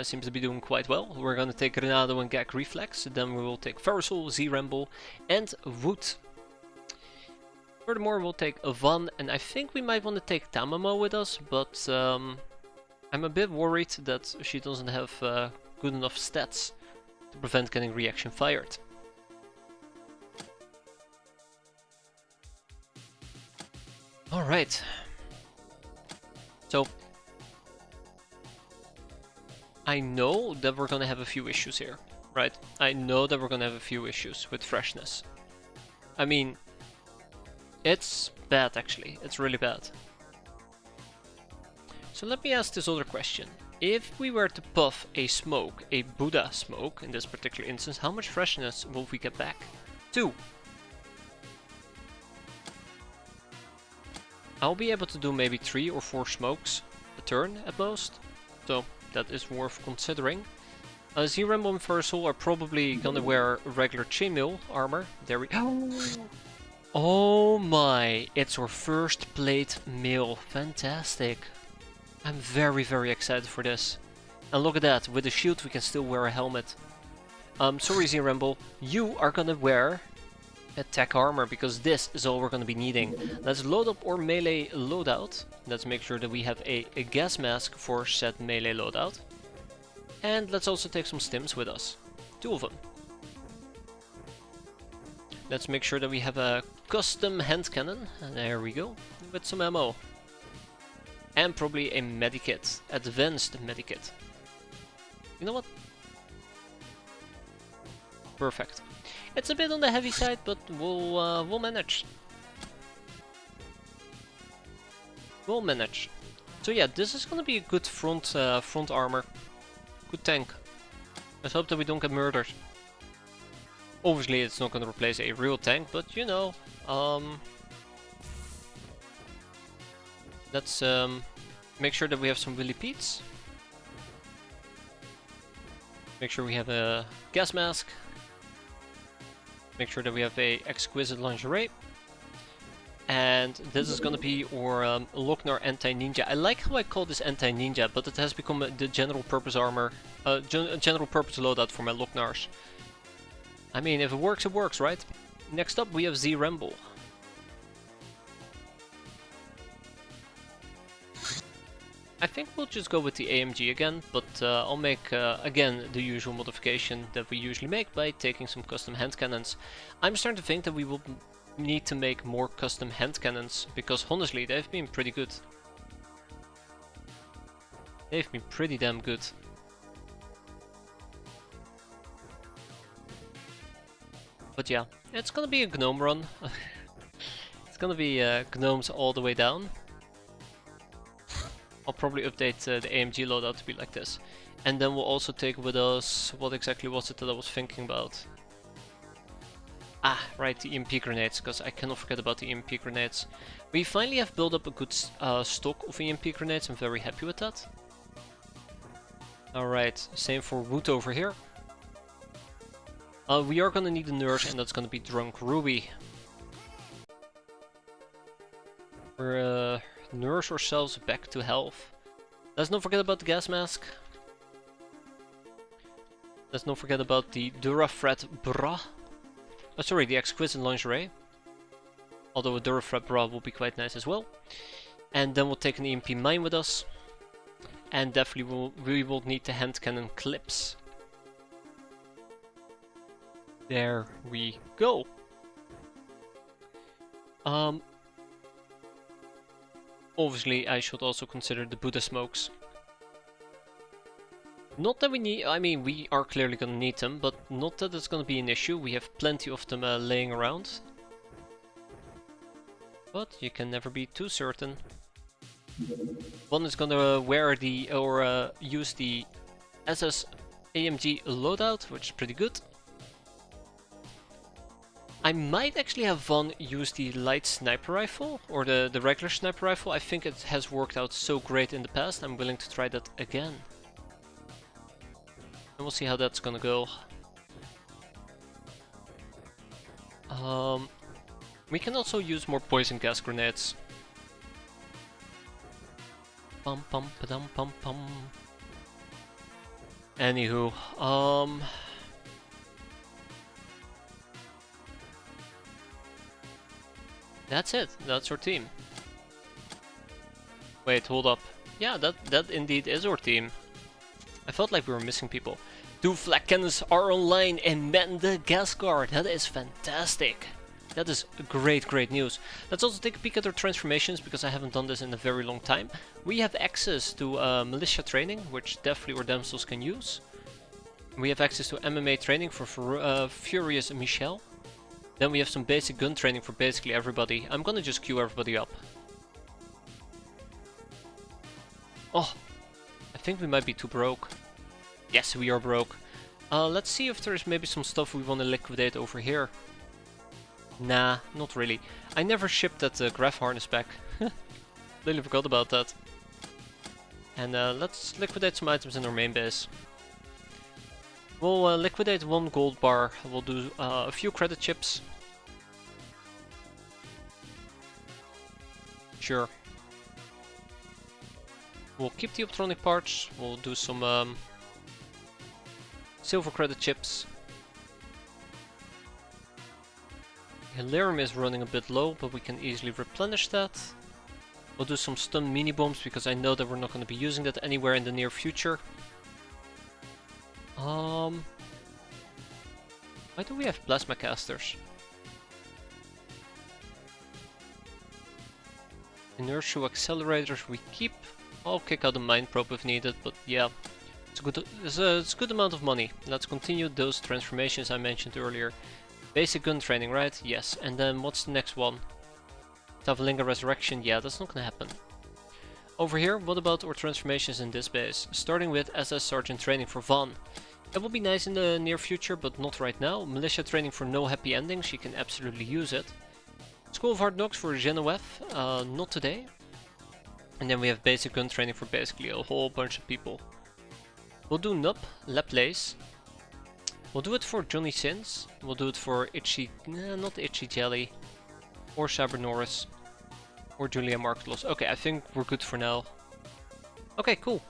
seems to be doing quite well. We're going to take Renado and Gag Reflex, then we will take Farasol, Z-Ramble and Wood. Furthermore, we'll take Van, and I think we might want to take Tamamo with us, but I'm a bit worried that she doesn't have good enough stats to prevent getting reaction fired. Alright. So, I know that we're gonna have a few issues here, right? I know that we're gonna have a few issues with freshness. I mean, it's bad actually, it's really bad. So let me ask this other question. If we were to puff a smoke, a Buddha smoke in this particular instance, how much freshness will we get back? 2. I'll be able to do maybe 3 or 4 smokes a turn at most, so that is worth considering. Z-Rambo and Fursel are probably gonna wear regular chainmail armor. There we go. Oh my, it's our first plate mail. Fantastic. I'm very, very excited for this. And look at that, with the shield we can still wear a helmet. Sorry Z-Rambo, you are gonna wear attack armor, because this is all we're gonna be needing. Let's load up our melee loadout. Let's make sure that we have a gas mask for said melee loadout. And let's also take some stims with us. 2 of them. Let's make sure that we have a custom hand cannon. And there we go, with some ammo. And probably a medikit, advanced medikit. You know what? Perfect. It's a bit on the heavy side, but we'll manage. We'll manage. So yeah, this is gonna be a good front armor. Good tank. Let's hope that we don't get murdered. Obviously, it's not gonna replace a real tank, but you know, let's make sure that we have some Willy Pete's. Make sure we have a gas mask. Make sure that we have a exquisite lingerie. And this is gonna be our Lochnar anti-ninja. I like how I call this anti-ninja, but it has become the general purpose armor, general purpose loadout for my Lochnars. I mean, if it works, right? Next up we have I think we'll just go with the AMG again, but I'll make, again, the usual modification that we usually make by taking some custom hand cannons. I'm starting to think that we will need to make more custom hand cannons, because honestly, they've been pretty good. They've been pretty damn good. But yeah, it's gonna be a gnome run. It's gonna be gnomes all the way down. I'll probably update the AMG loadout to be like this. And then we'll also take with us, what exactly was it that I was thinking about? Ah, right, the EMP grenades, because I cannot forget about the EMP grenades. We finally have built up a good stock of EMP grenades, I'm very happy with that. Alright, same for wood over here. We are gonna need a nurse, and that's gonna be Drunk Ruby. We're nurse ourselves back to health. Let's not forget about the gas mask. Let's not forget about the Durafret bra. Oh, sorry, the exquisite lingerie. Although a Durafret bra will be quite nice as well. And then we'll take an EMP mine with us. And definitely we will need the hand cannon clips. There we go. Obviously, I should also consider the Buddha smokes. Not that we need, I mean, we are clearly gonna need them, but not that it's gonna be an issue. We have plenty of them laying around. But you can never be too certain. One is gonna wear the, or use the SS AMG loadout, which is pretty good. I might actually have Von use the light sniper rifle, or the regular sniper rifle. I think it has worked out so great in the past, I'm willing to try that again. And we'll see how that's gonna go. We can also use more poison gas grenades. Pum pum padum pum pum. Anywho, that's it. That's our team. Wait, hold up. Yeah, that indeed is our team. I felt like we were missing people. 2 flak cannons are online and man the gas guard. That is fantastic. That is great news. Let's also take a peek at our transformations, because I haven't done this in a very long time. We have access to militia training, which definitely our damsels can use. We have access to MMA training for Furious Michelle. Then we have some basic gun training for basically everybody. I'm gonna just queue everybody up. Oh, I think we might be too broke. Yes, we are broke. Let's see if there's maybe some stuff we want to liquidate over here. Nah, not really. I never shipped that graph harness back. Really forgot about that. And let's liquidate some items in our main base. We'll liquidate 1 gold bar. We'll do a few credit chips. Sure. We'll keep the optronic parts. We'll do some silver credit chips. Hilarium is running a bit low, but we can easily replenish that. We'll do some stun mini bombs, because I know that we're not going to be using that anywhere in the near future. Why do we have plasma casters? Inertial accelerators we keep. I'll kick out the mine probe if needed, but yeah, it's a good amount of money. Let's continue those transformations I mentioned earlier. Basic gun training, right? Yes. And then what's the next one? Tavalinga Resurrection. Yeah, that's not gonna happen. Over here, what about our transformations in this base? Starting with SS Sergeant training for Van. It will be nice in the near future, but not right now. Militia training for no happy endings, she can absolutely use it. School of Hard Knocks for Genevieve, not today. And then we have basic gun training for basically a whole bunch of people. We'll do Nup, Laplace. We'll do it for Johnny Sins. We'll do it for Itchy, not Itchy Jelly. Or Saber Norris. Or Julia Marklos. Okay, I think we're good for now. Okay, cool.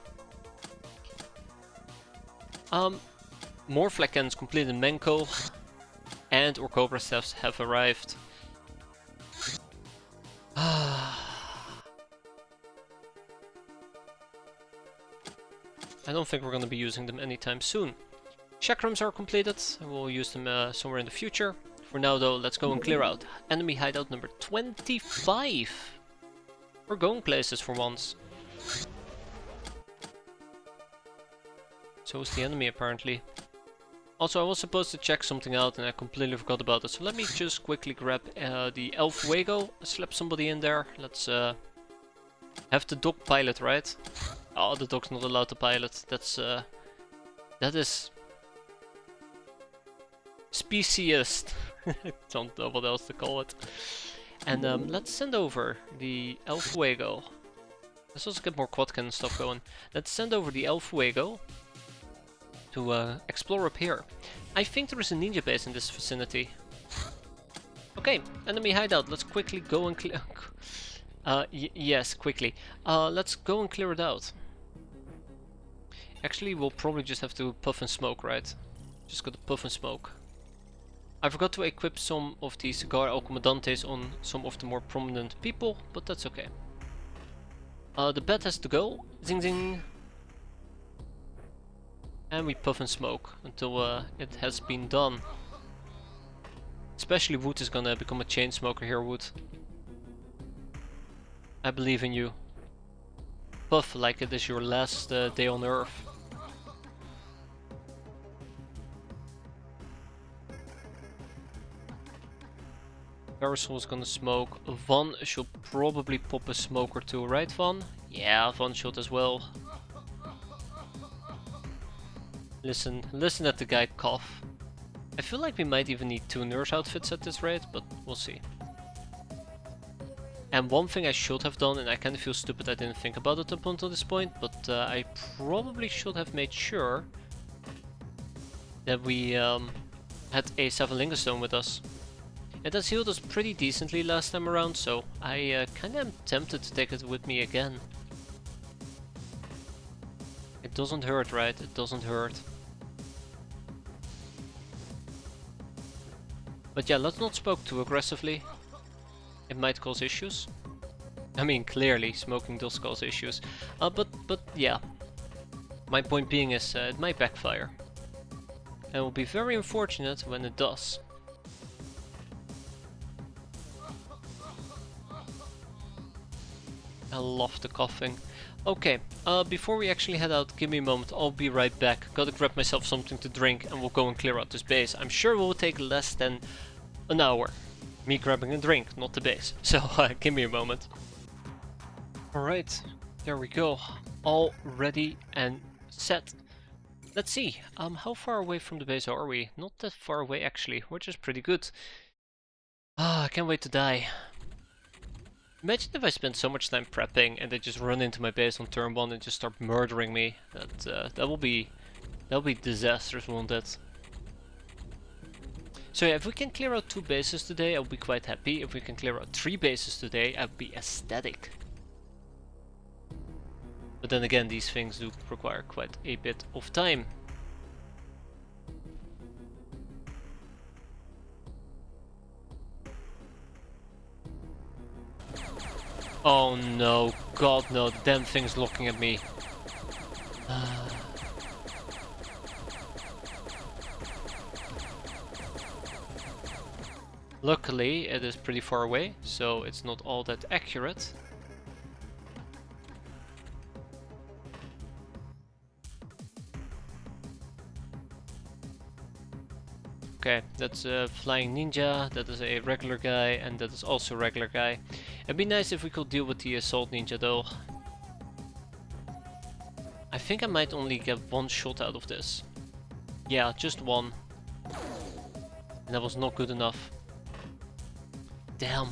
More flak cannons completed in Menko. And our Cobra staffs have arrived. don't think we're going to be using them anytime soon. Chakrams are completed, and we'll use them somewhere in the future. For now though, let's go and clear out enemy hideout number 25. We're going places for once. So is the enemy apparently. Also, I was supposed to check something out and I completely forgot about it. So let me just quickly grab the Elf Wago, slap somebody in there. Let's have the dog pilot, right? Oh, the dog's not allowed to pilot. That is speciest. I don't know what else to call it. And let's send over the Elf Wago. Let's also get more quad cannon stuff going. Let's send over the Elf Wago to explore up here. I think there is a ninja base in this vicinity. Okay, enemy hideout. Let's quickly go and clear. Yes, quickly. Let's go and clear it out. Actually, we'll probably just have to puff and smoke, right? Just got to puff and smoke. I forgot to equip some of the Cigar El Comandantes on some of the more prominent people, but that's okay. The bat has to go. Zing zing. And we puff and smoke until it has been done. Especially Wood is gonna become a chain smoker here, Wood. I believe in you. Puff like it is your last day on Earth. Parasol is gonna smoke. Van should probably pop a smoke or two, right Van? Yeah, Van should as well. Listen at the guy cough. I feel like we might even need 2 nurse outfits at this rate, but we'll see. And one thing I should have done, and I kind of feel stupid I didn't think about it up until this point, but I probably should have made sure that we had a 7 Lingus Stone with us. It has healed us pretty decently last time around, so I kinda am tempted to take it with me again. It doesn't hurt, right? It doesn't hurt. But yeah, let's not smoke too aggressively. It might cause issues. I mean, clearly smoking does cause issues. But yeah. My point being is it might backfire. And it will be very unfortunate when it does. I love the coughing. Okay, before we actually head out, give me a moment, I'll be right back. Gotta grab myself something to drink and we'll go and clear out this base. I'm sure it will take less than an hour. Me grabbing a drink, not the base. So give me a moment. Alright, there we go. All ready and set. Let's see, how far away from the base are we? Not that far away actually, which is pretty good. I can't wait to die. Imagine if I spend so much time prepping and they just run into my base on turn 1 and just start murdering me. That will be disastrous, won't it? So yeah, if we can clear out 2 bases today, I'll be quite happy. If we can clear out 3 bases today, I'll be ecstatic. But then again, these things do require quite a bit of time. Oh no, god no, the damn thing's looking at me. Luckily, it is pretty far away, so it's not all that accurate. Okay, that's a flying ninja, that is a regular guy, and that is also a regular guy. It'd be nice if we could deal with the assault ninja though. I think I might only get 1 shot out of this. Yeah, just 1. And that was not good enough. Damn.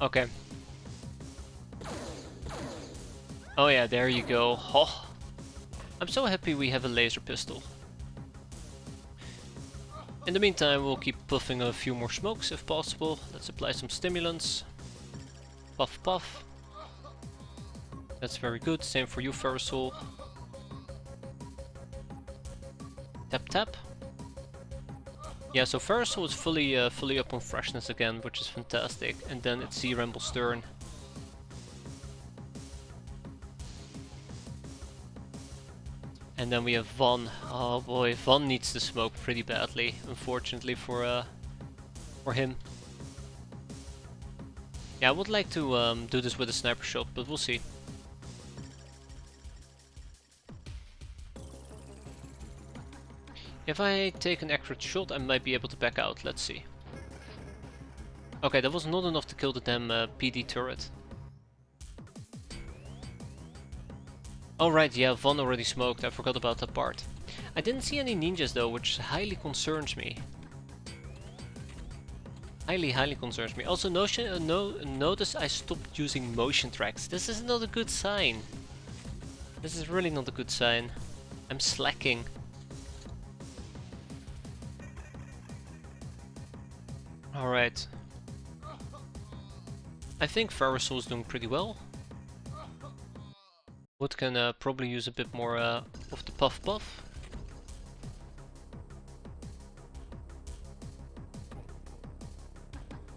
Okay. Oh yeah, there you go. Oh. I'm so happy we have a laser pistol. In the meantime, we'll keep puffing a few more smokes if possible. Let's apply some stimulants. Puff puff. That's very good. Same for you, Ferrosol. Tap tap. Yeah, so Ferrosol is fully up on freshness again, which is fantastic. And then it's Z Ramble's turn. And then we have Von. Oh boy, Von needs to smoke pretty badly, unfortunately for him. Yeah, I would like to do this with a sniper shot, but we'll see. If I take an accurate shot, I might be able to back out. Let's see. Okay, that was not enough to kill the damn PD turret. Oh right, yeah, Von already smoked. I forgot about that part. I didn't see any ninjas though, which highly concerns me. Highly concerns me. Also, notice I stopped using motion tracks. This is not a good sign. This is really not a good sign. I'm slacking. Alright. I think Pharisol is doing pretty well. Wood can probably use a bit more of the puff.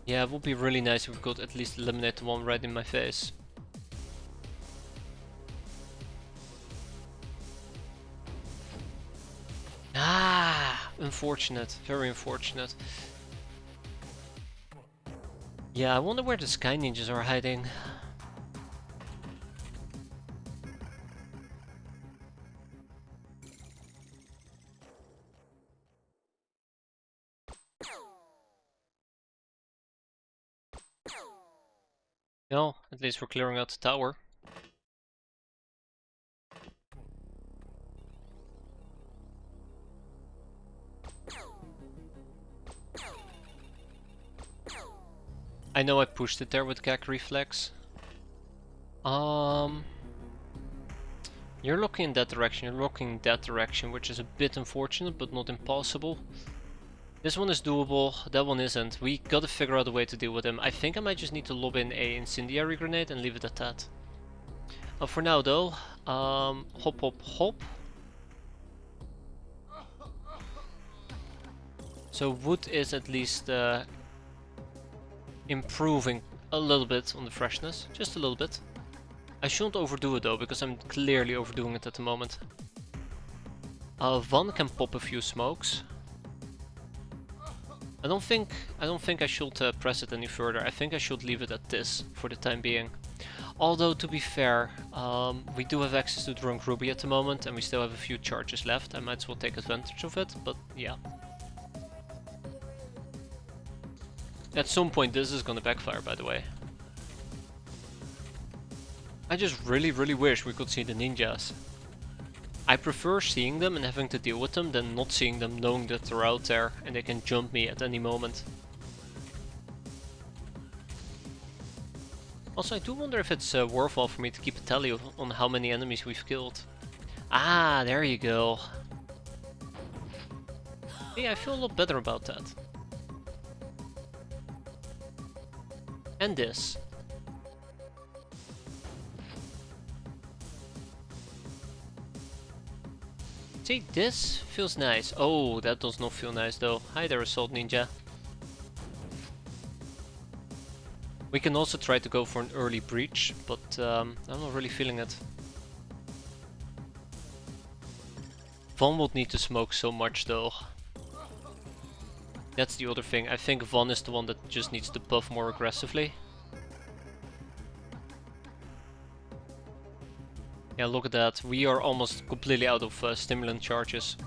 Yeah, it would be really nice if we could at least eliminate the one right in my face. Ah, unfortunate, very unfortunate. Yeah, I wonder where the Sky Ninjas are hiding. No, at least we're clearing out the tower. I know I pushed it there with Gag Reflex. You're looking in that direction, which is a bit unfortunate, but not impossible. This one is doable, that one isn't. We gotta figure out a way to deal with him. I think I might just need to lob in a incendiary grenade and leave it at that. For now though, hop. So wood is at least improving a little bit on the freshness, just a little bit. I shouldn't overdo it though, because I'm clearly overdoing it at the moment. Van can pop a few smokes. I don't think I should press it any further. I think I should leave it at this for the time being. Although, to be fair, we do have access to Drunk Ruby at the moment, and we still have a few charges left. I might as well take advantage of it, but yeah. At some point this is gonna backfire, by the way. I just really wish we could see the ninjas. I prefer seeing them and having to deal with them than not seeing them, knowing that they're out there and they can jump me at any moment. Also, I do wonder if it's worthwhile for me to keep a tally on how many enemies we've killed. Ah, there you go. Yeah, I feel a lot better about that. And this. See, this feels nice. Oh, that does not feel nice though. Hi there, Assault Ninja. We can also try to go for an early breach, but I'm not really feeling it. Von would need to smoke so much though. That's the other thing. I think Von is the one that just needs to buff more aggressively. Yeah, look at that. We are almost completely out of stimulant charges.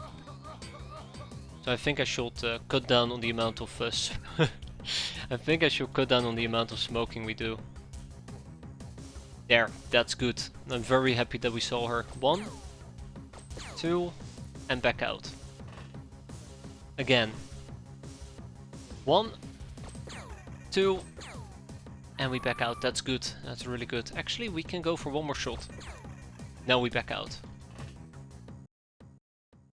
So I think I should cut down on the amount of I think I should cut down on the amount of smoking we do. There, that's good. I'm very happy that we saw her. 1, 2, and back out. Again. 1, 2, and we back out. That's good. That's really good. Actually, we can go for one more shot. Now we back out.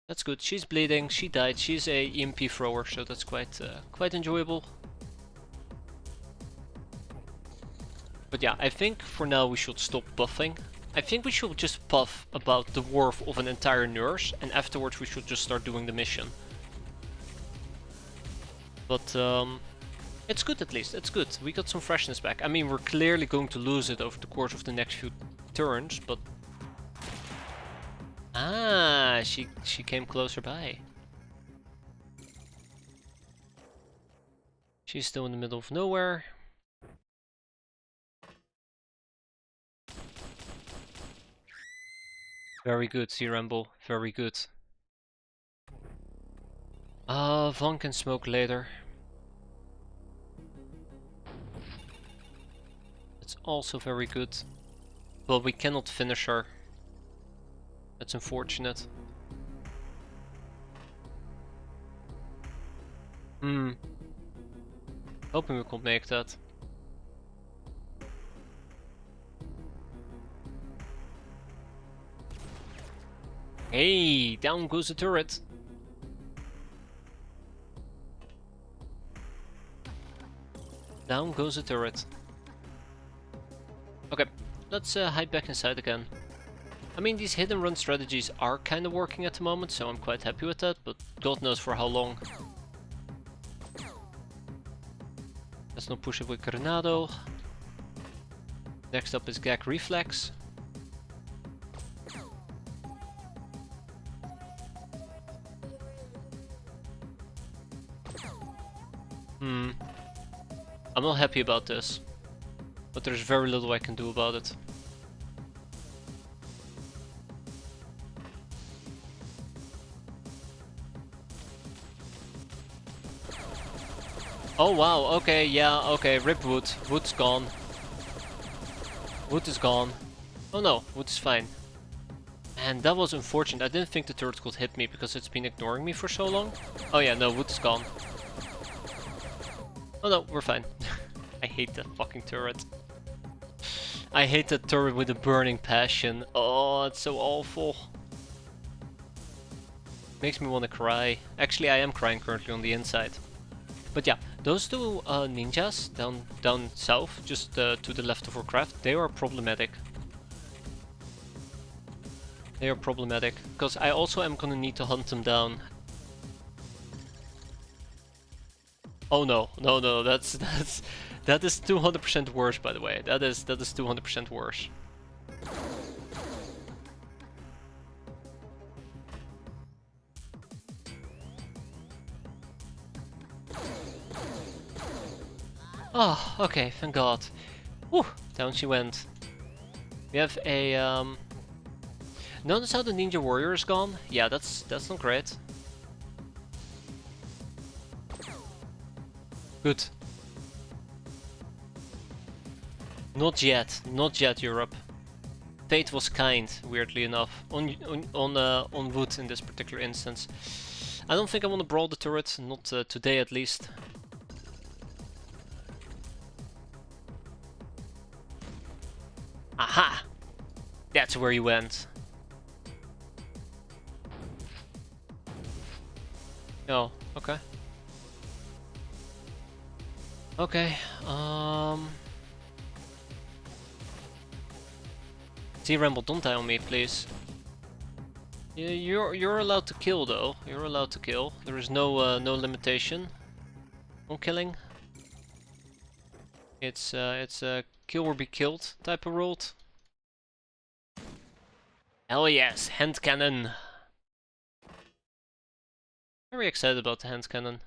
That's good. She's bleeding. She died. She's a EMP thrower, so that's quite enjoyable. But yeah, I think for now we should stop buffing. I think we should just puff about the worth of an entire nurse, and afterwards we should just start doing the mission. But it's good at least. It's good. We got some freshness back. I mean, we're clearly going to lose it over the course of the next few turns, but Ah, she came closer by. She's still in the middle of nowhere. Very good, Sea Ramble. Very good. Von can smoke later. It's also very good. But we cannot finish her. That's unfortunate. Hoping we could make that. Hey, down goes the turret. Down goes the turret. Okay, let's hide back inside again. I mean, these hit and run strategies are kind of working at the moment, so I'm quite happy with that, but God knows for how long. Let's not push it with Granado. Next up is Gag Reflex. I'm not happy about this, but there's very little I can do about it. Oh wow, okay, yeah, okay, rip wood. Wood's gone. Wood is gone. Oh no, wood is fine. Man, that was unfortunate. I didn't think the turret could hit me because it's been ignoring me for so long. Oh yeah, no, wood is gone. Oh no, we're fine. I hate that fucking turret. I hate that turret with a burning passion. Oh, it's so awful. Makes me want to cry. Actually, I am crying currently on the inside. But yeah, those two ninjas down south, just to the left of our craft, they are problematic. They are problematic, because I also am gonna need to hunt them down. Oh no, no, that is 200% worse, by the way. That is 200% worse. Oh, okay, thank God. Whew, down she went. We have a notice how the ninja warrior is gone? Yeah, that's not great. Good. Not yet, Europe. Fate was kind, weirdly enough, on wood in this particular instance. I don't think I want to brawl the turret, not today at least. Aha! That's where you went. Oh, okay. Okay, T-Ramble, don't die on me, please. Yeah, you're allowed to kill though. You're allowed to kill. There is no no limitation on killing. It's a kill or be killed type of rule. Hell yes, hand cannon. Very excited about the hand cannon.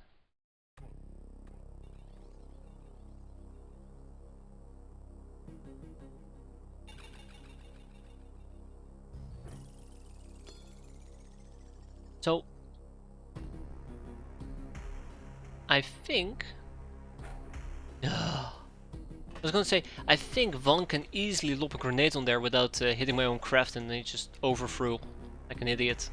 So, I think... I was gonna say, I think Von can easily lob a grenade on there without hitting my own craft, and then he just overthrew like an idiot.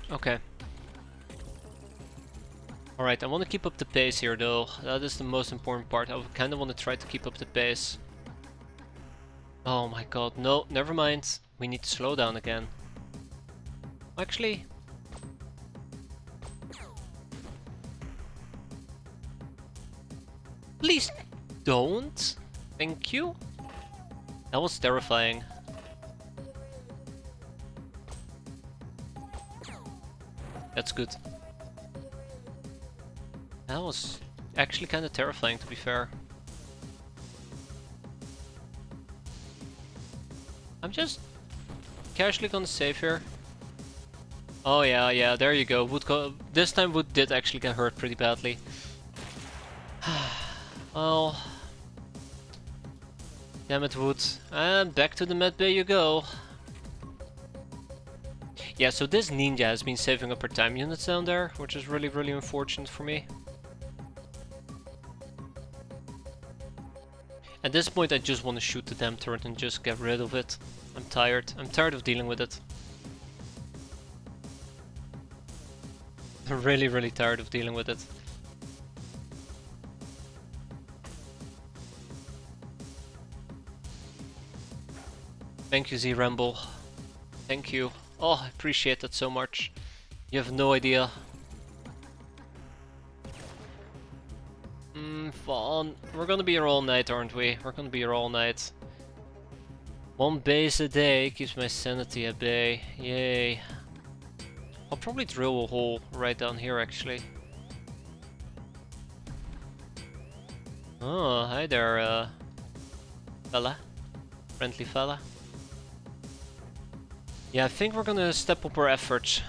Okay. Alright, I want to keep up the pace here though. That is the most important part. I kind of want to try to keep up the pace. Oh my god, no, never mind. We need to slow down again. Actually... Please don't! Thank you. That was terrifying. That's good. That was actually kind of terrifying, to be fair. just casually gonna save here. Oh yeah, there you go. This time Wood did actually get hurt pretty badly. Well, damn it, Wood. And back to the med bay you go. Yeah, so this ninja has been saving up her time units down there, which is really, really unfortunate for me. At this point I just want to shoot the damn turret and just get rid of it. I'm tired. I'm tired of dealing with it. I'm really, really tired of dealing with it. Thank you, Z-Ramble. Thank you. Oh, I appreciate that so much. You have no idea. Fun. We're gonna be here all night, aren't we? We're gonna be here all night. One base a day keeps my sanity at bay. Yay. I'll probably drill a hole right down here, actually. Oh, hi there, fella. Friendly fella. Yeah, I think we're gonna step up our efforts.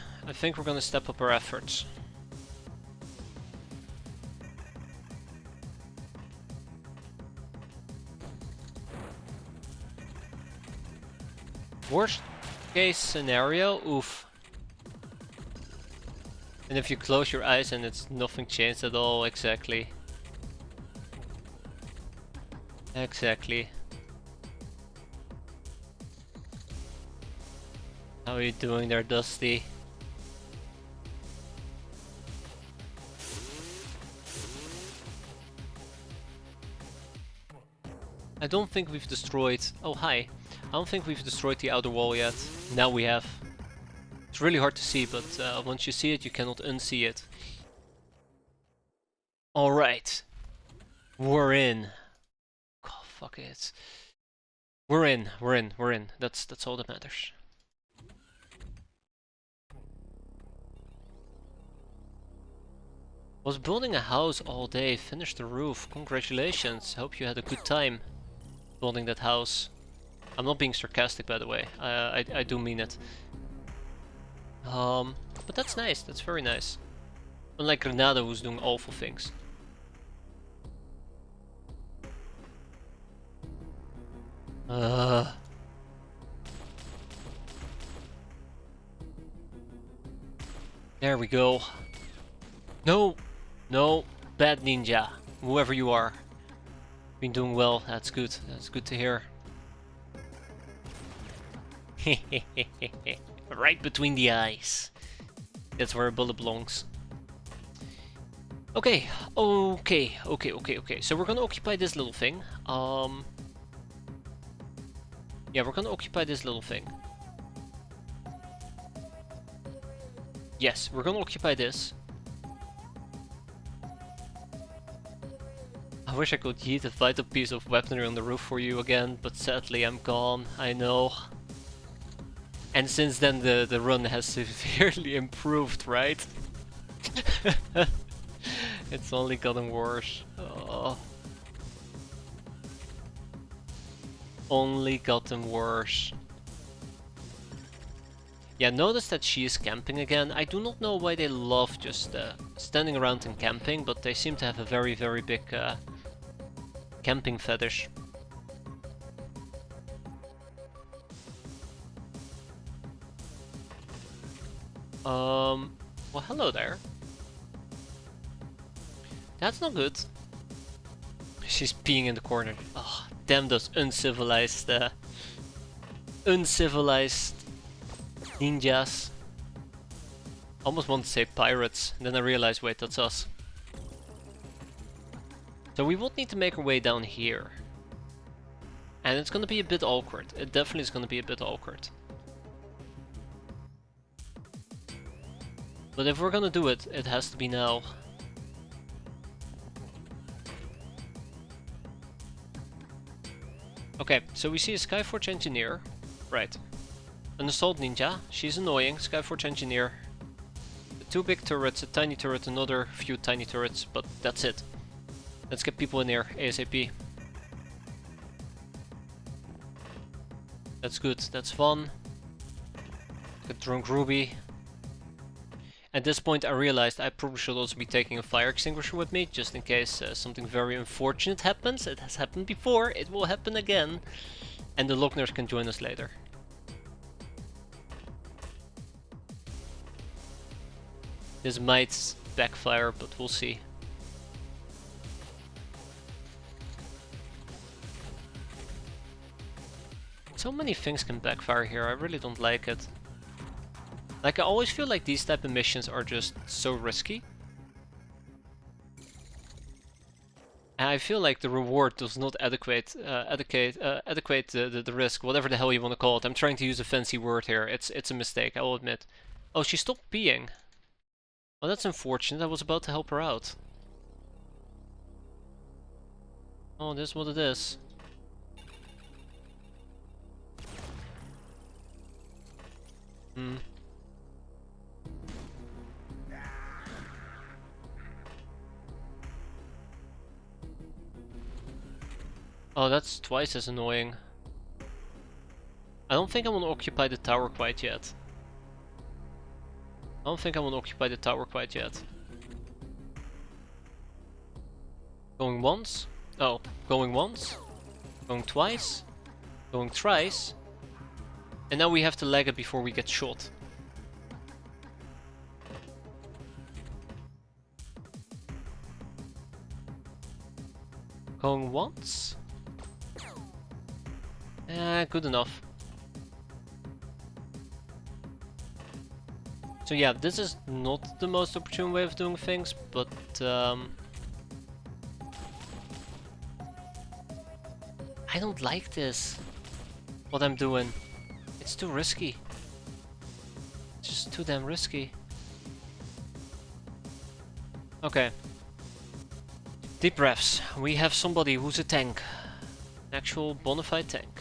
Worst case scenario, oof. And if you close your eyes and it's nothing changed at all, exactly. Exactly. How are you doing there, Dusty? I don't think we've destroyed... Oh, hi. I don't think we've destroyed the outer wall yet. Now we have. It's really hard to see, but once you see it, you cannot unsee it. Alright. We're in. God, fuck it. We're in. That's all that matters. Was building a house all day, finished the roof. Congratulations. Hope you had a good time building that house. I'm not being sarcastic, by the way. I do mean it. But that's nice. That's very nice. Unlike Granada, who's doing awful things. There we go. No, no, bad ninja. Whoever you are, been doing well. That's good. That's good to hear. Right between the eyes. That's where a bullet belongs. Okay, okay. So we're gonna occupy this little thing. Yeah, we're gonna occupy this little thing. Yes, we're gonna occupy this. I wish I could yeet a vital piece of weaponry on the roof for you again, but sadly I'm gone, I know. And since then the run has severely improved, right? It's only gotten worse. Oh. Only gotten worse. Yeah, notice that she is camping again. I do not know why they love just standing around and camping, but they seem to have a very, very big camping fetish. Well, hello there. That's not good. She's peeing in the corner. Oh, damn those uncivilized ninjas. Almost want to say pirates, and then I realized, wait, that's us. So we would need to make our way down here. And it's gonna be a bit awkward. It definitely is gonna be a bit awkward. But if we're gonna do it, it has to be now. Okay, so we see a Skyforge engineer. Right. An assault ninja. She's annoying. Skyforge engineer. Two big turrets, a tiny turret, another few tiny turrets, but that's it. Let's get people in here ASAP. That's good, that's fun. Get drunk Ruby. At this point I realized I probably should also be taking a fire extinguisher with me, just in case something very unfortunate happens. It has happened before, it will happen again. And the Loch nurse can join us later. This might backfire, but we'll see. So many things can backfire here, I really don't like it. Like, I always feel like these type of missions are just so risky. And I feel like the reward does not adequate the risk, whatever the hell you want to call it. I'm trying to use a fancy word here, it's a mistake, I will admit. Oh, she stopped peeing. Oh, that's unfortunate, I was about to help her out. Oh, this is what it is. Hmm. Oh, that's twice as annoying. I don't think I want to occupy the tower quite yet. I don't think I want to occupy the tower quite yet. Going once? Oh, going once? Going twice? Going thrice? And now we have to lag it before we get shot. Going once? Good enough. So yeah, this is not the most opportune way of doing things, but I don't like this. What I'm doing. It's too risky. It's just too damn risky. Okay. Deep breaths. We have somebody who's a tank. An actual bona fide tank.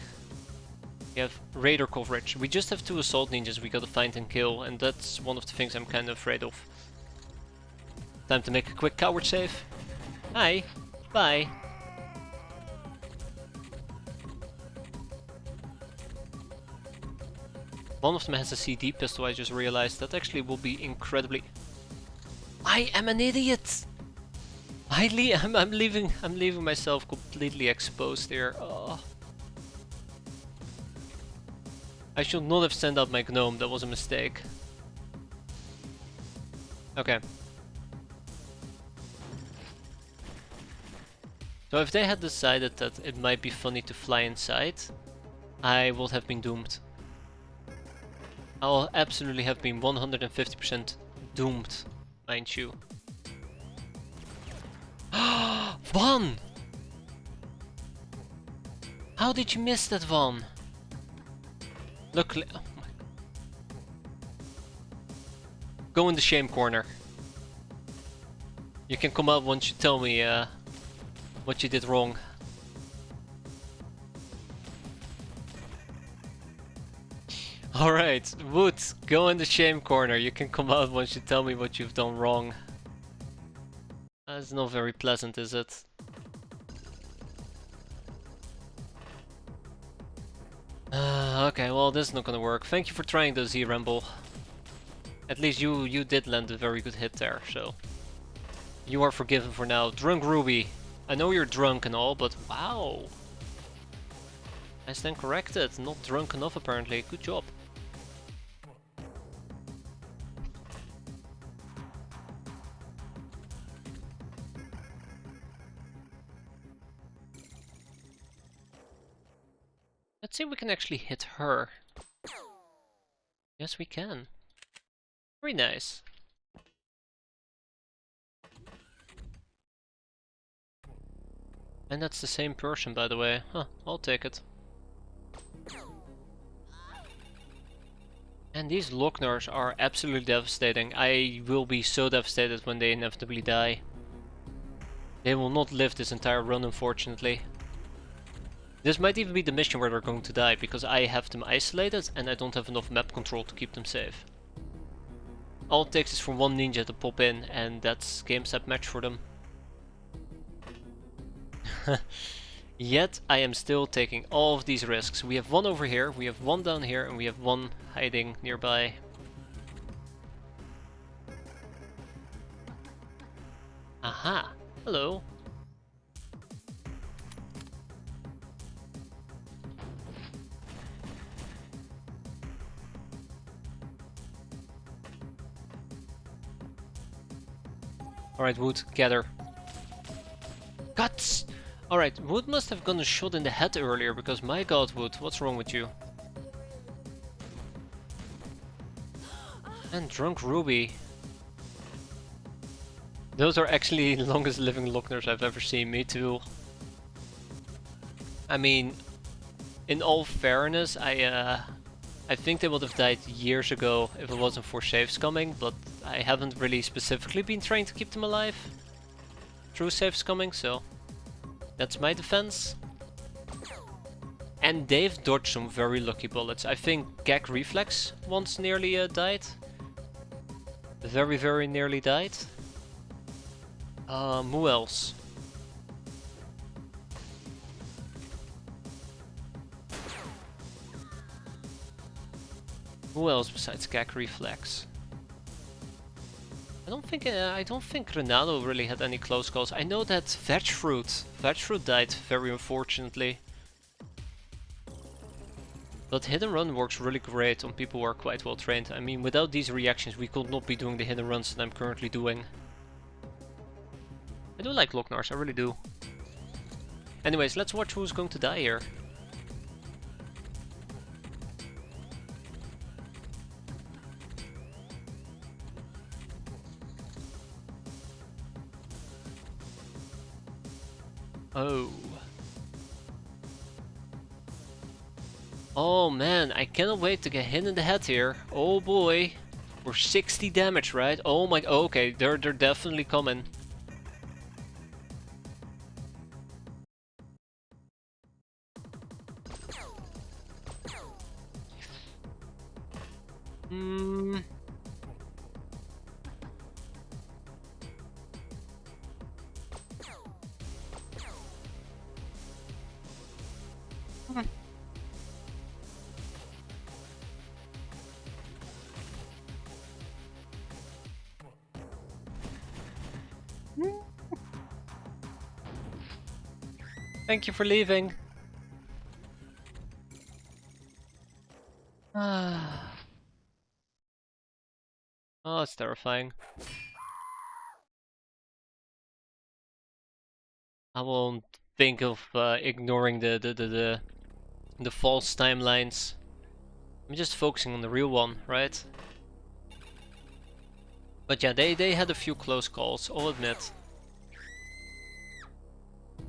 We have radar coverage. We just have 2 assault ninjas we gotta find and kill, and that's one of the things I'm kind of afraid of. Time to make a quick coward save. Hi. Bye. One of them has a CD pistol, I just realized. That actually will be incredibly... I am an idiot! I'm leaving myself completely exposed here. Oh. I should not have sent out my gnome, that was a mistake. Okay. So if they had decided that it might be funny to fly inside, I would have been doomed. I'll absolutely have been 150% doomed, mind you. Van! How did you miss that, Van? Luckily... Oh my... Go in the shame corner. You can come out once you tell me what you did wrong. Alright, Wood, go in the shame corner. You can come out once you tell me what you've done wrong. That's not very pleasant, is it? Okay, well, this is not gonna work. Thank you for trying though, Z-Ramble. At least you did land a very good hit there, so... You are forgiven for now. Drunk Ruby. I know you're drunk and all, but wow! I stand corrected. Not drunk enough apparently. Good job. Let's see if we can actually hit her. Yes, we can. Very nice. And that's the same person, by the way. Huh, I'll take it. And these Loch-nars are absolutely devastating. I will be so devastated when they inevitably die. They will not live this entire run, unfortunately. This might even be the mission where they're going to die, because I have them isolated and I don't have enough map control to keep them safe. All it takes is for one ninja to pop in and that's game set match for them. Yet I am still taking all of these risks. We have one over here, we have one down here, and we have one hiding nearby. Aha! Hello! Alright, Wood, gather. Guts! Alright, Wood must have gotten shot in the head earlier, because my god, Wood, what's wrong with you? And drunk Ruby. Those are actually the longest living Lockners I've ever seen, me too. I mean, in all fairness, I think they would have died years ago if it wasn't for saves coming, but I haven't really specifically been trying to keep them alive through saves coming, so that's my defense. And they've dodged some very lucky bullets. I think Gag Reflex once nearly died. Very, very nearly died. Who else? Who else besides Gag Reflex? I don't think Renato really had any close calls. I know that Veg Fruit died very unfortunately. But hit and run works really great on people who are quite well trained. I mean, without these reactions we could not be doing the hit and runs that I'm currently doing. I do like Locknars, I really do. Anyways, let's watch who's going to die here. Oh. Oh man, I cannot wait to get hit in the head here. Oh boy. We're 60 damage, right? Oh my, okay, they're definitely coming. Thank you for leaving. Oh, it's terrifying. I won't think of ignoring the false timelines. I'm just focusing on the real one, right? But yeah, they had a few close calls, I'll admit.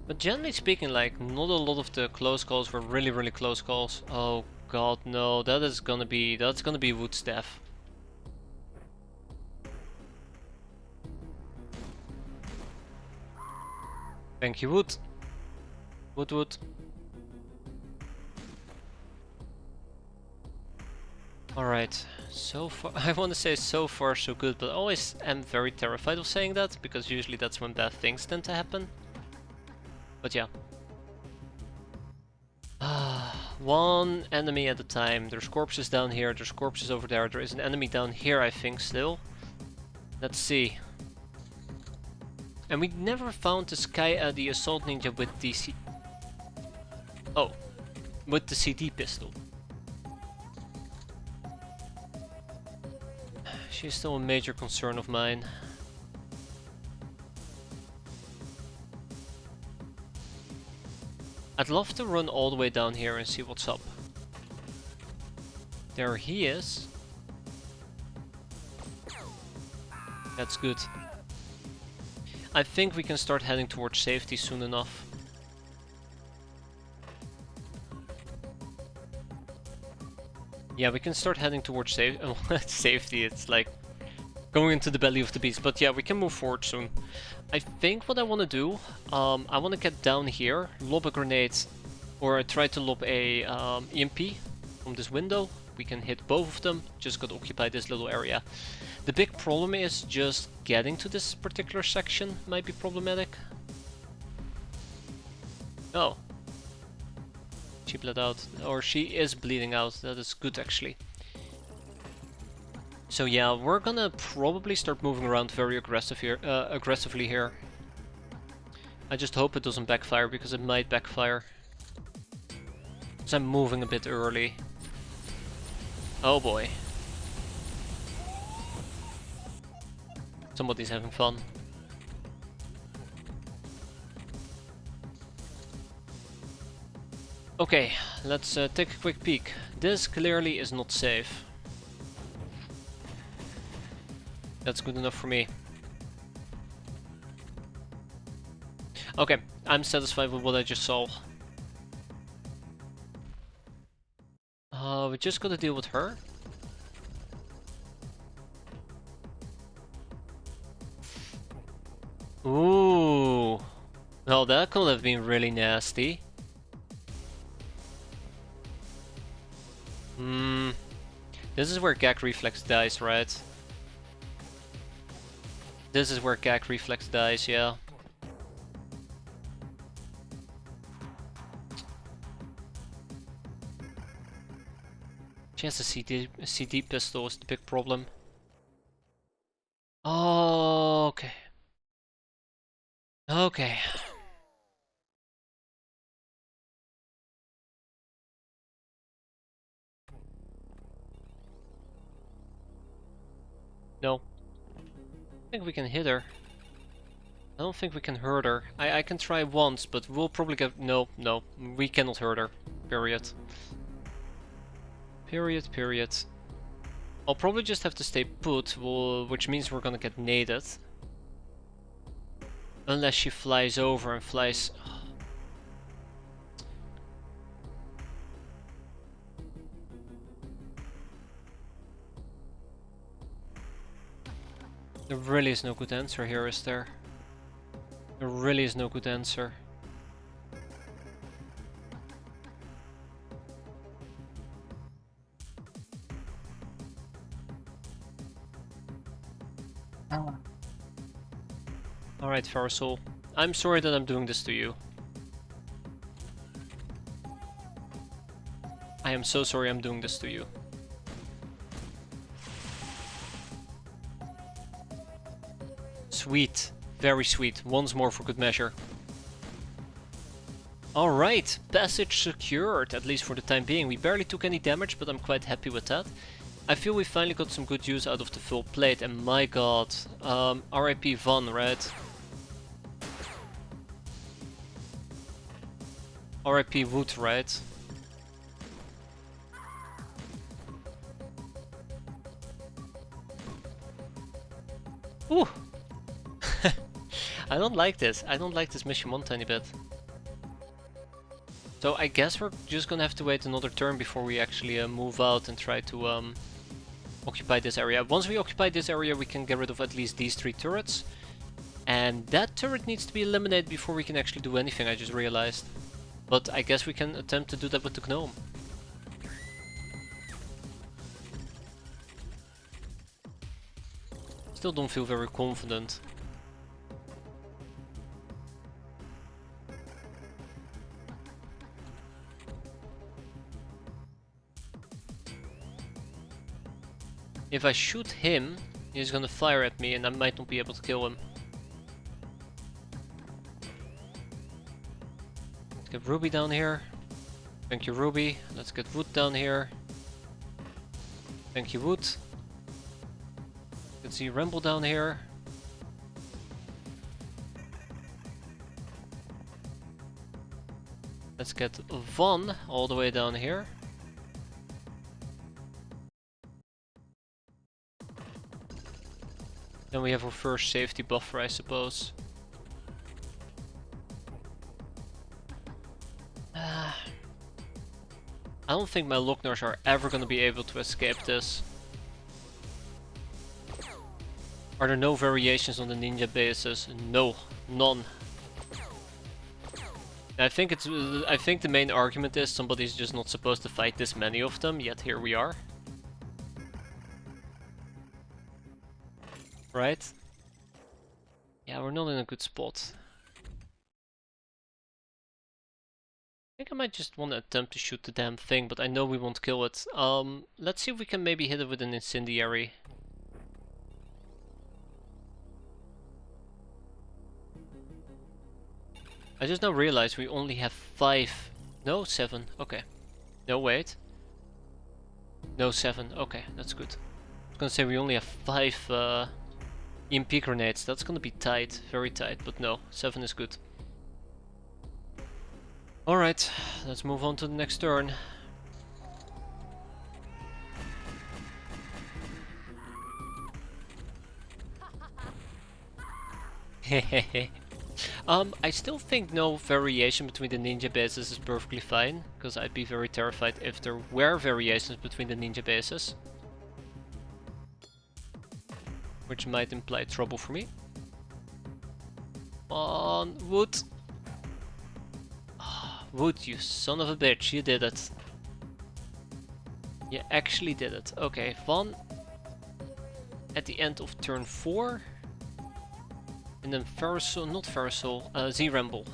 But generally speaking, like, not a lot of the close calls were really close calls. Oh god, no, that's gonna be Wood Staff. Thank you, Wood. Wood. Alright, so far, I want to say so far so good, but I always am very terrified of saying that, because usually that's when bad things tend to happen. But yeah. One enemy at a time. There's corpses down here, there's corpses over there, there is an enemy down here I think still. Let's see. And we never found the assault ninja with the with the CD pistol. She's still a major concern of mine. I'd love to run all the way down here and see what's up. There he is. That's good. I think we can start heading towards safety soon enough. Yeah, we can start heading towards safety. It's like going into the belly of the beast. But yeah, we can move forward soon. I think what I want to do, I want to get down here, lob a grenade, or try to lob a EMP from this window. We can hit both of them, just gotta occupy this little area. The big problem is just getting to this particular section might be problematic. Oh, She bled out, or she is bleeding out. That is good actually. So yeah, we're gonna probably start moving around very aggressively here. I just hope it doesn't backfire, because it might backfire. Because I'm moving a bit early. Oh boy. Somebody's having fun. Okay, let's take a quick peek. This clearly is not safe. That's good enough for me. Okay, I'm satisfied with what I just saw. We just gotta deal with her. Ooh. No, that could have been really nasty. This is where gag reflex dies, right? This is where gag reflex dies, yeah. She has a CD pistol is the big problem. Oh, okay. Okay. No. I think we can hit her. I don't think we can hurt her. I can try once, but we'll probably get... No, we cannot hurt her. Period. Period. I'll probably just have to stay put, which means we're gonna get naded. Unless she flies over and flies... There really is no good answer here, is there? There really is no good answer. Alright, Farasol. I'm sorry that I'm doing this to you. I am so sorry I'm doing this to you. Sweet. Very sweet. Once more for good measure. Alright, passage secured, at least for the time being. We barely took any damage, but I'm quite happy with that. I feel we finally got some good use out of the full plate, and my god, RIP Van, right? RIP Wood, right? Ooh! I don't like this. I don't like this mission one tiny bit. So I guess we're just gonna have to wait another turn before we actually move out and try to occupy this area. Once we occupy this area, we can get rid of at least these 3 turrets. And that turret needs to be eliminated before we can actually do anything, I just realized. But I guess we can attempt to do that with the gnome. Still don't feel very confident. If I shoot him, he's gonna fire at me and I might not be able to kill him. Let's get Ruby down here. Thank you, Ruby. Let's get Wood down here. Thank you, Wood. Let's see Ramble down here. Let's get Von all the way down here. Then we have our first safety buffer, I suppose. I don't think my Lockners are ever going to be able to escape this. Are there no variations on the ninja bases? No, none. I think the main argument is somebody's just not supposed to fight this many of them, yet here we are. Right? Yeah, we're not in a good spot. think I might just want to attempt to shoot the damn thing, but I know we won't kill it. Let's see if we can maybe hit it with an incendiary. I just now realized we only have 5. No, 7. Okay. No, wait. No, 7. Okay, that's good. I was gonna say we only have 5 EMP grenades. That's gonna be tight. Very tight. But no, 7 is good. Alright, let's move on to the next turn. Hehehe. I still think no variation between the ninja bases is perfectly fine, because I'd be very terrified if there were variations between the ninja bases. Which might imply trouble for me. On wood. Wood, you son of a bitch, you did it. You actually did it. Okay, Van at the end of turn 4. And then Farasol, not Farasol, Z-Ramble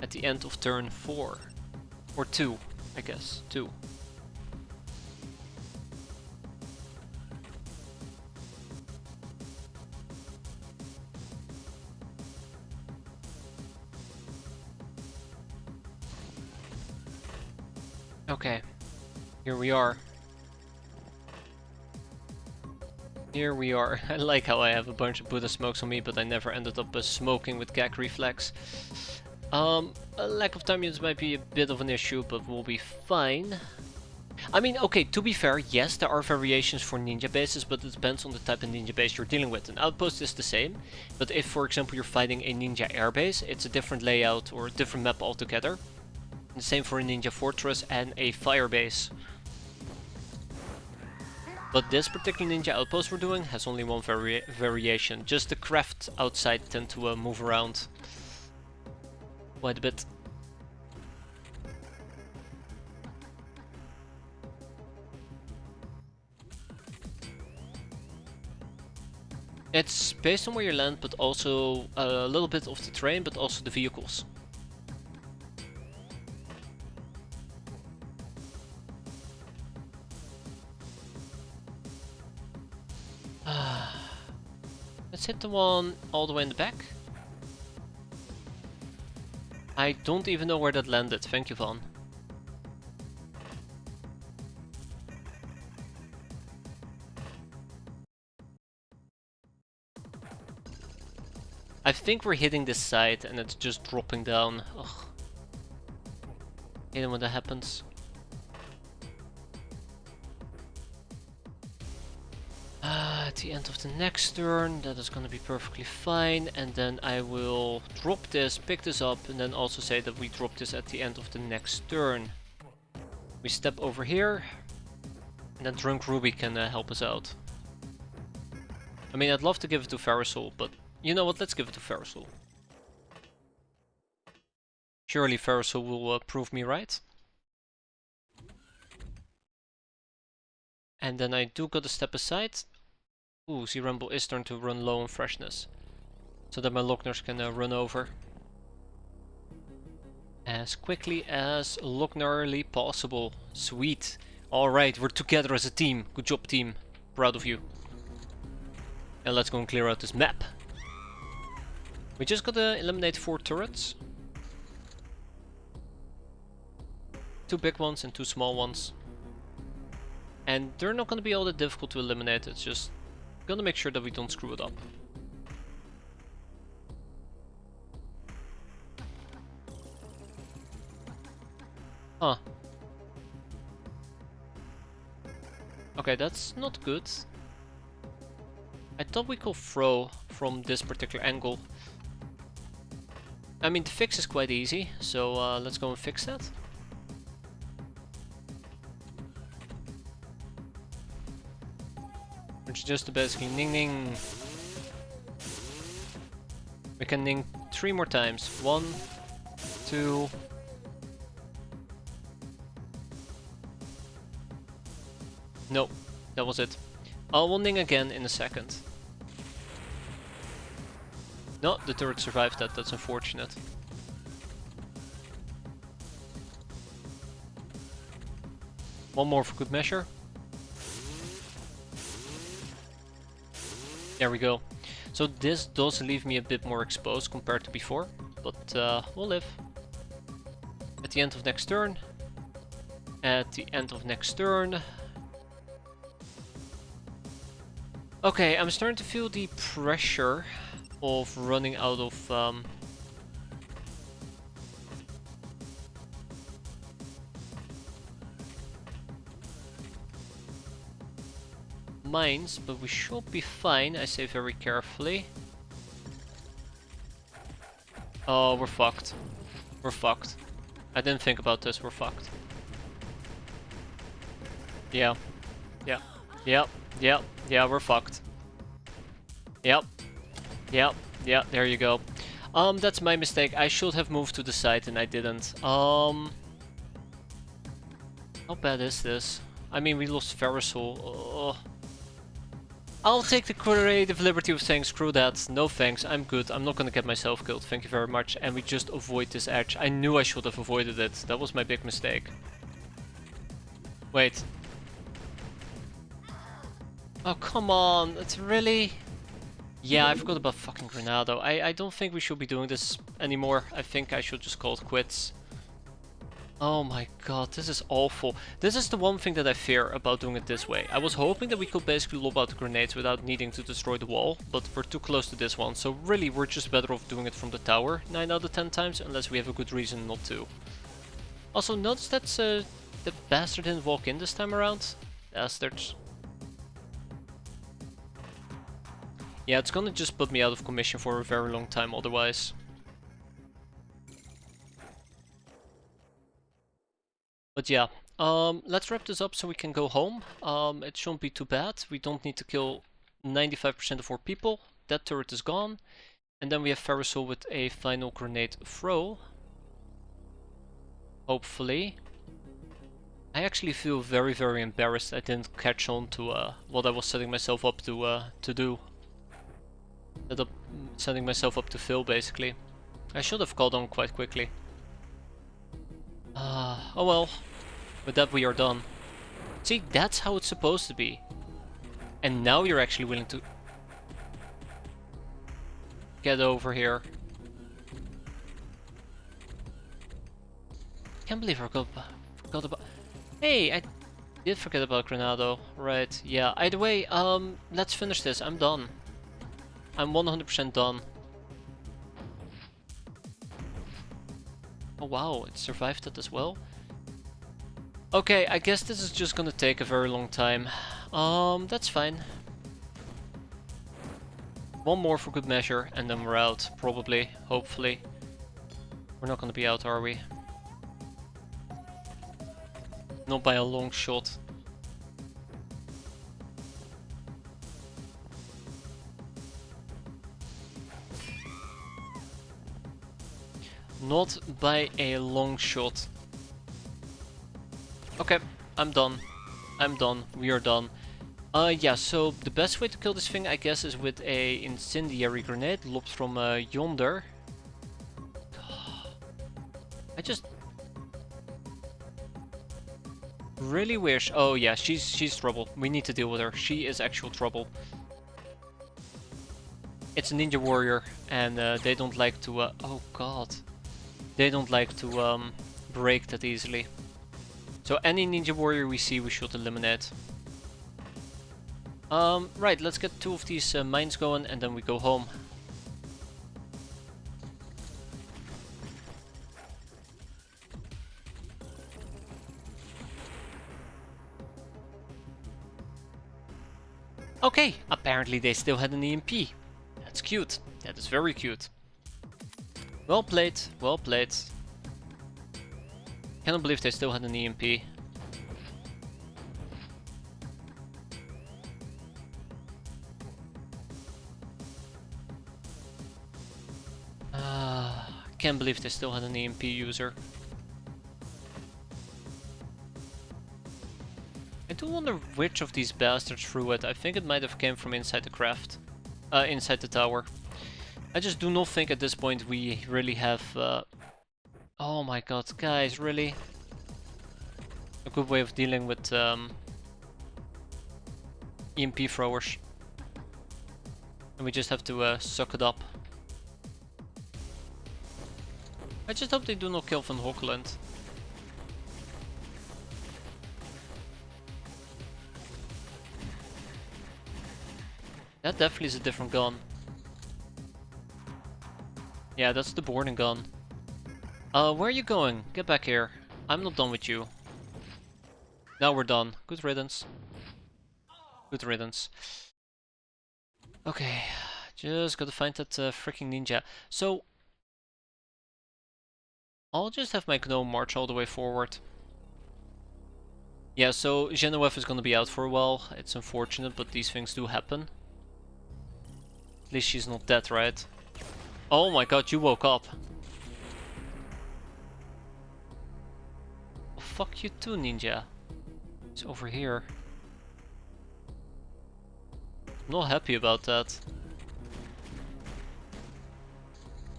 at the end of turn 4. Or 2, I guess. 2. Okay, here we are. Here we are. I like how I have a bunch of Buddha smokes on me, but I never ended up smoking with gag reflex. A lack of time units might be a bit of an issue, but we'll be fine. I mean, okay, to be fair, yes, there are variations for ninja bases, but it depends on the type of ninja base you're dealing with. An outpost is the same, but if, for example, you're fighting a ninja airbase, it's a different layout or a different map altogether. The same for a ninja fortress and a fire base. But this particular ninja outpost we're doing has only one variation. Just the craft outside tend to move around quite a bit. It's based on where you land, but also a little bit of the terrain, but also the vehicles. Let's hit the one all the way in the back. I don't even know where that landed. Thank you, Van. I think we're hitting this side and it's just dropping down. Ugh. Hate it when that happens. At the end of the next turn, that is gonna be perfectly fine, and then I will drop this, pick this up, and then also say that we drop this at the end of the next turn. We step over here, and then Drunk Ruby can help us out. I mean, I'd love to give it to Farasol, but you know what, let's give it to Farasol. Surely Farasol will prove me right. And then I do gotta step aside. Ooh, Z-Rumble is starting to run low on freshness. So that my Lockners can run over. As quickly as Locknerly possible. Sweet. Alright, we're together as a team. Good job, team. Proud of you. And let's go and clear out this map. We just gotta eliminate 4 turrets. 2 big ones and 2 small ones. And they're not gonna be all that difficult to eliminate, it's just gonna make sure that we don't screw it up. Huh. Okay, that's not good. I thought we could throw from this particular angle. I mean, the fix is quite easy, so let's go and fix that. Which is just basically ning ning. We can ning 3 more times. 1, 2. No, that was it. I will ning again in a second. No, the turret survived that, that's unfortunate. One more for good measure. There we go. So this does leave me a bit more exposed compared to before, but we'll live. At the end of next turn. At the end of next turn. Okay, I'm starting to feel the pressure of running out of mines, but we should be fine, I say very carefully. Oh, we're fucked. We're fucked. I didn't think about this, we're fucked. Yeah. Yeah. Yep. Yep. Yeah, we're fucked. Yep. Yep. Yeah, there you go. That's my mistake. I should have moved to the side and I didn't. How bad is this? I mean, we lost Ferrisol. I'll take the creative liberty of saying screw that. No thanks, I'm good. I'm not gonna get myself killed, thank you very much. And we just avoid this edge. I knew I should have avoided it. That was my big mistake. Wait. Oh, come on. It's really... Yeah, I forgot about fucking Granado. I don't think we should be doing this anymore. I think I should just call it quits. Oh my god, this is awful. This is the one thing that I fear about doing it this way. I was hoping that we could basically lob out the grenades without needing to destroy the wall, but we're too close to this one, so really we're just better off doing it from the tower 9 out of 10 times, unless we have a good reason not to. Also, notice that the bastard didn't walk in this time around. Bastards. Yeah, it's gonna just put me out of commission for a very long time otherwise. But yeah, let's wrap this up so we can go home. It shouldn't be too bad. We don't need to kill 95% of our people. That turret is gone. And then we have Ferrisol with a final grenade throw. Hopefully. I actually feel very, very embarrassed I didn't catch on to what I was setting myself up to do. Setting myself up to fail, basically. I should have caught on quite quickly. Oh well. With that we are done. See, that's how it's supposed to be. And now you're actually willing to get over here. Can't believe I forgot about... Hey, I did forget about Granado. Right, yeah. Either way, let's finish this. I'm done. I'm 100% done. Oh wow, it survived it as well. Okay, I guess this is just gonna take a very long time. That's fine. One more for good measure and then we're out, probably, hopefully. We're not gonna be out, are we? Not by a long shot. Not by a long shot. Okay, I'm done. I'm done. We are done. Yeah, so the best way to kill this thing, I guess, is with a incendiary grenade lobbed from yonder. I just really wish... Oh yeah, she's trouble. We need to deal with her. She is actual trouble. It's a ninja warrior, and they don't like to... oh god. They don't like to break that easily. So any ninja warrior we see, we should eliminate. Right, let's get 2 of these mines going and then we go home. Okay, apparently they still had an EMP. That's cute. That is very cute. Well played, well played. Cannot believe they still had an EMP. Can't believe they still had an EMP user. I do wonder which of these bastards threw it. I think it might have came from inside the craft. Inside the tower. I just do not think at this point we really have... Oh my god, guys, really? a good way of dealing with EMP throwers. And we just have to suck it up. I just hope they do not kill Van Hoekland. That definitely is a different gun. Yeah, that's the boarding gun. Where are you going? Get back here. I'm not done with you. Now we're done. Good riddance. Good riddance. Okay, just gotta find that freaking ninja. So, I'll just have my gnome march all the way forward. Yeah, so Genevieve is gonna be out for a while. It's unfortunate, but these things do happen. At least she's not dead, right? Oh my god, you woke up. Well, fuck you too, ninja. It's over here. I'm not happy about that.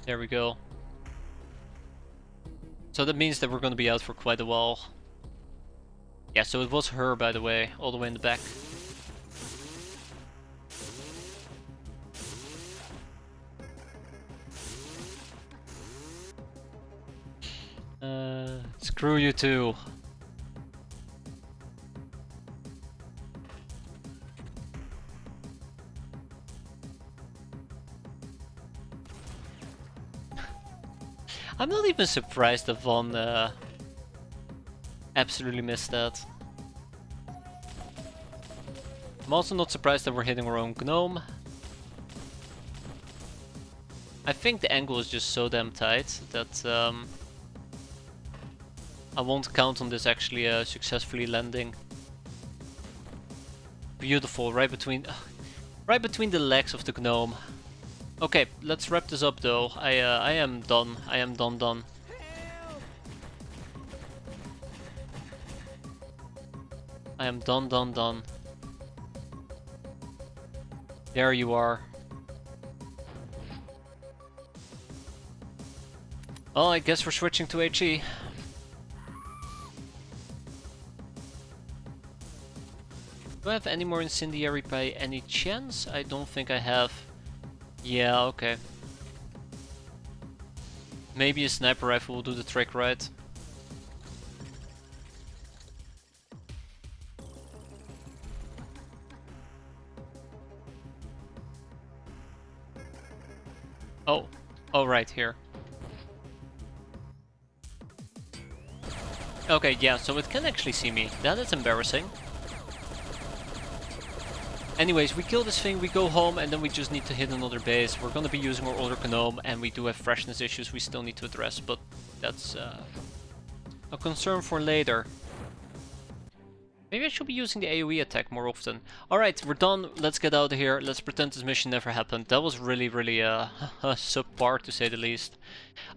There we go. So that means that we're gonna be out for quite a while. Yeah, so it was her, by the way, all the way in the back. Screw you too. I'm not even surprised that Von absolutely missed that. I'm also not surprised that we're hitting our own gnome. I think the angle is just so damn tight that I won't count on this actually successfully landing. Beautiful, right between the legs of the gnome. Okay, let's wrap this up though. I am done. I am done. I am done. There you are. Well, I guess we're switching to HE. Do I have any more incendiary by any chance? I don't think I have. Yeah, okay. Maybe a sniper rifle will do the trick, right? Oh, right here. Okay, yeah, so it can actually see me. That is embarrassing. Anyways, we kill this thing, we go home, and then we just need to hit another base. We're gonna be using our older gnome, and we do have freshness issues we still need to address, but that's a concern for later. Maybe I should be using the AoE attack more often. Alright, we're done. Let's get out of here. Let's pretend this mission never happened. That was really subpar, to say the least.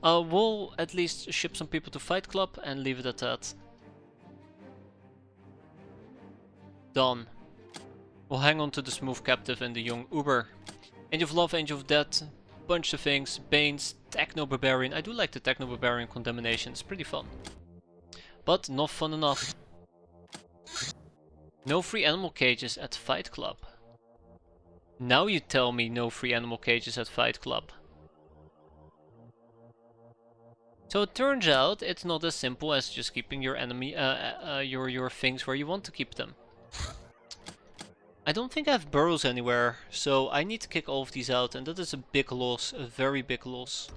We'll at least ship some people to Fight Club and leave it at that. Done. We'll hang on to the Smooth Captive and the Young Uber. Angel of Love, Angel of Death, bunch of things. Banes, Techno Barbarian. I do like the Techno Barbarian Condemnation. It's pretty fun. But not fun enough. No free animal cages at Fight Club. Now you tell me no free animal cages at Fight Club. So it turns out it's not as simple as just keeping your enemy, your things where you want to keep them. I don't think I have burrows anywhere, so I need to kick all of these out, and that is a big loss, a very big loss.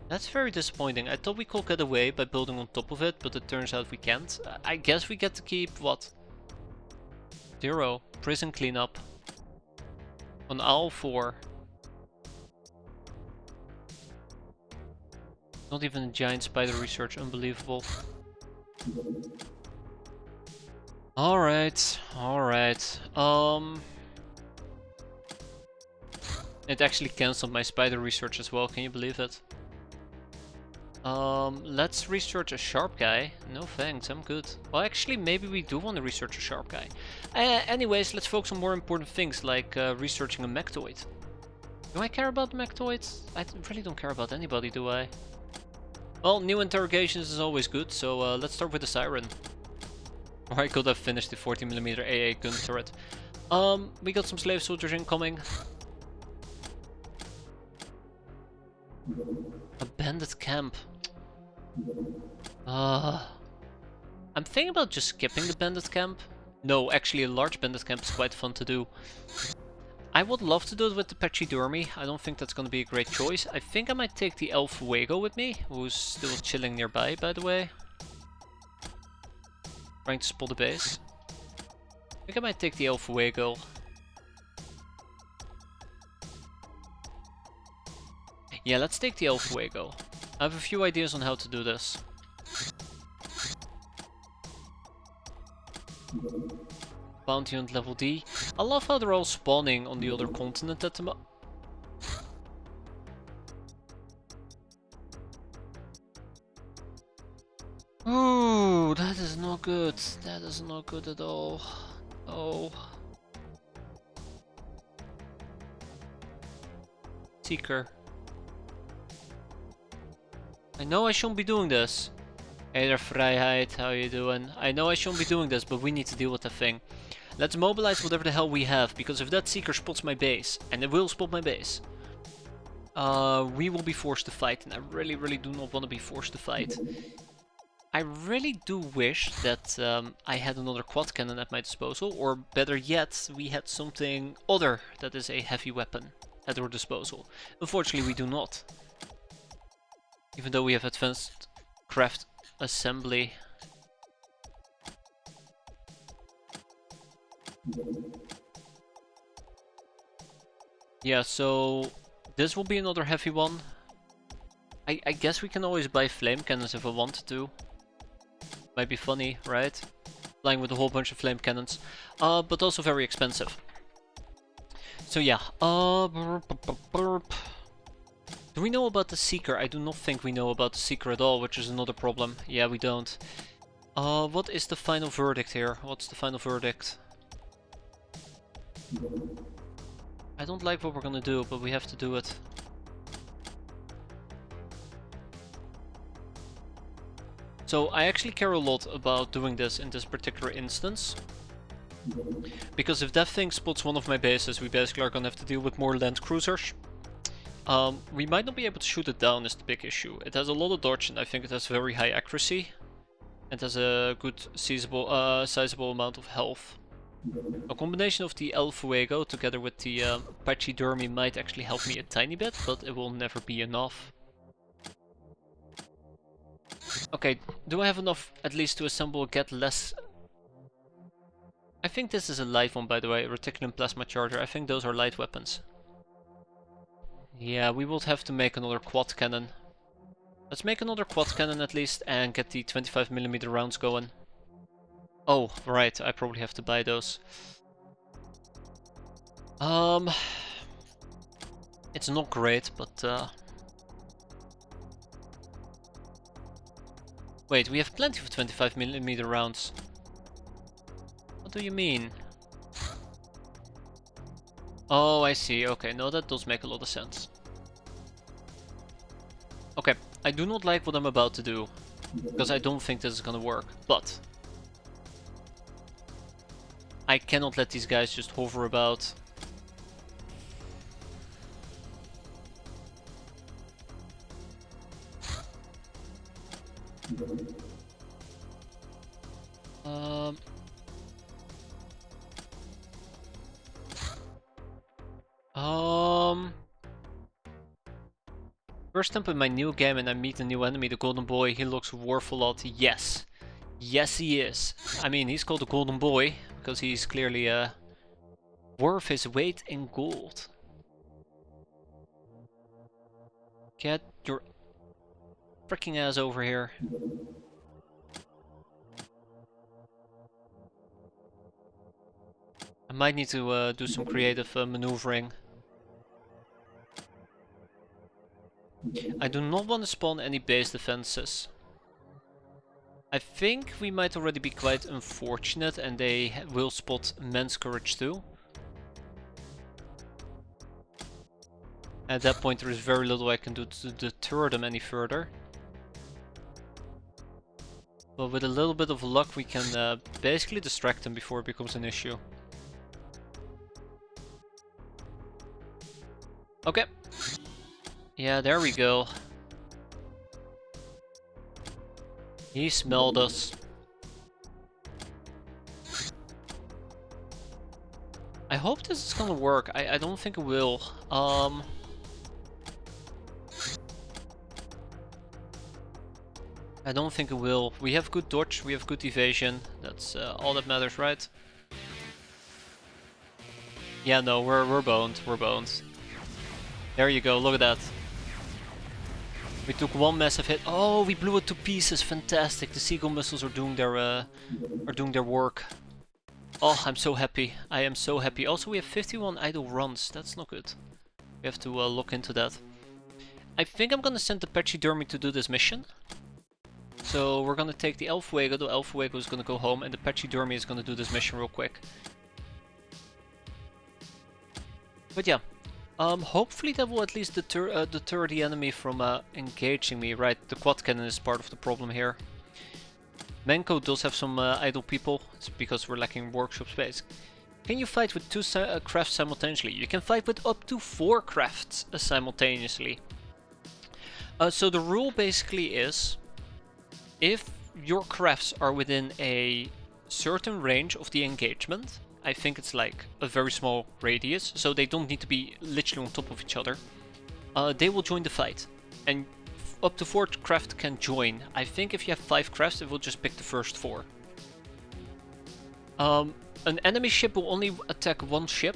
That's very disappointing. I thought we could get away by building on top of it, but it turns out we can't. I guess we get to keep, what? 0. Prison cleanup. On all 4. Not even a giant spider research, unbelievable. Alright. It actually cancelled my spider research as well, can you believe it? Let's research a sharp guy. No thanks, I'm good. Well, actually, maybe we do want to research a sharp guy. Anyways, let's focus on more important things, like researching a mectoid. Do I care about the mectoids? I really don't care about anybody, do I? Well, new interrogations is always good, so let's start with the Siren. Or I could have finished the 40mm AA gun turret. We got some slave soldiers incoming. A bandit camp. I'm thinking about just skipping the bandit camp. No, actually a large bandit camp is quite fun to do. I would love to do it with the Pachydermy. I don't think that's going to be a great choice. I think I might take the El Fuego with me, who's still chilling nearby, by the way. Trying to spot the base. I think I might take the El Fuego. Yeah, let's take the El Fuego. I have a few ideas on how to do this. Bounty on level D. I love how they're all spawning on the other continent at the moment. Ooh, that is not good. That is not good at all. Oh. Seeker. I know I shouldn't be doing this. Hey there, Vrijheid, how you doing? I know I shouldn't be doing this, but we need to deal with the thing. Let's mobilize whatever the hell we have, because if that Seeker spots my base, and it will spot my base, we will be forced to fight, and I really do not want to be forced to fight. I really do wish that I had another quad cannon at my disposal, or better yet, we had something other that is a heavy weapon at our disposal. Unfortunately, we do not. Even though we have advanced craft assembly. Yeah, so this will be another heavy one. I guess we can always buy flame cannons if I wanted to. Might be funny, right? Flying with a whole bunch of flame cannons. But also very expensive. So yeah, do we know about the Seeker? I do not think we know about the Seeker at all, which is another problem. Yeah, we don't. What is the final verdict here? What's the final verdict? I don't like what we're gonna do, but we have to do it. So I actually care a lot about doing this in this particular instance. Because if that thing spots one of my bases, we basically are gonna have to deal with more land cruisers. We might not be able to shoot it down is the big issue. It has a lot of dodge and I think it has very high accuracy. It has a good sizable amount of health. A combination of the El Fuego together with the Pachydermy might actually help me a tiny bit, but it will never be enough. Okay, do I have enough at least to assemble get less... I think this is a light one, by the way, Reticulum Plasma Charger. I think those are light weapons. Yeah, we will have to make another quad cannon. Let's make another quad cannon at least and get the 25mm rounds going. Oh, right, I probably have to buy those. It's not great, but wait, we have plenty of 25mm rounds. What do you mean? Oh, I see. Okay, no, that does make a lot of sense. Okay, I do not like what I'm about to do, because I don't think this is gonna work, but I cannot let these guys just hover about. First up in my new game and I meet a new enemy, the Golden Boy. He looks worth a lot. Yes. Yes, he is. I mean, he's called the Golden Boy because he's clearly worth his weight in gold. Get your freaking ass over here. I might need to do some creative maneuvering. I do not want to spawn any base defenses. I think we might already be quite unfortunate and they will spot Men's Courage too. At that point there is very little I can do to deter them any further. But with a little bit of luck, we can basically distract him before it becomes an issue. Okay. Yeah, there we go. He smelled us. I hope this is gonna work. I don't think it will. I don't think it will. We have good dodge, we have good evasion. That's all that matters, right? Yeah, no, we're boned. We're boned. There you go. Look at that. We took one massive hit. Oh, we blew it to pieces. Fantastic. The seagull missiles are doing their work. Oh, I'm so happy. I am so happy. Also, we have 51 idle runs. That's not good. We have to look into that. I think I'm gonna send the Pachydermy to do this mission. So we're gonna take the Elfwego. The Elfwego is gonna go home, and the Pachydermy is gonna do this mission real quick. But yeah. Hopefully that will at least deter the enemy from engaging me. Right, the quad cannon is part of the problem here. Menko does have some idle people. It's because we're lacking workshop space. Can you fight with two crafts simultaneously? You can fight with up to 4 crafts simultaneously. So the rule basically is, if your crafts are within a certain range of the engagement, I think it's like a very small radius, so they don't need to be literally on top of each other, they will join the fight. And up to 4 craft can join. I think if you have 5 crafts, it will just pick the first 4. An enemy ship will only attack 1 ship.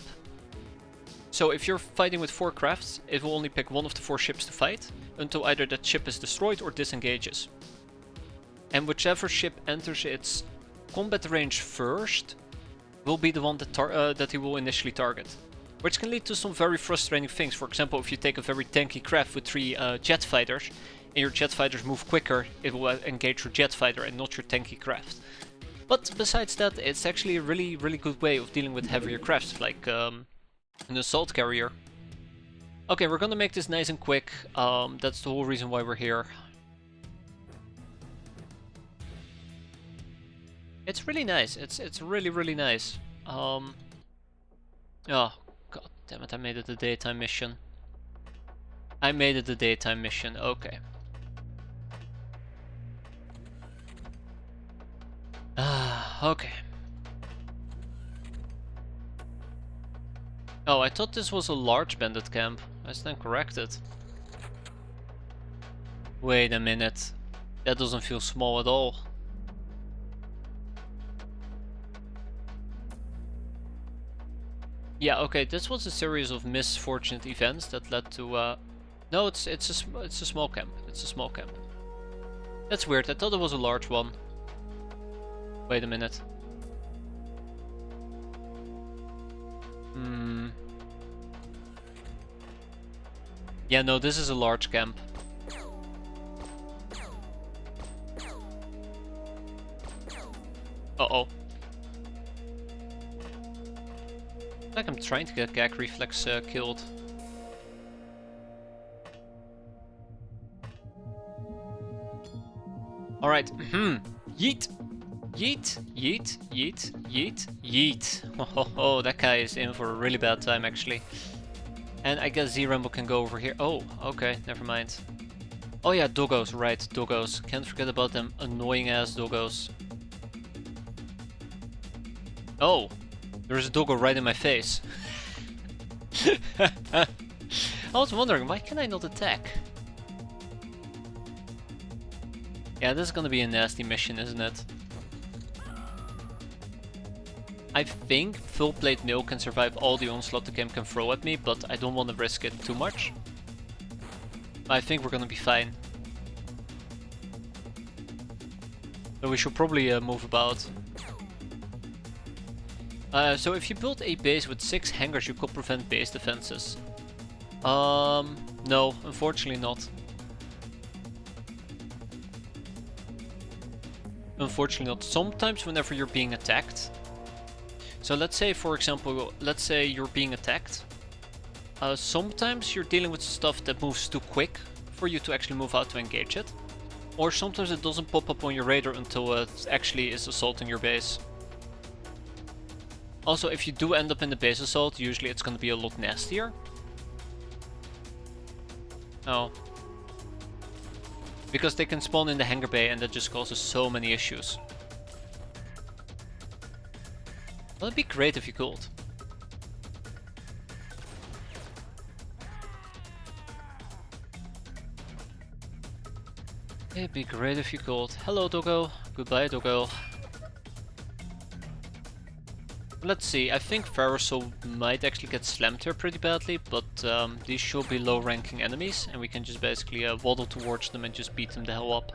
So if you're fighting with 4 crafts, it will only pick one of the 4 ships to fight, until either that ship is destroyed or disengages. And whichever ship enters its combat range first will be the one that he will initially target. Which can lead to some very frustrating things. For example, if you take a very tanky craft with 3 jet fighters, and your jet fighters move quicker, it will engage your jet fighter and not your tanky craft. But besides that, it's actually a really, really good way of dealing with heavier crafts, like an assault carrier. Okay, we're gonna make this nice and quick. That's the whole reason why we're here. It's really nice. It's really, really nice. Oh, god damn it! I made it a daytime mission. I made it a daytime mission. Okay. Okay. Oh, I thought this was a large bandit camp. I stand corrected. Wait a minute. That doesn't feel small at all. Yeah, okay, this was a series of misfortunate events that led to no, it's a small camp. It's a small camp. That's weird. I thought it was a large one. Wait a minute. Yeah, no, this is a large camp. Uh-oh. Like I'm trying to get Gag Reflex killed. Alright, yeet! Yeet, yeet, yeet, yeet, yeet. Oh, that guy is in for a really bad time actually. And I guess Z-Rambo can go over here. Oh, okay, never mind. Oh yeah, doggos, right, doggos. Can't forget about them annoying ass doggos. Oh! There's a doggo right in my face. I was wondering, why can I not attack? Yeah, this is gonna be a nasty mission, isn't it? I think full plate mail can survive all the onslaught the game can throw at me, but I don't want to risk it too much. I think we're gonna be fine. So we should probably move about. So if you build a base with 6 hangars, you could prevent base defenses. No, unfortunately not. Unfortunately not. Sometimes whenever you're being attacked. So let's say, for example, let's say you're being attacked. Sometimes you're dealing with stuff that moves too quick for you to actually move out to engage it. Or sometimes it doesn't pop up on your radar until it actually is assaulting your base. Also, if you do end up in the base assault, usually it's going to be a lot nastier. Oh. Because they can spawn in the hangar bay and that just causes so many issues. Well, it'd be great if you could. It'd be great if you could. Hello, Doggo. Goodbye, Doggo. Let's see, I think Pharoso might actually get slammed here pretty badly, but these should be low ranking enemies and we can just basically waddle towards them and just beat them the hell up.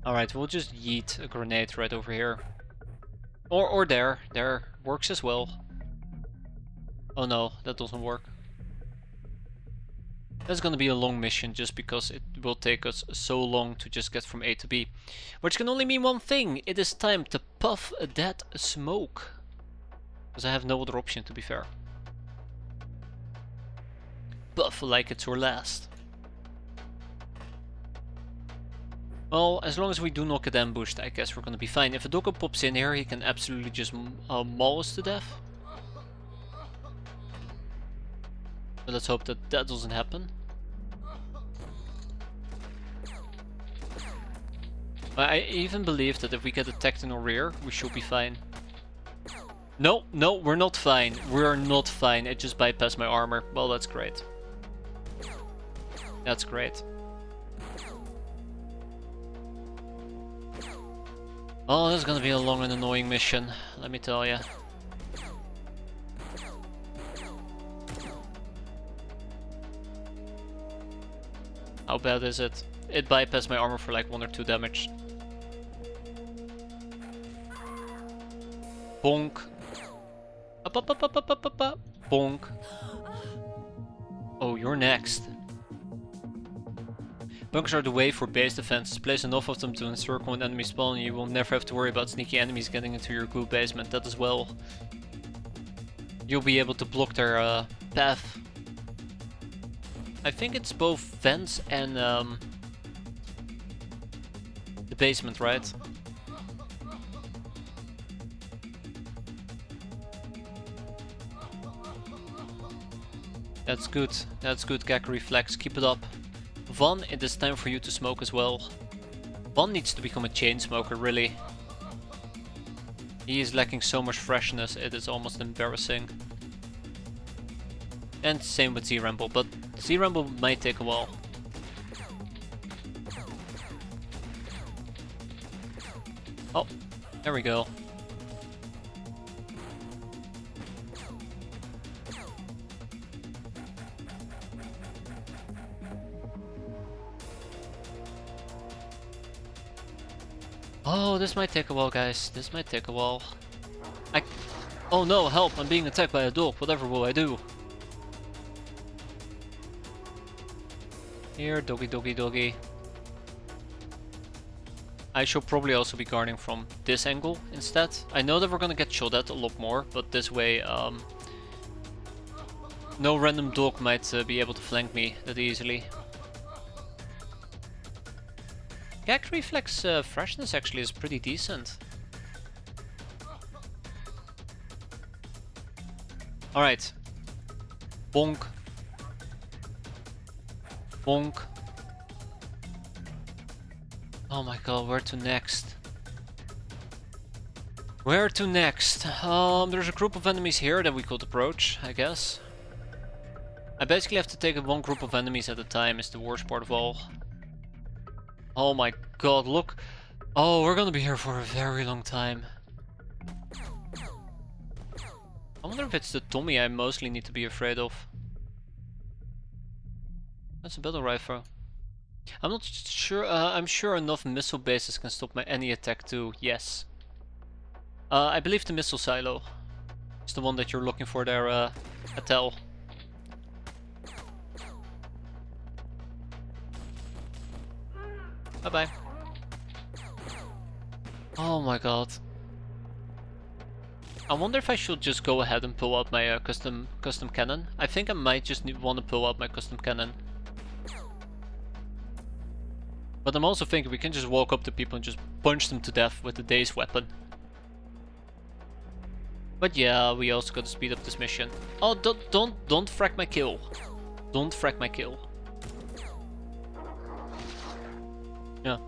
Alright, we'll just yeet a grenade right over here. Or there. There works as well. Oh no, that doesn't work. That's gonna be a long mission just because it will take us so long to just get from A to B. Which can only mean one thing, it is time to puff that smoke. Because I have no other option, to be fair. Puff like it's our last. Well, as long as we do not get ambushed, I guess we're gonna be fine. If a Doggo pops in here, he can absolutely just maul us to death. But let's hope that that doesn't happen. I even believe that if we get attacked in our rear, we should be fine. No, no, we're not fine. We're not fine. It just bypassed my armor. Well, that's great. That's great. Oh, this is gonna be a long and annoying mission, let me tell you. How bad is it? It bypassed my armor for like 1 or 2 damage. Bonk. Up, up, up, up, up, up, up, up. Bonk. Oh, you're next. Bunkers are the way for base defenses. Place enough of them to encircle an enemy spawn and you will never have to worry about sneaky enemies getting into your group basement. That as well. You'll be able to block their path. I think it's both vents and the basement, right? That's good. That's good, Gag Reflex. Keep it up. Van, it is time for you to smoke as well. Van needs to become a chain smoker, really. He is lacking so much freshness, it is almost embarrassing. And same with Z-Ramble, but Z-Ramble might take a while. Oh, there we go. Oh, this might take a while, guys. This might take a while. Oh no, help! I'm being attacked by a dog. Whatever will I do? Here, doggy, doggy, doggy. I should probably also be guarding from this angle instead. I know that we're gonna get shot at a lot more, but this way, no random dog might be able to flank me that easily. Gag Reflex freshness actually is pretty decent. Alright. Bonk. Bonk. Oh my god, where to next? Where to next? There's a group of enemies here that we could approach, I guess. I basically have to take one group of enemies at a time, is the worst part of all. Oh my god, look. Oh, we're gonna be here for a very long time. I wonder if it's the Tommy I mostly need to be afraid of. That's a battle rifle. I'm not sure, I'm sure enough missile bases can stop any attack too, yes. I believe the missile silo is the one that you're looking for there, Atel. Bye bye. Oh my god. I wonder if I should just go ahead and pull out my custom cannon. I think I might just want to pull out my custom cannon. But I'm also thinking we can just walk up to people and just punch them to death with the Daze weapon. But yeah, we also gotta speed up this mission. Oh, don't frack my kill. Don't frack my kill. Yeah.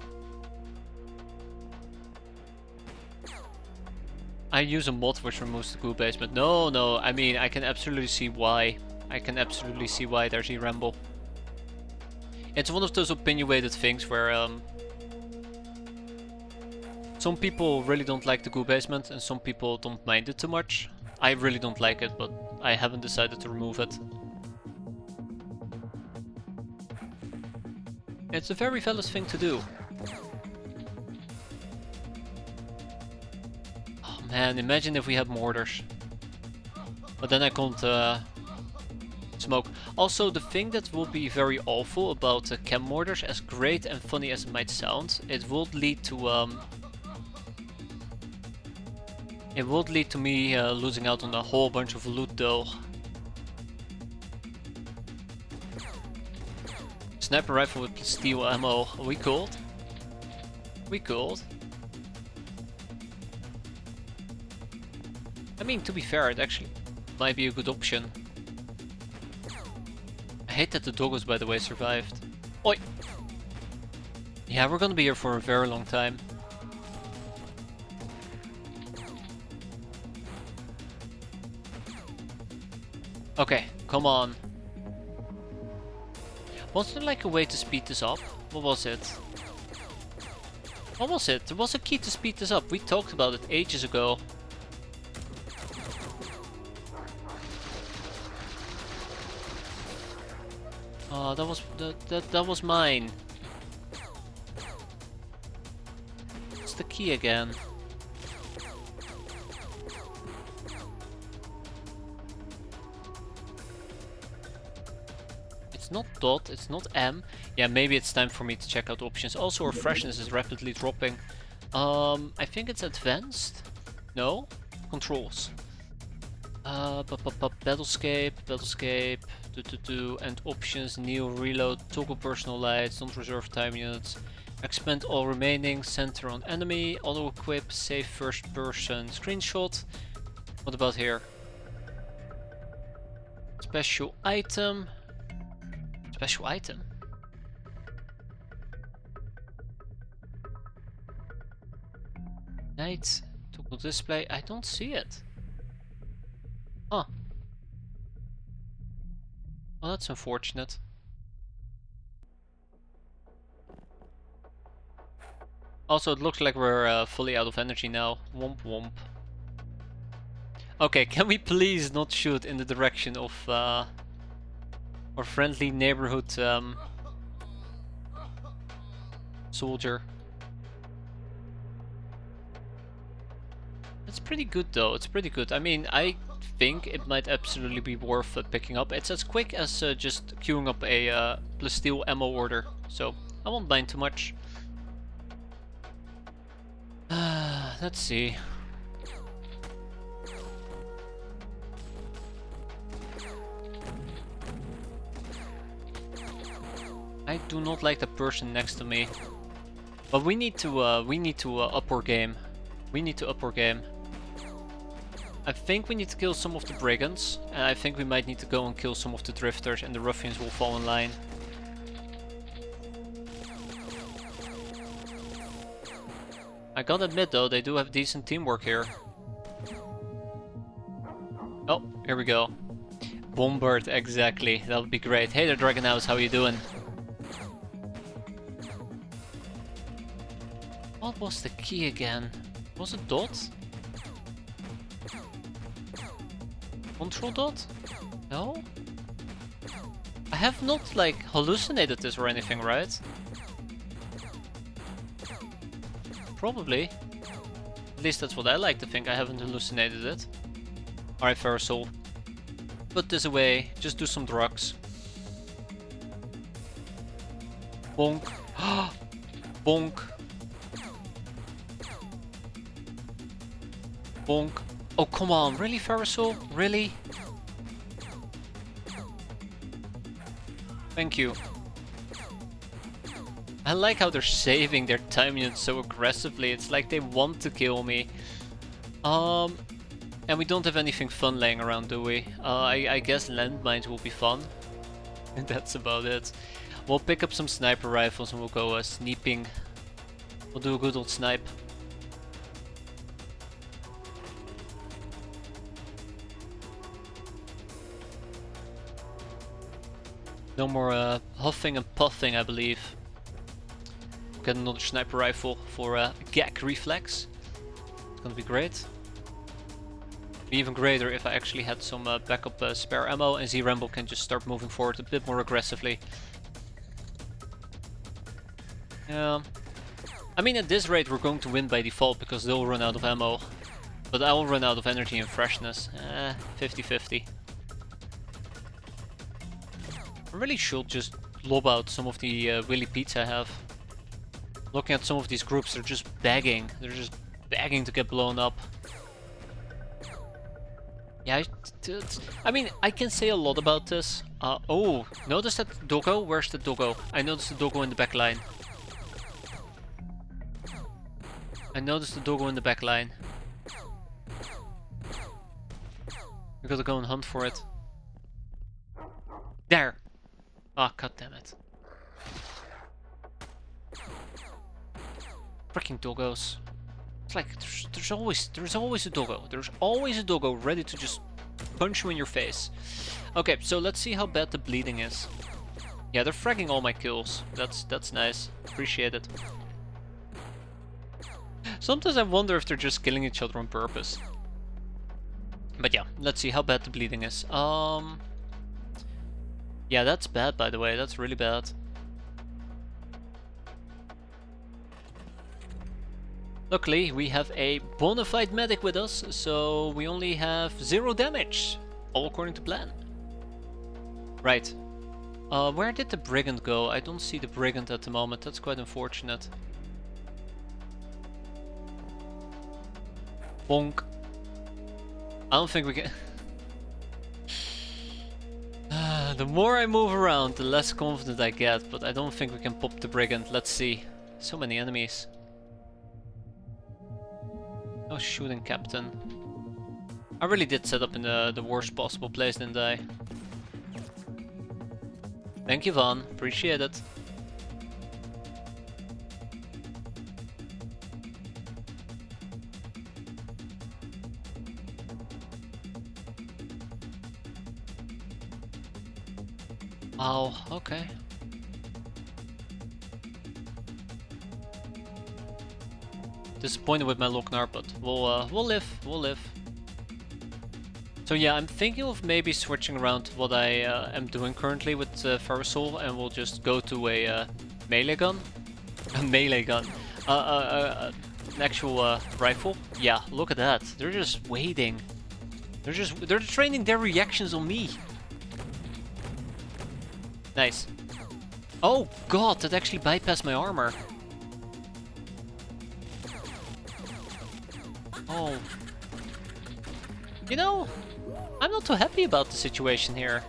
I use a mod which removes the goo base, but no, I mean, I can absolutely see why. I can absolutely see why there's a ramble. It's one of those opinionated things where some people really don't like the goo basement and some people don't mind it too much. I really don't like it, but I haven't decided to remove it. It's a very valid thing to do. Oh man, imagine if we had mortars. But then I can't smoke. Also, the thing that will be very awful about chem mortars, as great and funny as it might sound, it would lead to me losing out on a whole bunch of loot though. Sniper rifle with steel ammo. Are we cold? We cold. I mean, to be fair, it actually might be a good option. I hate that the doggos, by the way, survived. Oi! Yeah, we're gonna be here for a very long time. Okay, come on. Was there like a way to speed this up? What was it? What was it? There was a key to speed this up. We talked about it ages ago. Oh, that was mine. What's the key again? It's not dot, it's not M. Yeah, maybe it's time for me to check out options. Also, our freshness is rapidly dropping. I think it's advanced. No? Controls. Battlescape, and options, new, reload, toggle personal lights, don't reserve time units, expand all remaining, center on enemy, auto equip, save first person, screenshot. What about here? Special item. Special item. Night, toggle display, I don't see it. Huh. Well, that's unfortunate. Also, it looks like we're fully out of energy now. Womp womp. Okay, can we please not shoot in the direction of our friendly neighborhood soldier? It's pretty good though, it's pretty good. I mean, I think it might absolutely be worth picking up. It's as quick as just queuing up a plasteel ammo order, so I won't mind too much. Let's see. I do not like the person next to me, but we need to up our game. We need to up our game. I think we need to kill some of the brigands, and I think we might need to go and kill some of the drifters, and the ruffians will fall in line. I gotta admit though, they do have decent teamwork here. Oh, here we go. Bombard, exactly. That would be great. Hey there, Dragon House, how you doing? What was the key again? Was it dot? Control dot? No? I have not like hallucinated this or anything, right? Probably. At least that's what I like to think. I haven't hallucinated it. Alright, Ferrosoul. Put this away. Just do some drugs. Bonk. Bonk. Bonk. Oh, come on. Really, Ferrosoul? Really? Thank you. I like how they're saving their time units so aggressively. It's like they want to kill me. And we don't have anything fun laying around, do we? I guess landmines will be fun. And that's about it. We'll pick up some sniper rifles and we'll go sneaking. We'll do a good old snipe. No more huffing and puffing, I believe. Get another sniper rifle for gag reflex. It's gonna be great. Be even greater if I actually had some backup spare ammo and Z-Rambo can just start moving forward a bit more aggressively. Yeah. I mean, at this rate we're going to win by default because they'll run out of ammo. But I'll run out of energy and freshness. 50-50. I really should just lob out some of the Willy Pete's I have. Looking at some of these groups, they're just begging. They're just begging to get blown up. Yeah, I mean, I can say a lot about this. Oh, notice that doggo? Where's the doggo? I noticed the doggo in the back line. I noticed the doggo in the back line. We gotta go and hunt for it. There! Ah, oh, god damn it. Freaking doggos. It's like there's always a doggo. There's always a doggo ready to just punch you in your face. Okay, so let's see how bad the bleeding is. Yeah, they're fragging all my kills. That's nice. Appreciate it. Sometimes I wonder if they're just killing each other on purpose. But yeah, let's see how bad the bleeding is. Yeah, that's bad, by the way. That's really bad. Luckily, we have a bona fide medic with us, so we only have 0 damage. All according to plan. Right. Where did the brigand go? I don't see the brigand at the moment. That's quite unfortunate. Bonk. I don't think we can... The more I move around, the less confident I get, but I don't think we can pop the brigand. Let's see. So many enemies. No shooting captain. I really did set up in the worst possible place, didn't I? Thank you, Van. Appreciate it. Oh, okay. Disappointed with my Lochnar, but we'll live. We'll live. So yeah, I'm thinking of maybe switching around what I am doing currently with Farasol, and we'll just go to a melee gun. A melee gun. An actual rifle. Yeah, look at that. They're just waiting. They're training their reactions on me. Nice. Oh god, that actually bypassed my armor. Oh. You know, I'm not too happy about the situation here.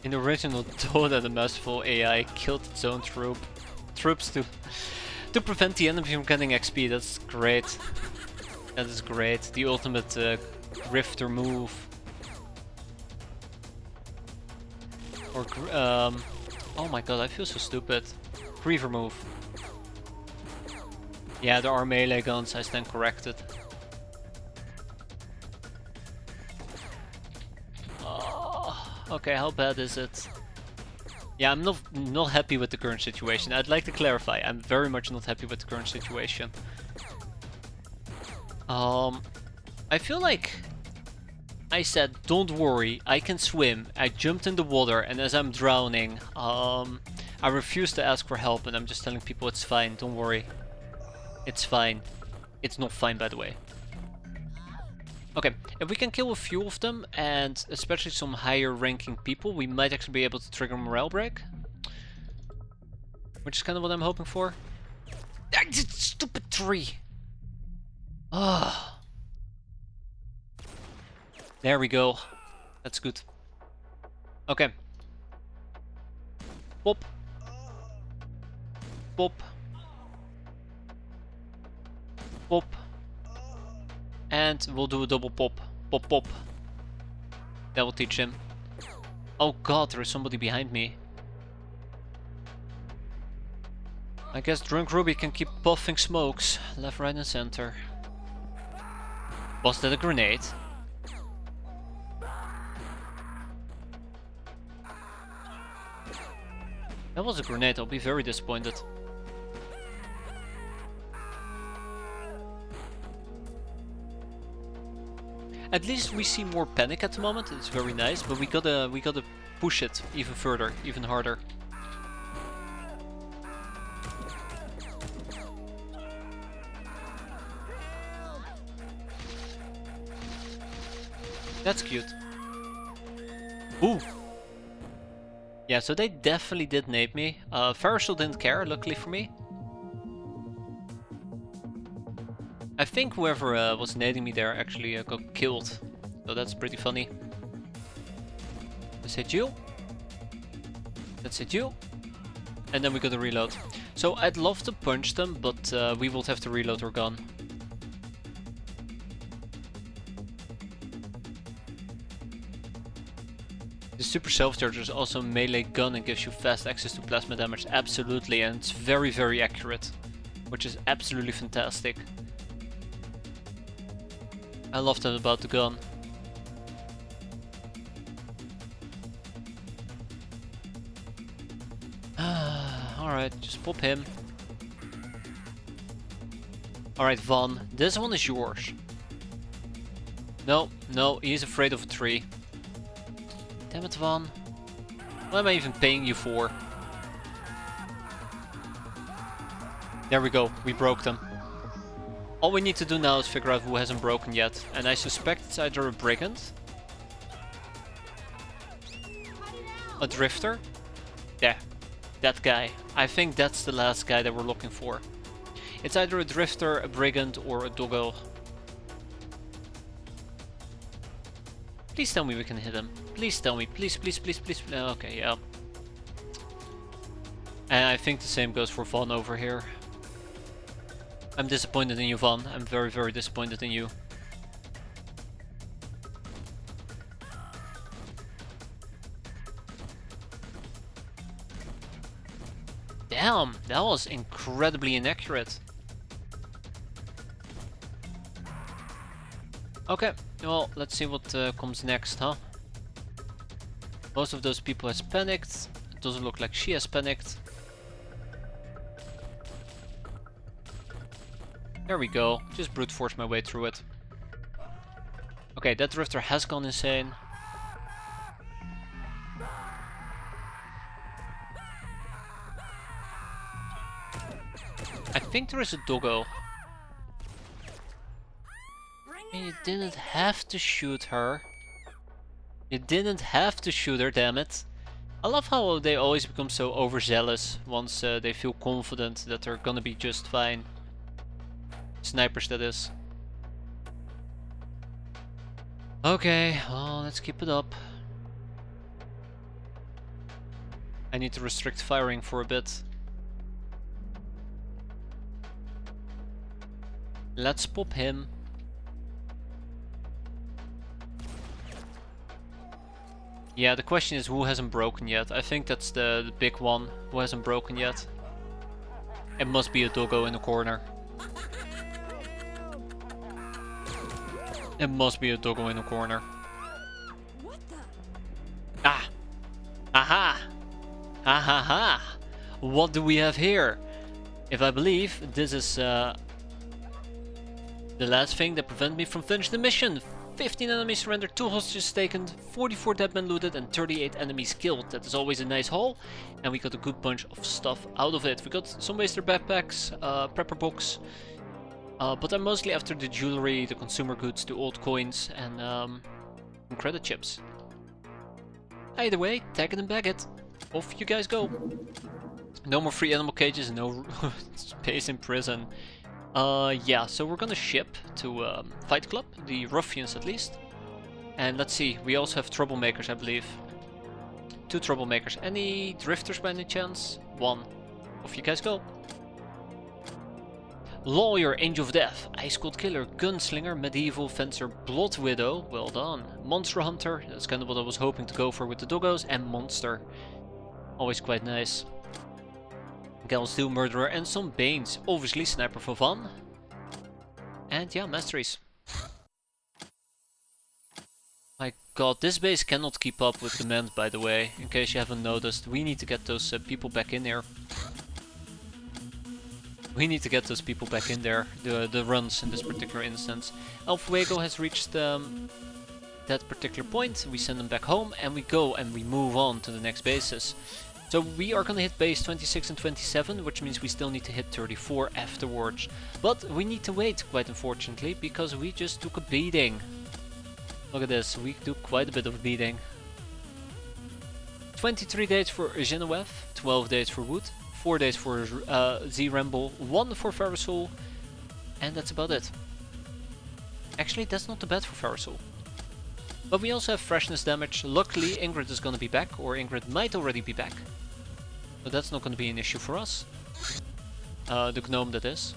In the original Dota, the masterful AI killed its own troops to prevent the enemy from getting XP. That's great. That is great. The ultimate grifter move. Or oh my god, I feel so stupid. Griever move. Yeah, there are melee guns, I stand corrected. Oh, okay, how bad is it? Yeah, I'm not happy with the current situation. I'd like to clarify, I'm very much not happy with the current situation. I feel like I said, don't worry, I can swim. I jumped in the water, and as I'm drowning, I refuse to ask for help, and I'm just telling people it's fine, don't worry. It's fine. It's not fine, by the way. Okay, if we can kill a few of them, and especially some higher ranking people, we might actually be able to trigger a morale break. Which is kind of what I'm hoping for. Stupid tree! Ah. There we go. That's good. Okay. Pop. Pop. Pop. And we'll do a double pop. Pop, pop. That will teach him. Oh god, there is somebody behind me. I guess Drunk Ruby can keep puffing smokes left, right and center. Was that a grenade? That was a grenade, I'll be very disappointed. At least we see more panic at the moment, it's very nice, but we gotta push it even further, even harder. That's cute. Ooh! Yeah, so they definitely did nape me. Farishal didn't care, luckily for me. I think whoever was nading me there actually got killed. So that's pretty funny. Let's hit you. Let's hit you. And then we gotta reload. So I'd love to punch them, but we will have to reload our gun. The super self-charger is also a melee gun and gives you fast access to plasma damage, absolutely, and it's very, very accurate, which is absolutely fantastic. I love that about the gun. Alright, just pop him. Alright, Von, this one is yours. No, no, he's afraid of a tree. Damn it, Van. What am I even paying you for? There we go, we broke them. All we need to do now is figure out who hasn't broken yet. And I suspect it's either a brigand, a drifter. Yeah, that guy. I think that's the last guy that we're looking for. It's either a drifter, a brigand, or a doggo. Please tell me we can hit him. Please tell me. Please, please, please, please. Okay, yeah. And I think the same goes for Von over here. I'm disappointed in you, Von. I'm very, very disappointed in you. Damn, that was incredibly inaccurate. Okay, well, let's see what comes next, huh? Most of those people has panicked. It doesn't look like she has panicked. There we go. Just brute force my way through it. Okay, that drifter has gone insane. I think there is a doggo. And you didn't have to shoot her. You didn't have to shoot her, damn it. I love how they always become so overzealous once they feel confident that they're gonna be just fine. Snipers, that is. Okay, well, let's keep it up. I need to restrict firing for a bit. Let's pop him. Yeah, the question is who hasn't broken yet. I think that's the big one who hasn't broken yet. It must be a doggo in the corner. It must be a doggo in the corner. Ah! Aha! Ha ha ha! What do we have here? If I believe this is the last thing that prevents me from finishing the mission. 15 enemies surrendered, 2 hostages taken, 44 dead men looted and 38 enemies killed. That is always a nice haul. And we got a good bunch of stuff out of it. We got some waster backpacks, prepper books. But I'm mostly after the jewelry, the consumer goods, the old coins and credit chips. Either way, tag it and bag it. Off you guys go. No more free animal cages, no space in prison. Yeah, so we're gonna ship to Fight Club, the ruffians at least. And let's see, we also have troublemakers, I believe. 2 troublemakers. Any drifters by any chance? 1. Off you guys go. Lawyer, Angel of Death, Ice Cold Killer, Gunslinger, Medieval Fencer, Blood Widow, well done. Monster Hunter, that's kind of what I was hoping to go for with the doggos, and Monster. Always quite nice. Gal's Doom Murderer and some Banes, obviously Sniper for fun. And yeah, Masteries. My god, this base cannot keep up with demand, by the way, in case you haven't noticed. We need to get those people back in here. We need to get those people back in there, the runs in this particular instance. El Fuego has reached that particular point, we send them back home and we go and we move on to the next bases. So we are gonna hit base 26 and 27, which means we still need to hit 34 afterwards. But we need to wait, quite unfortunately, because we just took a beating. Look at this, we do quite a bit of beating. 23 days for Genevieve, 12 days for Wood. 4 days for Z-Ramble, 1 for Farasol, and that's about it. Actually, that's not too bad for Farasol. But we also have freshness damage. Luckily, Ingrid is gonna be back, or Ingrid might already be back. But that's not gonna be an issue for us. The gnome, that is.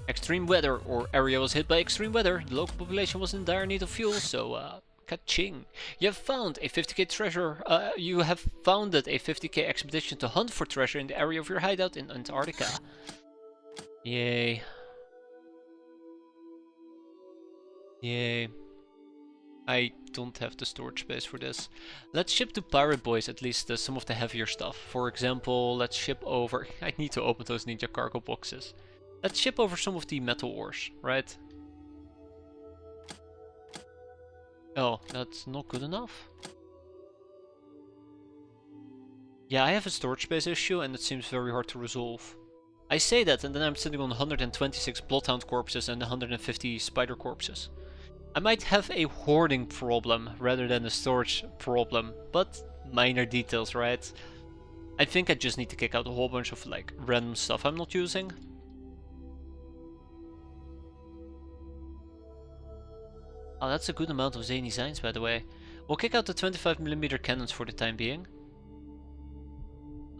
Extreme weather, or area was hit by extreme weather. The local population was in dire need of fuel, so ka-ching. You have found a 50k treasure. You have founded a 50k expedition to hunt for treasure in the area of your hideout in Antarctica. Yay. Yay. I don't have the storage space for this. Let's ship to Pirate Boys at least some of the heavier stuff. For example, let's ship over... I need to open those ninja cargo boxes. Let's ship over some of the metal ores, right? Oh, that's not good enough. Yeah, I have a storage space issue and it seems very hard to resolve. I say that and then I'm sitting on 126 Bloodhound corpses and 150 spider corpses. I might have a hoarding problem rather than a storage problem, but minor details, right? I think I just need to kick out a whole bunch of like random stuff I'm not using. Oh, that's a good amount of zany signs, by the way. We'll kick out the 25mm cannons for the time being.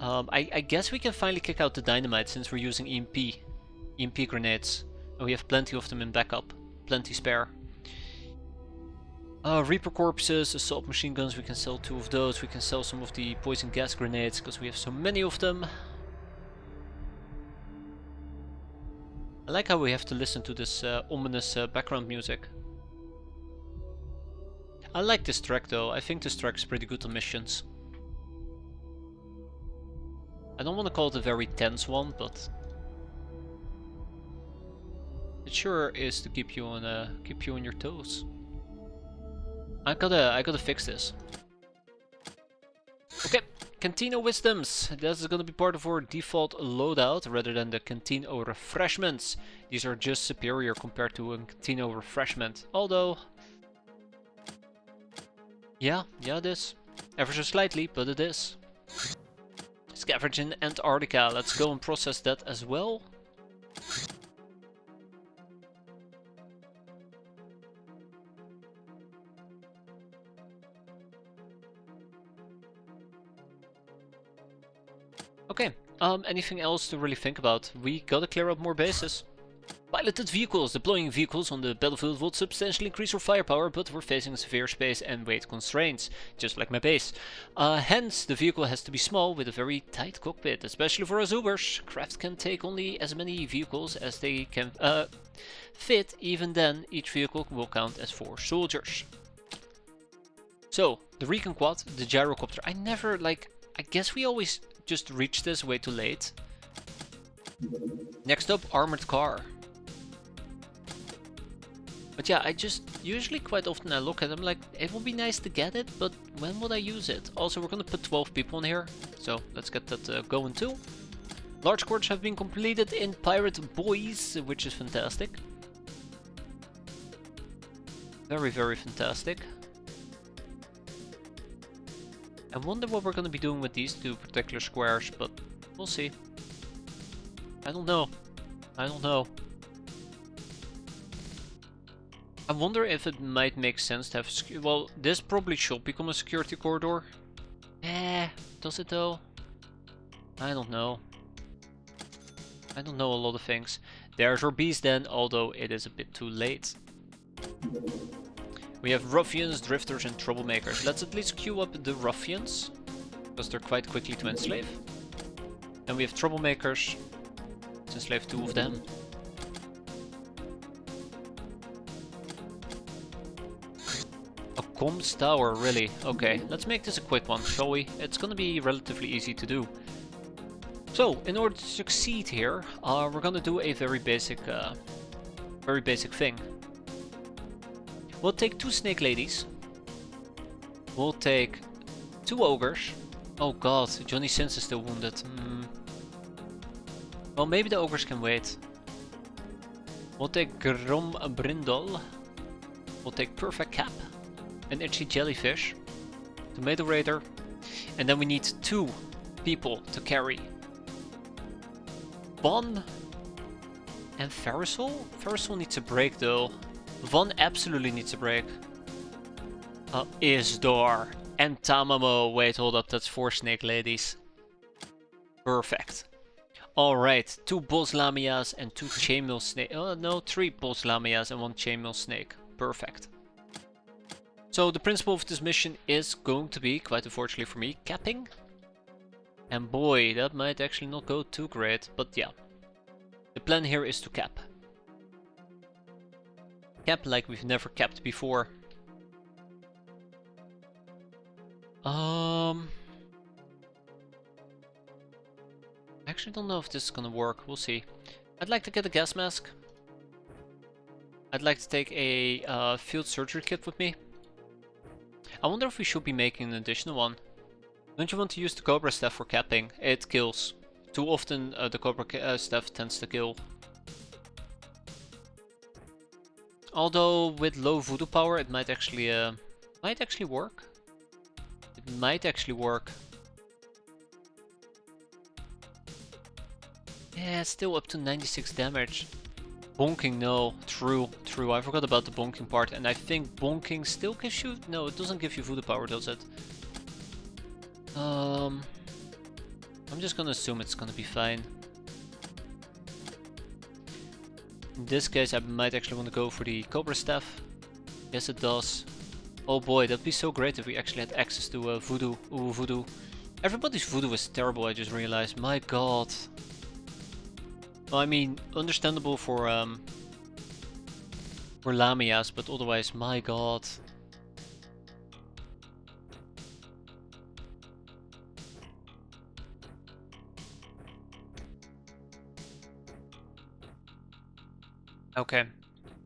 I guess we can finally kick out the dynamite since we're using EMP grenades. And we have plenty of them in backup. Plenty spare. Reaper corpses, assault machine guns, we can sell 2 of those. We can sell some of the poison gas grenades because we have so many of them. I like how we have to listen to this ominous background music. I like this track though, I think this track is pretty good on missions. I don't want to call it a very tense one, but it sure is to keep you on your toes. I gotta fix this. Okay, Cantina Wisdoms. This is gonna be part of our default loadout rather than the Cantina Refreshments. These are just superior compared to a Cantina Refreshment, although... Yeah, it is. Ever so slightly, but it is. Scavenge in Antarctica. Let's go and process that as well. Okay, anything else to really think about? We gotta clear up more bases. Piloted vehicles. Deploying vehicles on the battlefield will substantially increase our firepower, but we're facing severe space and weight constraints, just like my base. Hence, the vehicle has to be small with a very tight cockpit, especially for us Ubers. Craft can take only as many vehicles as they can fit. Even then, each vehicle will count as 4 soldiers. So, the recon quad, the gyrocopter. I guess we always just reach this way too late. Next up, armored car. But yeah, usually quite often I look at them like, it would be nice to get it, but when would I use it? Also, we're gonna put 12 people in here, so let's get that going too. Large quarters have been completed in Pirate Boyz, which is fantastic. Very, very fantastic. I wonder what we're gonna be doing with these 2 particular squares, but we'll see. I don't know. I wonder if it might make sense to have... Well, this probably should become a security corridor. Does it though? I don't know. I don't know a lot of things. There's our beast then, although it is a bit too late. We have ruffians, drifters and troublemakers. Let's at least queue up the ruffians, because they're quite quickly to enslave. And we have troublemakers. Let's enslave 2 of them. A comms tower, really? Okay, let's make this a quick one, shall we? It's gonna be relatively easy to do. So, in order to succeed here, we're gonna do a very basic thing. We'll take 2 snake ladies. We'll take 2 ogres. Oh god, Johnny Sins is still wounded. Well, maybe the ogres can wait. We'll take Grom Brindle. We'll take Perfect Cap. An itchy jellyfish. Tomato Raider. And then we need 2 people to carry. Von and Farisol? Farisol needs a break though. Von absolutely needs a break. Isdor and Tamamo. Wait, hold up, that's 4 snake ladies. Perfect. Alright, 2 boss lamias and 2 chainmail snake. Oh no, 3 boss lamias and 1 chainmail snake. Perfect. So the principle of this mission is going to be, quite unfortunately for me, capping. And boy, that might actually not go too great, but yeah. The plan here is to cap. Cap like we've never capped before. I actually don't know if this is gonna work, we'll see. I'd like to get a gas mask. I'd like to take a field surgery kit with me. I wonder if we should be making an additional one. Don't you want to use the Cobra Staff for capping? It kills. Too often the Cobra Staff tends to kill. Although with low voodoo power it might actually work. It might actually work. Yeah, it's still up to 96 damage. Bonking, no. True. I forgot about the bonking part. And I think bonking still gives you... No, it doesn't give you voodoo power, does it? I'm just gonna assume it's gonna be fine. In this case, I might actually want to go for the Cobra Staff. Yes, it does. Oh boy, that'd be so great if we actually had access to voodoo. Ooh, voodoo. Everybody's voodoo is terrible, I just realized. My god. Well, I mean, understandable for Lamias, but otherwise, my god. Okay,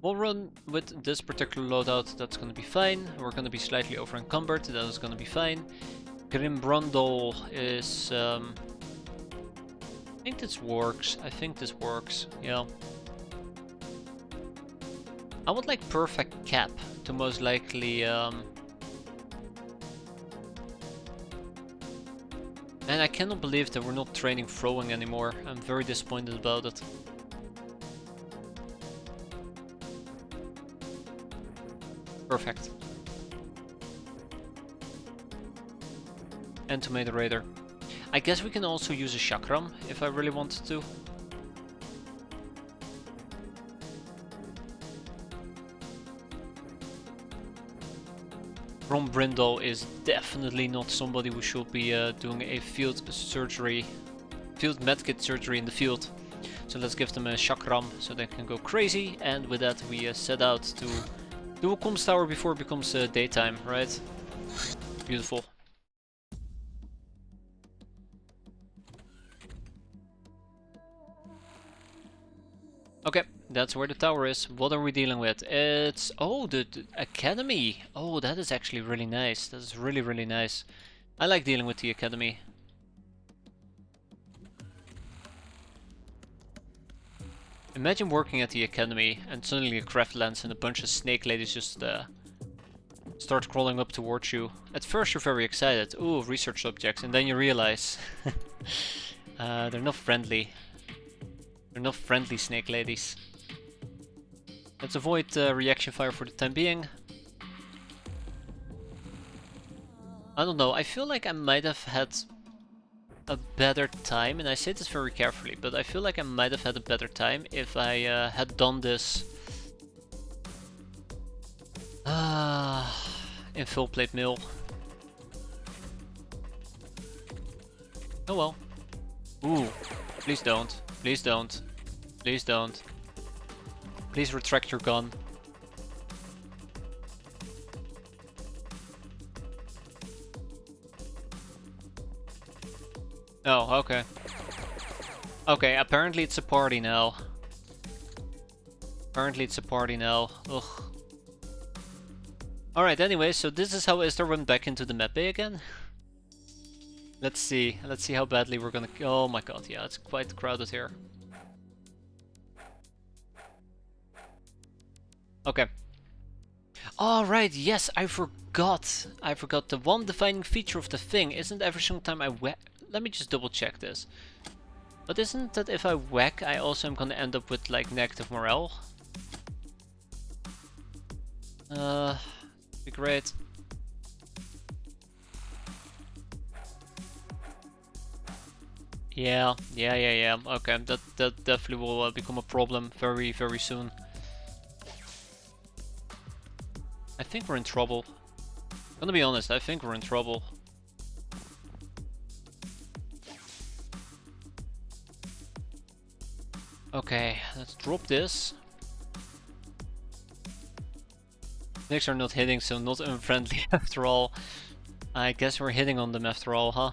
we'll run with this particular loadout, that's gonna be fine. We're gonna be slightly over encumbered, that is gonna be fine. Grimbrundle is... I think this works. Yeah. I would like Perfect Cap to most likely... And I cannot believe that we're not training throwing anymore. I'm very disappointed about it. Perfect. And Tomato Raider. I guess we can also use a Chakram if I really wanted to. Ron Brindle is definitely not somebody who should be doing a field medkit surgery in the field. So let's give them a Chakram so they can go crazy, and with that we set out to do a comms tower before it becomes daytime, right? Beautiful. Okay, that's where the tower is. What are we dealing with? It's... Oh, the academy! Oh, that is actually really nice. That is really, really nice. I like dealing with the academy. Imagine working at the academy and suddenly a craft lands and a bunch of snake ladies just start crawling up towards you. At first you're very excited. Ooh, research subjects. And then you realize they're not friendly. They're not friendly snake ladies. Let's avoid reaction fire for the time being. I don't know, I feel like I might have had a better time, and I say this very carefully, but I feel like I might have had a better time if I had done this in full plate mill. Oh well. Ooh, please don't. Please don't. Please don't. Please retract your gun. Oh, okay. Okay, apparently it's a party now. Apparently it's a party now. Ugh. Alright, anyway, so this is how Esther went back into the map bay again. Let's see how badly we're gonna... Oh my god, yeah, it's quite crowded here. Okay. Alright, yes, I forgot. I forgot the one defining feature of the thing. Isn't every single time I whack... Let me just double check this. But isn't that if I whack, I also am gonna end up with, like, negative morale? Be great. Yeah. Okay, that definitely will become a problem very, very soon. I think we're in trouble. I'm gonna be honest, I think we're in trouble. Okay, let's drop this. Snakes are not hitting, so not unfriendly after all. I guess we're hitting on them after all, huh?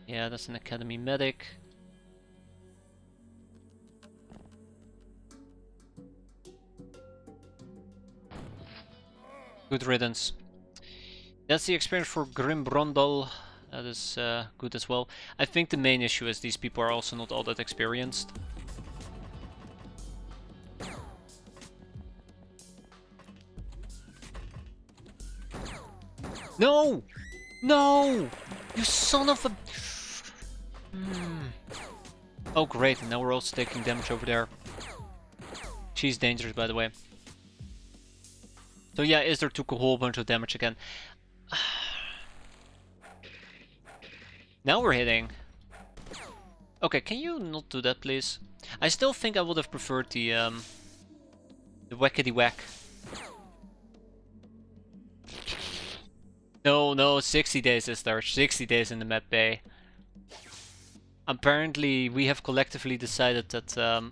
Yeah, that's an academy medic. Good riddance. That's the experience for Grim Brondal. That is good as well. I think the main issue is these people are also not all that experienced. No! No! You son of a... Oh great, and now we're also taking damage over there. She's dangerous, by the way. So yeah, Isdar took a whole bunch of damage again. Now we're hitting. Okay, can you not do that, please? I still think I would have preferred the whackity whack. No, 60 days is there. 60 days in the map bay. Apparently, we have collectively decided that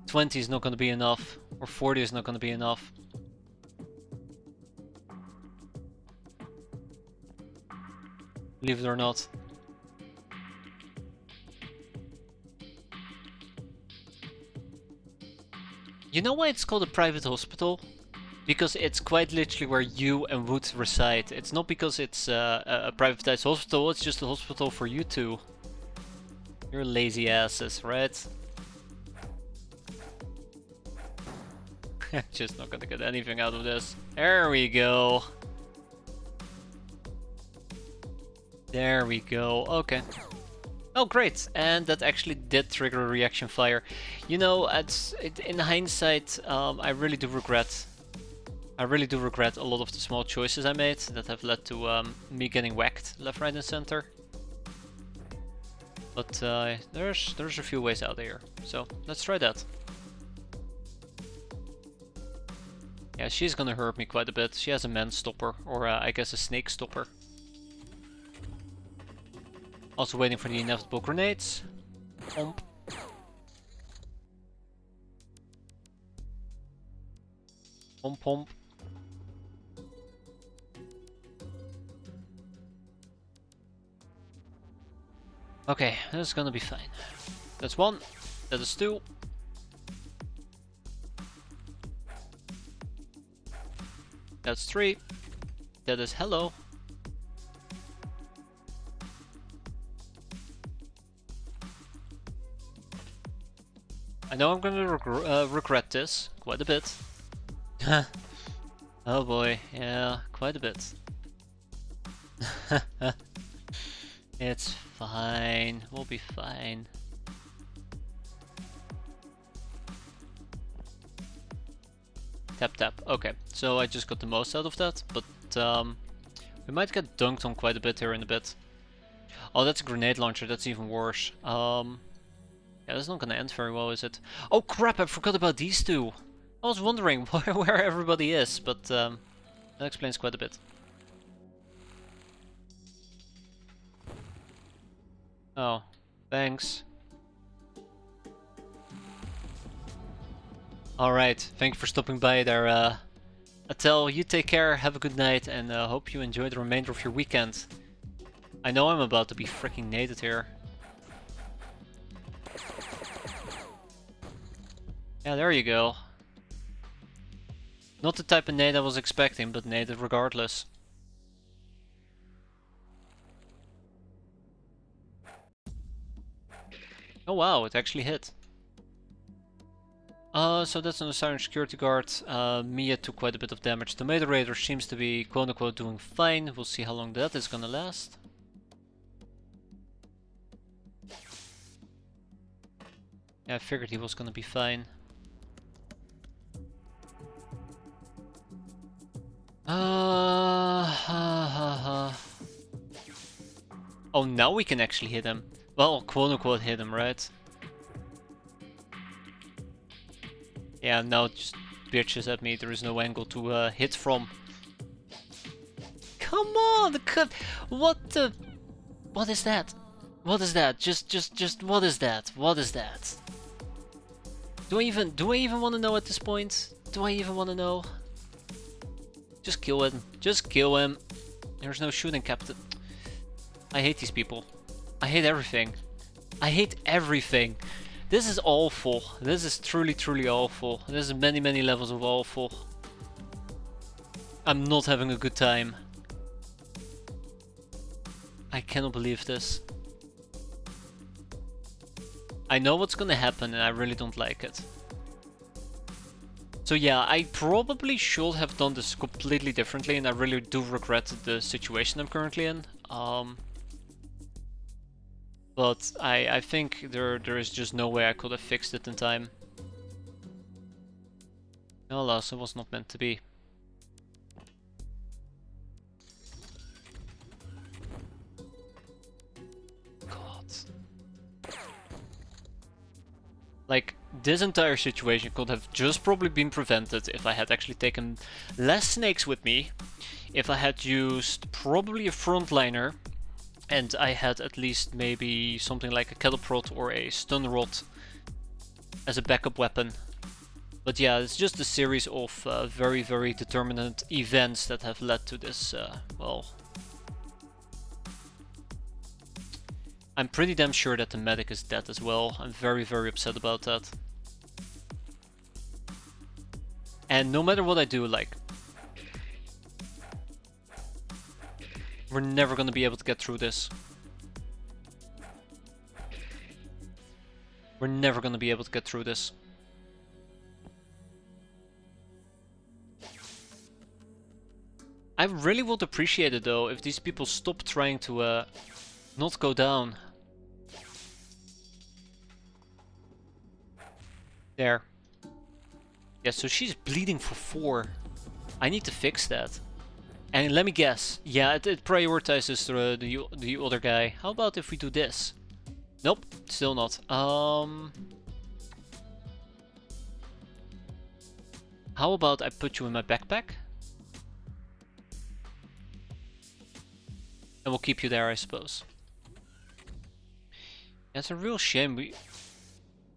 20 is not going to be enough, or 40 is not going to be enough. Believe it or not. You know why it's called a private hospital? Because it's quite literally where you and Wood reside. It's not because it's a privatized hospital, it's just a hospital for you two. You're lazy asses, right? Just not gonna get anything out of this. There we go. There we go, okay. Oh great, and that actually did trigger a reaction fire. You know, in hindsight, I really do regret a lot of the small choices I made that have led to me getting whacked left, right and center. But there's a few ways out here, so let's try that. Yeah, she's gonna hurt me quite a bit. She has a man stopper, or I guess a snake stopper. Also waiting for the inevitable grenades. Pomp. Pomp, pomp. Okay, this is gonna be fine. That's one. That is two. That's three. That is hello. I know I'm gonna regret this quite a bit. Oh boy, yeah, quite a bit. It's fine, we'll be fine. Tap tap. Okay, so I just got the most out of that, but we might get dunked on quite a bit here in a bit. Oh, that's a grenade launcher. That's even worse. Yeah, that's not gonna end very well, is it? Oh crap! I forgot about these two. I was wondering where everybody is, but that explains quite a bit. Oh, thanks. Alright, thank you for stopping by there, Atel. You take care, have a good night, and hope you enjoy the remainder of your weekend. I know I'm about to be freaking naded here. Yeah, there you go. Not the type of nade I was expecting, but naded regardless. Oh wow, it actually hit. So that's an Siren security guard. Mia took quite a bit of damage. The moderator seems to be quote unquote doing fine. We'll see how long that is gonna last. Yeah, I figured he was gonna be fine. Oh, now we can actually hit him. Well, quote unquote hit him, right? Yeah, now it just bitches at me. There is no angle to hit from. Come on! What the... What is that? What is that? Just what is that? What is that? Do I even want to know at this point? Do I even want to know? Just kill him. Just kill him. There's no shooting, Captain. I hate these people. I hate everything. I hate everything. This is awful. This is truly awful. There's many levels of awful. I'm not having a good time. I cannot believe this. I know what's gonna happen and I really don't like it. So yeah, I probably should have done this completely differently, and I really do regret the situation I'm currently in. But I think there is just no way I could have fixed it in time. Alas, it was not meant to be. God. Like, this entire situation could have just probably been prevented if I had actually taken less snakes with me, if I had used probably a frontliner, and I had at least maybe something like a kettle prod or a stun rod as a backup weapon. But yeah, it's just a series of very determinant events that have led to this, well... I'm pretty damn sure that the medic is dead as well. I'm very upset about that. And no matter what I do, like... we're never gonna be able to get through this. We're never gonna be able to get through this. I really would appreciate it though if these people stop trying to not go down. There. Yeah, so she's bleeding for 4. I need to fix that. And let me guess. Yeah, it prioritizes the other guy. How about if we do this? Nope, still not. How about I put you in my backpack? And we'll keep you there, I suppose. That's a real shame.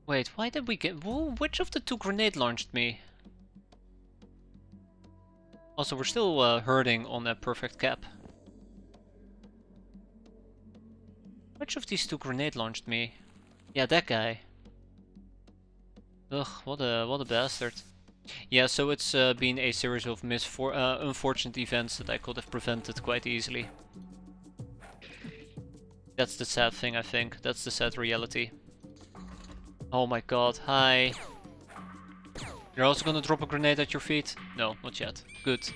Wait, why did we get... Whoa, which of the 2 grenade launched me? Also, we're still hurting on a perfect cap. Which of these 2 grenade launched me? Yeah, that guy. Ugh, what a bastard. Yeah, so it's been a series of unfortunate events that I could have prevented quite easily. That's the sad thing, I think. That's the sad reality. Oh my god, hi. You're also gonna drop a grenade at your feet? No, not yet. Good.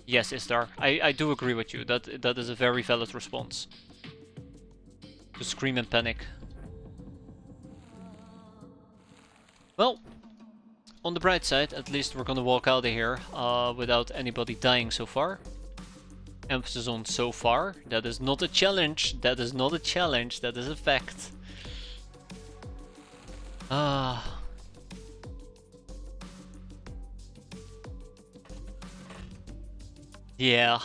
Yes, Istar. I do agree with you. That is a very valid response. To scream and panic. Well, on the bright side, at least we're gonna walk out of here without anybody dying so far. Emphasis on so far. That is not a challenge. That is not a challenge. That is a fact. Ah. Yeah,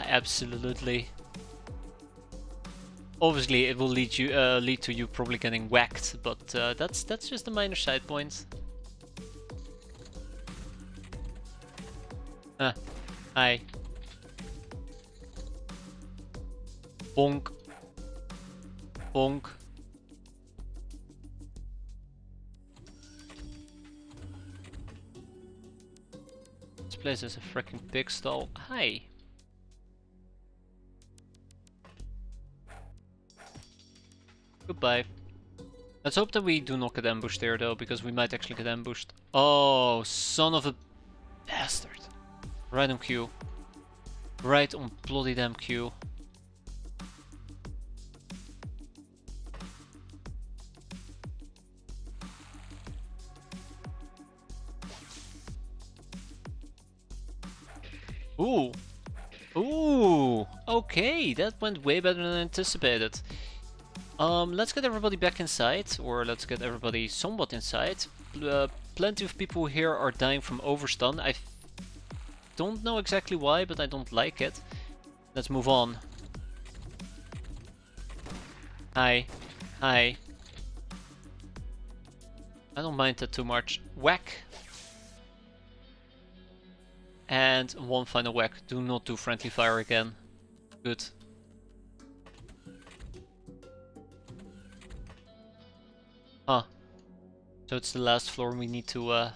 absolutely. Obviously, it will lead to you probably getting whacked, but that's just a minor side point. Hi. Bonk. Bonk. This place is a freaking pig stall. Hi. Goodbye. Let's hope that we do not get ambushed there though, because we might actually get ambushed. Oh, son of a bastard. Right on cue. Right on bloody damn cue. Ooh. Ooh. Okay, that went way better than anticipated. Let's get everybody back inside, or let's get everybody somewhat inside. Plenty of people here are dying from overstun. I don't know exactly why, but I don't like it. Let's move on. Hi. Hi. I don't mind that too much. Whack. And one final whack. Do not do friendly fire again. Good. Huh. So it's the last floor we need to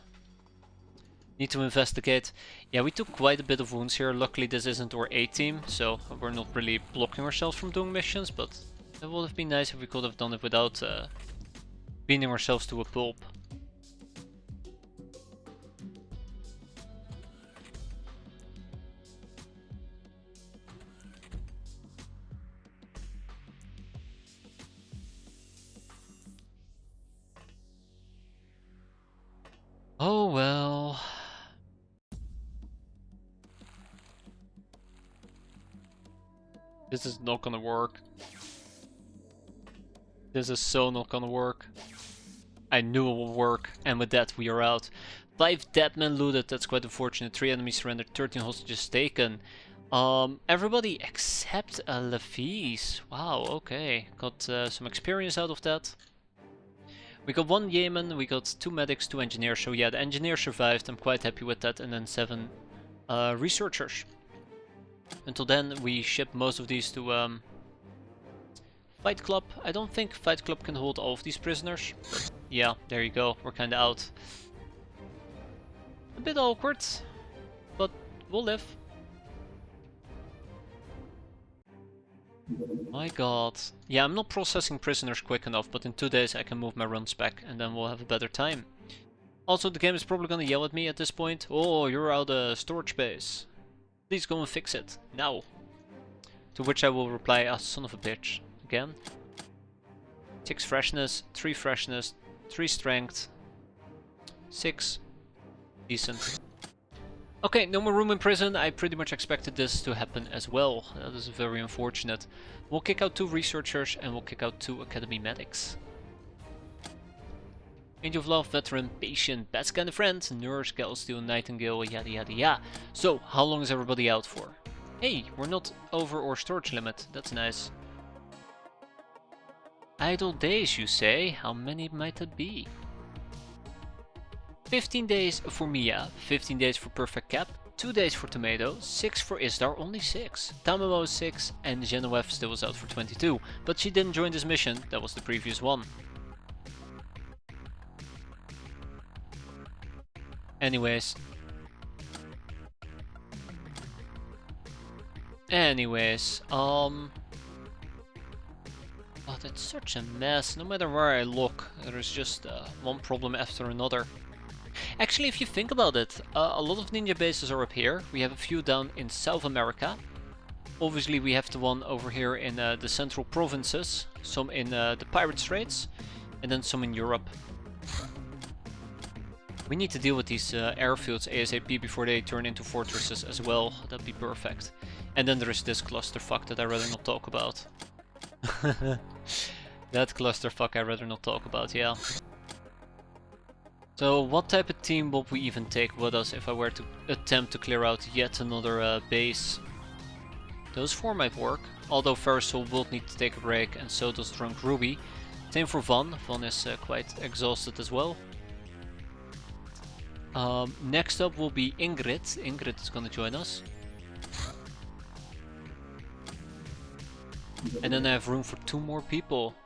investigate. Yeah, we took quite a bit of wounds here. Luckily this isn't our A team, so we're not really blocking ourselves from doing missions, but it would have been nice if we could have done it without beating ourselves to a pulp. Oh well. This is not gonna work. This is so not gonna work. I knew it would work, and with that we are out. 5 dead men looted, that's quite unfortunate. 3 enemies surrendered, 13 hostages taken. Everybody except Levis. Wow, okay. Got some experience out of that. We got 1 Yeoman, we got 2 medics, 2 engineers, so yeah, the engineer survived, I'm quite happy with that, and then 7 researchers. Until then, we ship most of these to Fight Club. I don't think Fight Club can hold all of these prisoners. But yeah, there you go, we're kinda out. A bit awkward, but we'll live. My god. Yeah, I'm not processing prisoners quick enough, but in 2 days I can move my runs back and then we'll have a better time. Also, the game is probably gonna yell at me at this point. Oh, you're out of storage space. Please go and fix it. Now. To which I will reply, ah, son of a bitch. Again. 6 freshness, 3 freshness, 3 strength, 6. Decent. Okay, no more room in prison. I pretty much expected this to happen as well. That is very unfortunate. We'll kick out 2 researchers and we'll kick out 2 academy medics. Angel of Love, Veteran, Patient, Best Kind of Friend, Nurse, Galsteel, Nightingale, yada yada yada. So, how long is everybody out for? Hey, we're not over our storage limit. That's nice. Idle days, you say? How many might it be? 15 days for Mia, 15 days for Perfect Cap, 2 days for Tomato, 6 for Isdar, only 6. Tamamo is 6, and Genevieve still was out for 22. But she didn't join this mission, that was the previous one. Anyways. Oh, that's such a mess. No matter where I look, there's just one problem after another. Actually, if you think about it, a lot of ninja bases are up here. We have a few down in South America. Obviously, we have the one over here in the central provinces, some in the Pirate Straits, and then some in Europe. We need to deal with these airfields ASAP before they turn into fortresses as well. That'd be perfect. And then there is this clusterfuck that I'd rather not talk about. That clusterfuck I'd rather not talk about, yeah. So what type of team would we even take with us if I were to attempt to clear out yet another base? Those four might work, although Versal will need to take a break and so does Drunk Ruby. Same for Van. Van is quite exhausted as well. Next up will be Ingrid. Ingrid is gonna join us. And then I have room for 2 more people.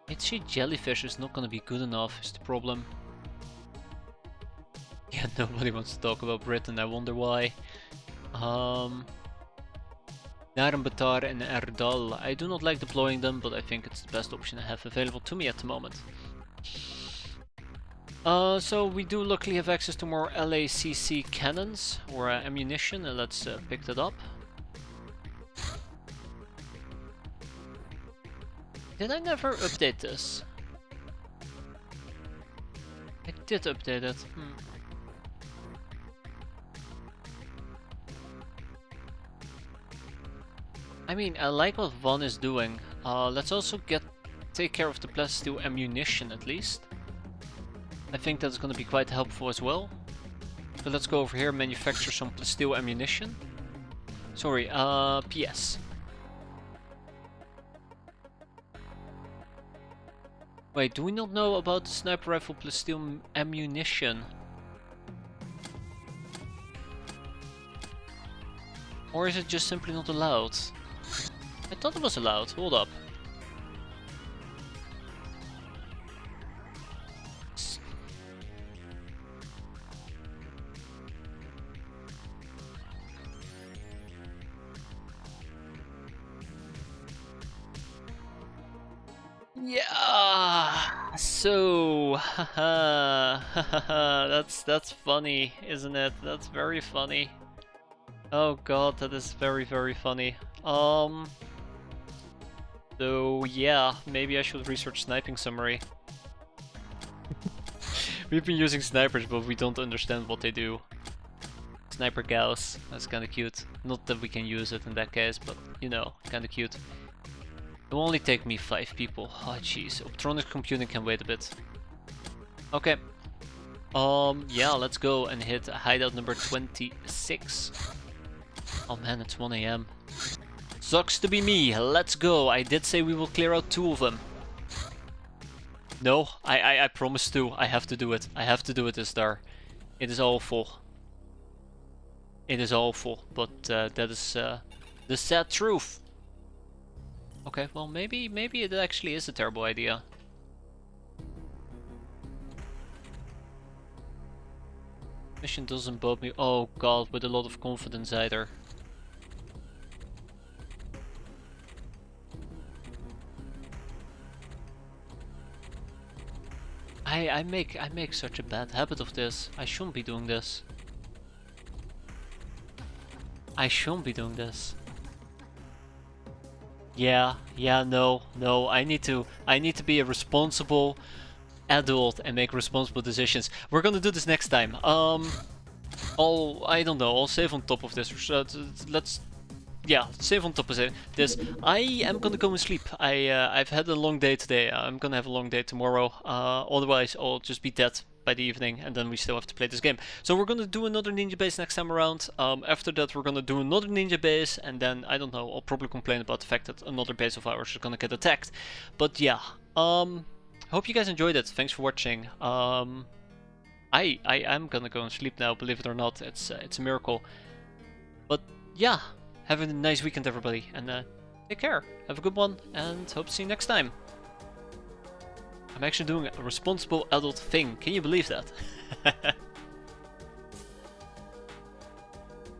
Itchy Jellyfish is not gonna be good enough, is the problem. Yeah, nobody wants to talk about Britain, I wonder why. Narenbatar and Erdal. I do not like deploying them, but I think it's the best option I have available to me at the moment. So we do luckily have access to more LACC cannons or ammunition, and let's pick that up. Did I never update this? I did update it. I mean, I like what Van is doing. Let's also take care of the plasteel ammunition at least. I think that's going to be quite helpful as well. So let's go over here and manufacture some plasteel ammunition. Sorry, PS. Wait, do we not know about the sniper rifle plasteel ammunition? Or is it just simply not allowed? I thought it was allowed. Hold up. Yeah. So, haha, that's funny, isn't it? That's very funny. Oh god, that is very, very funny. So yeah, maybe I should research sniping summary. We've been using snipers, but we don't understand what they do. Sniper Gauss, that's kinda cute. Not that we can use it in that case, but you know, kinda cute. It will only take me 5 people. Oh jeez, Optronics computing can wait a bit. Okay. Yeah, let's go and hit hideout number 26. Oh man, it's 1 AM. Sucks to be me, let's go. I did say we will clear out 2 of them. No, I promised to. I have to do it. I have to do it this star. It is awful. It is awful, but that is the sad truth. Okay, well maybe it actually is a terrible idea. Mission doesn't bother me. Oh god, with a lot of confidence either. I make such a bad habit of this. I shouldn't be doing this. I shouldn't be doing this. Yeah, no. I need to be a responsible adult and make responsible decisions. We're gonna do this next time. I don't know. I'll save on top of this. Yeah, save on top of this. I am gonna go and sleep. I've had a long day today. I'm gonna have a long day tomorrow. Otherwise, I'll just be dead by the evening, and then we still have to play this game. So we're gonna do another ninja base next time around. After that, we're gonna do another ninja base, and then I don't know. I'll probably complain about the fact that another base of ours is gonna get attacked. But yeah, hope you guys enjoyed it. Thanks for watching. I am gonna go and sleep now. Believe it or not, it's a miracle. But yeah. Have a nice weekend, everybody, and take care. Have a good one, and hope to see you next time. I'm actually doing a responsible adult thing. Can you believe that?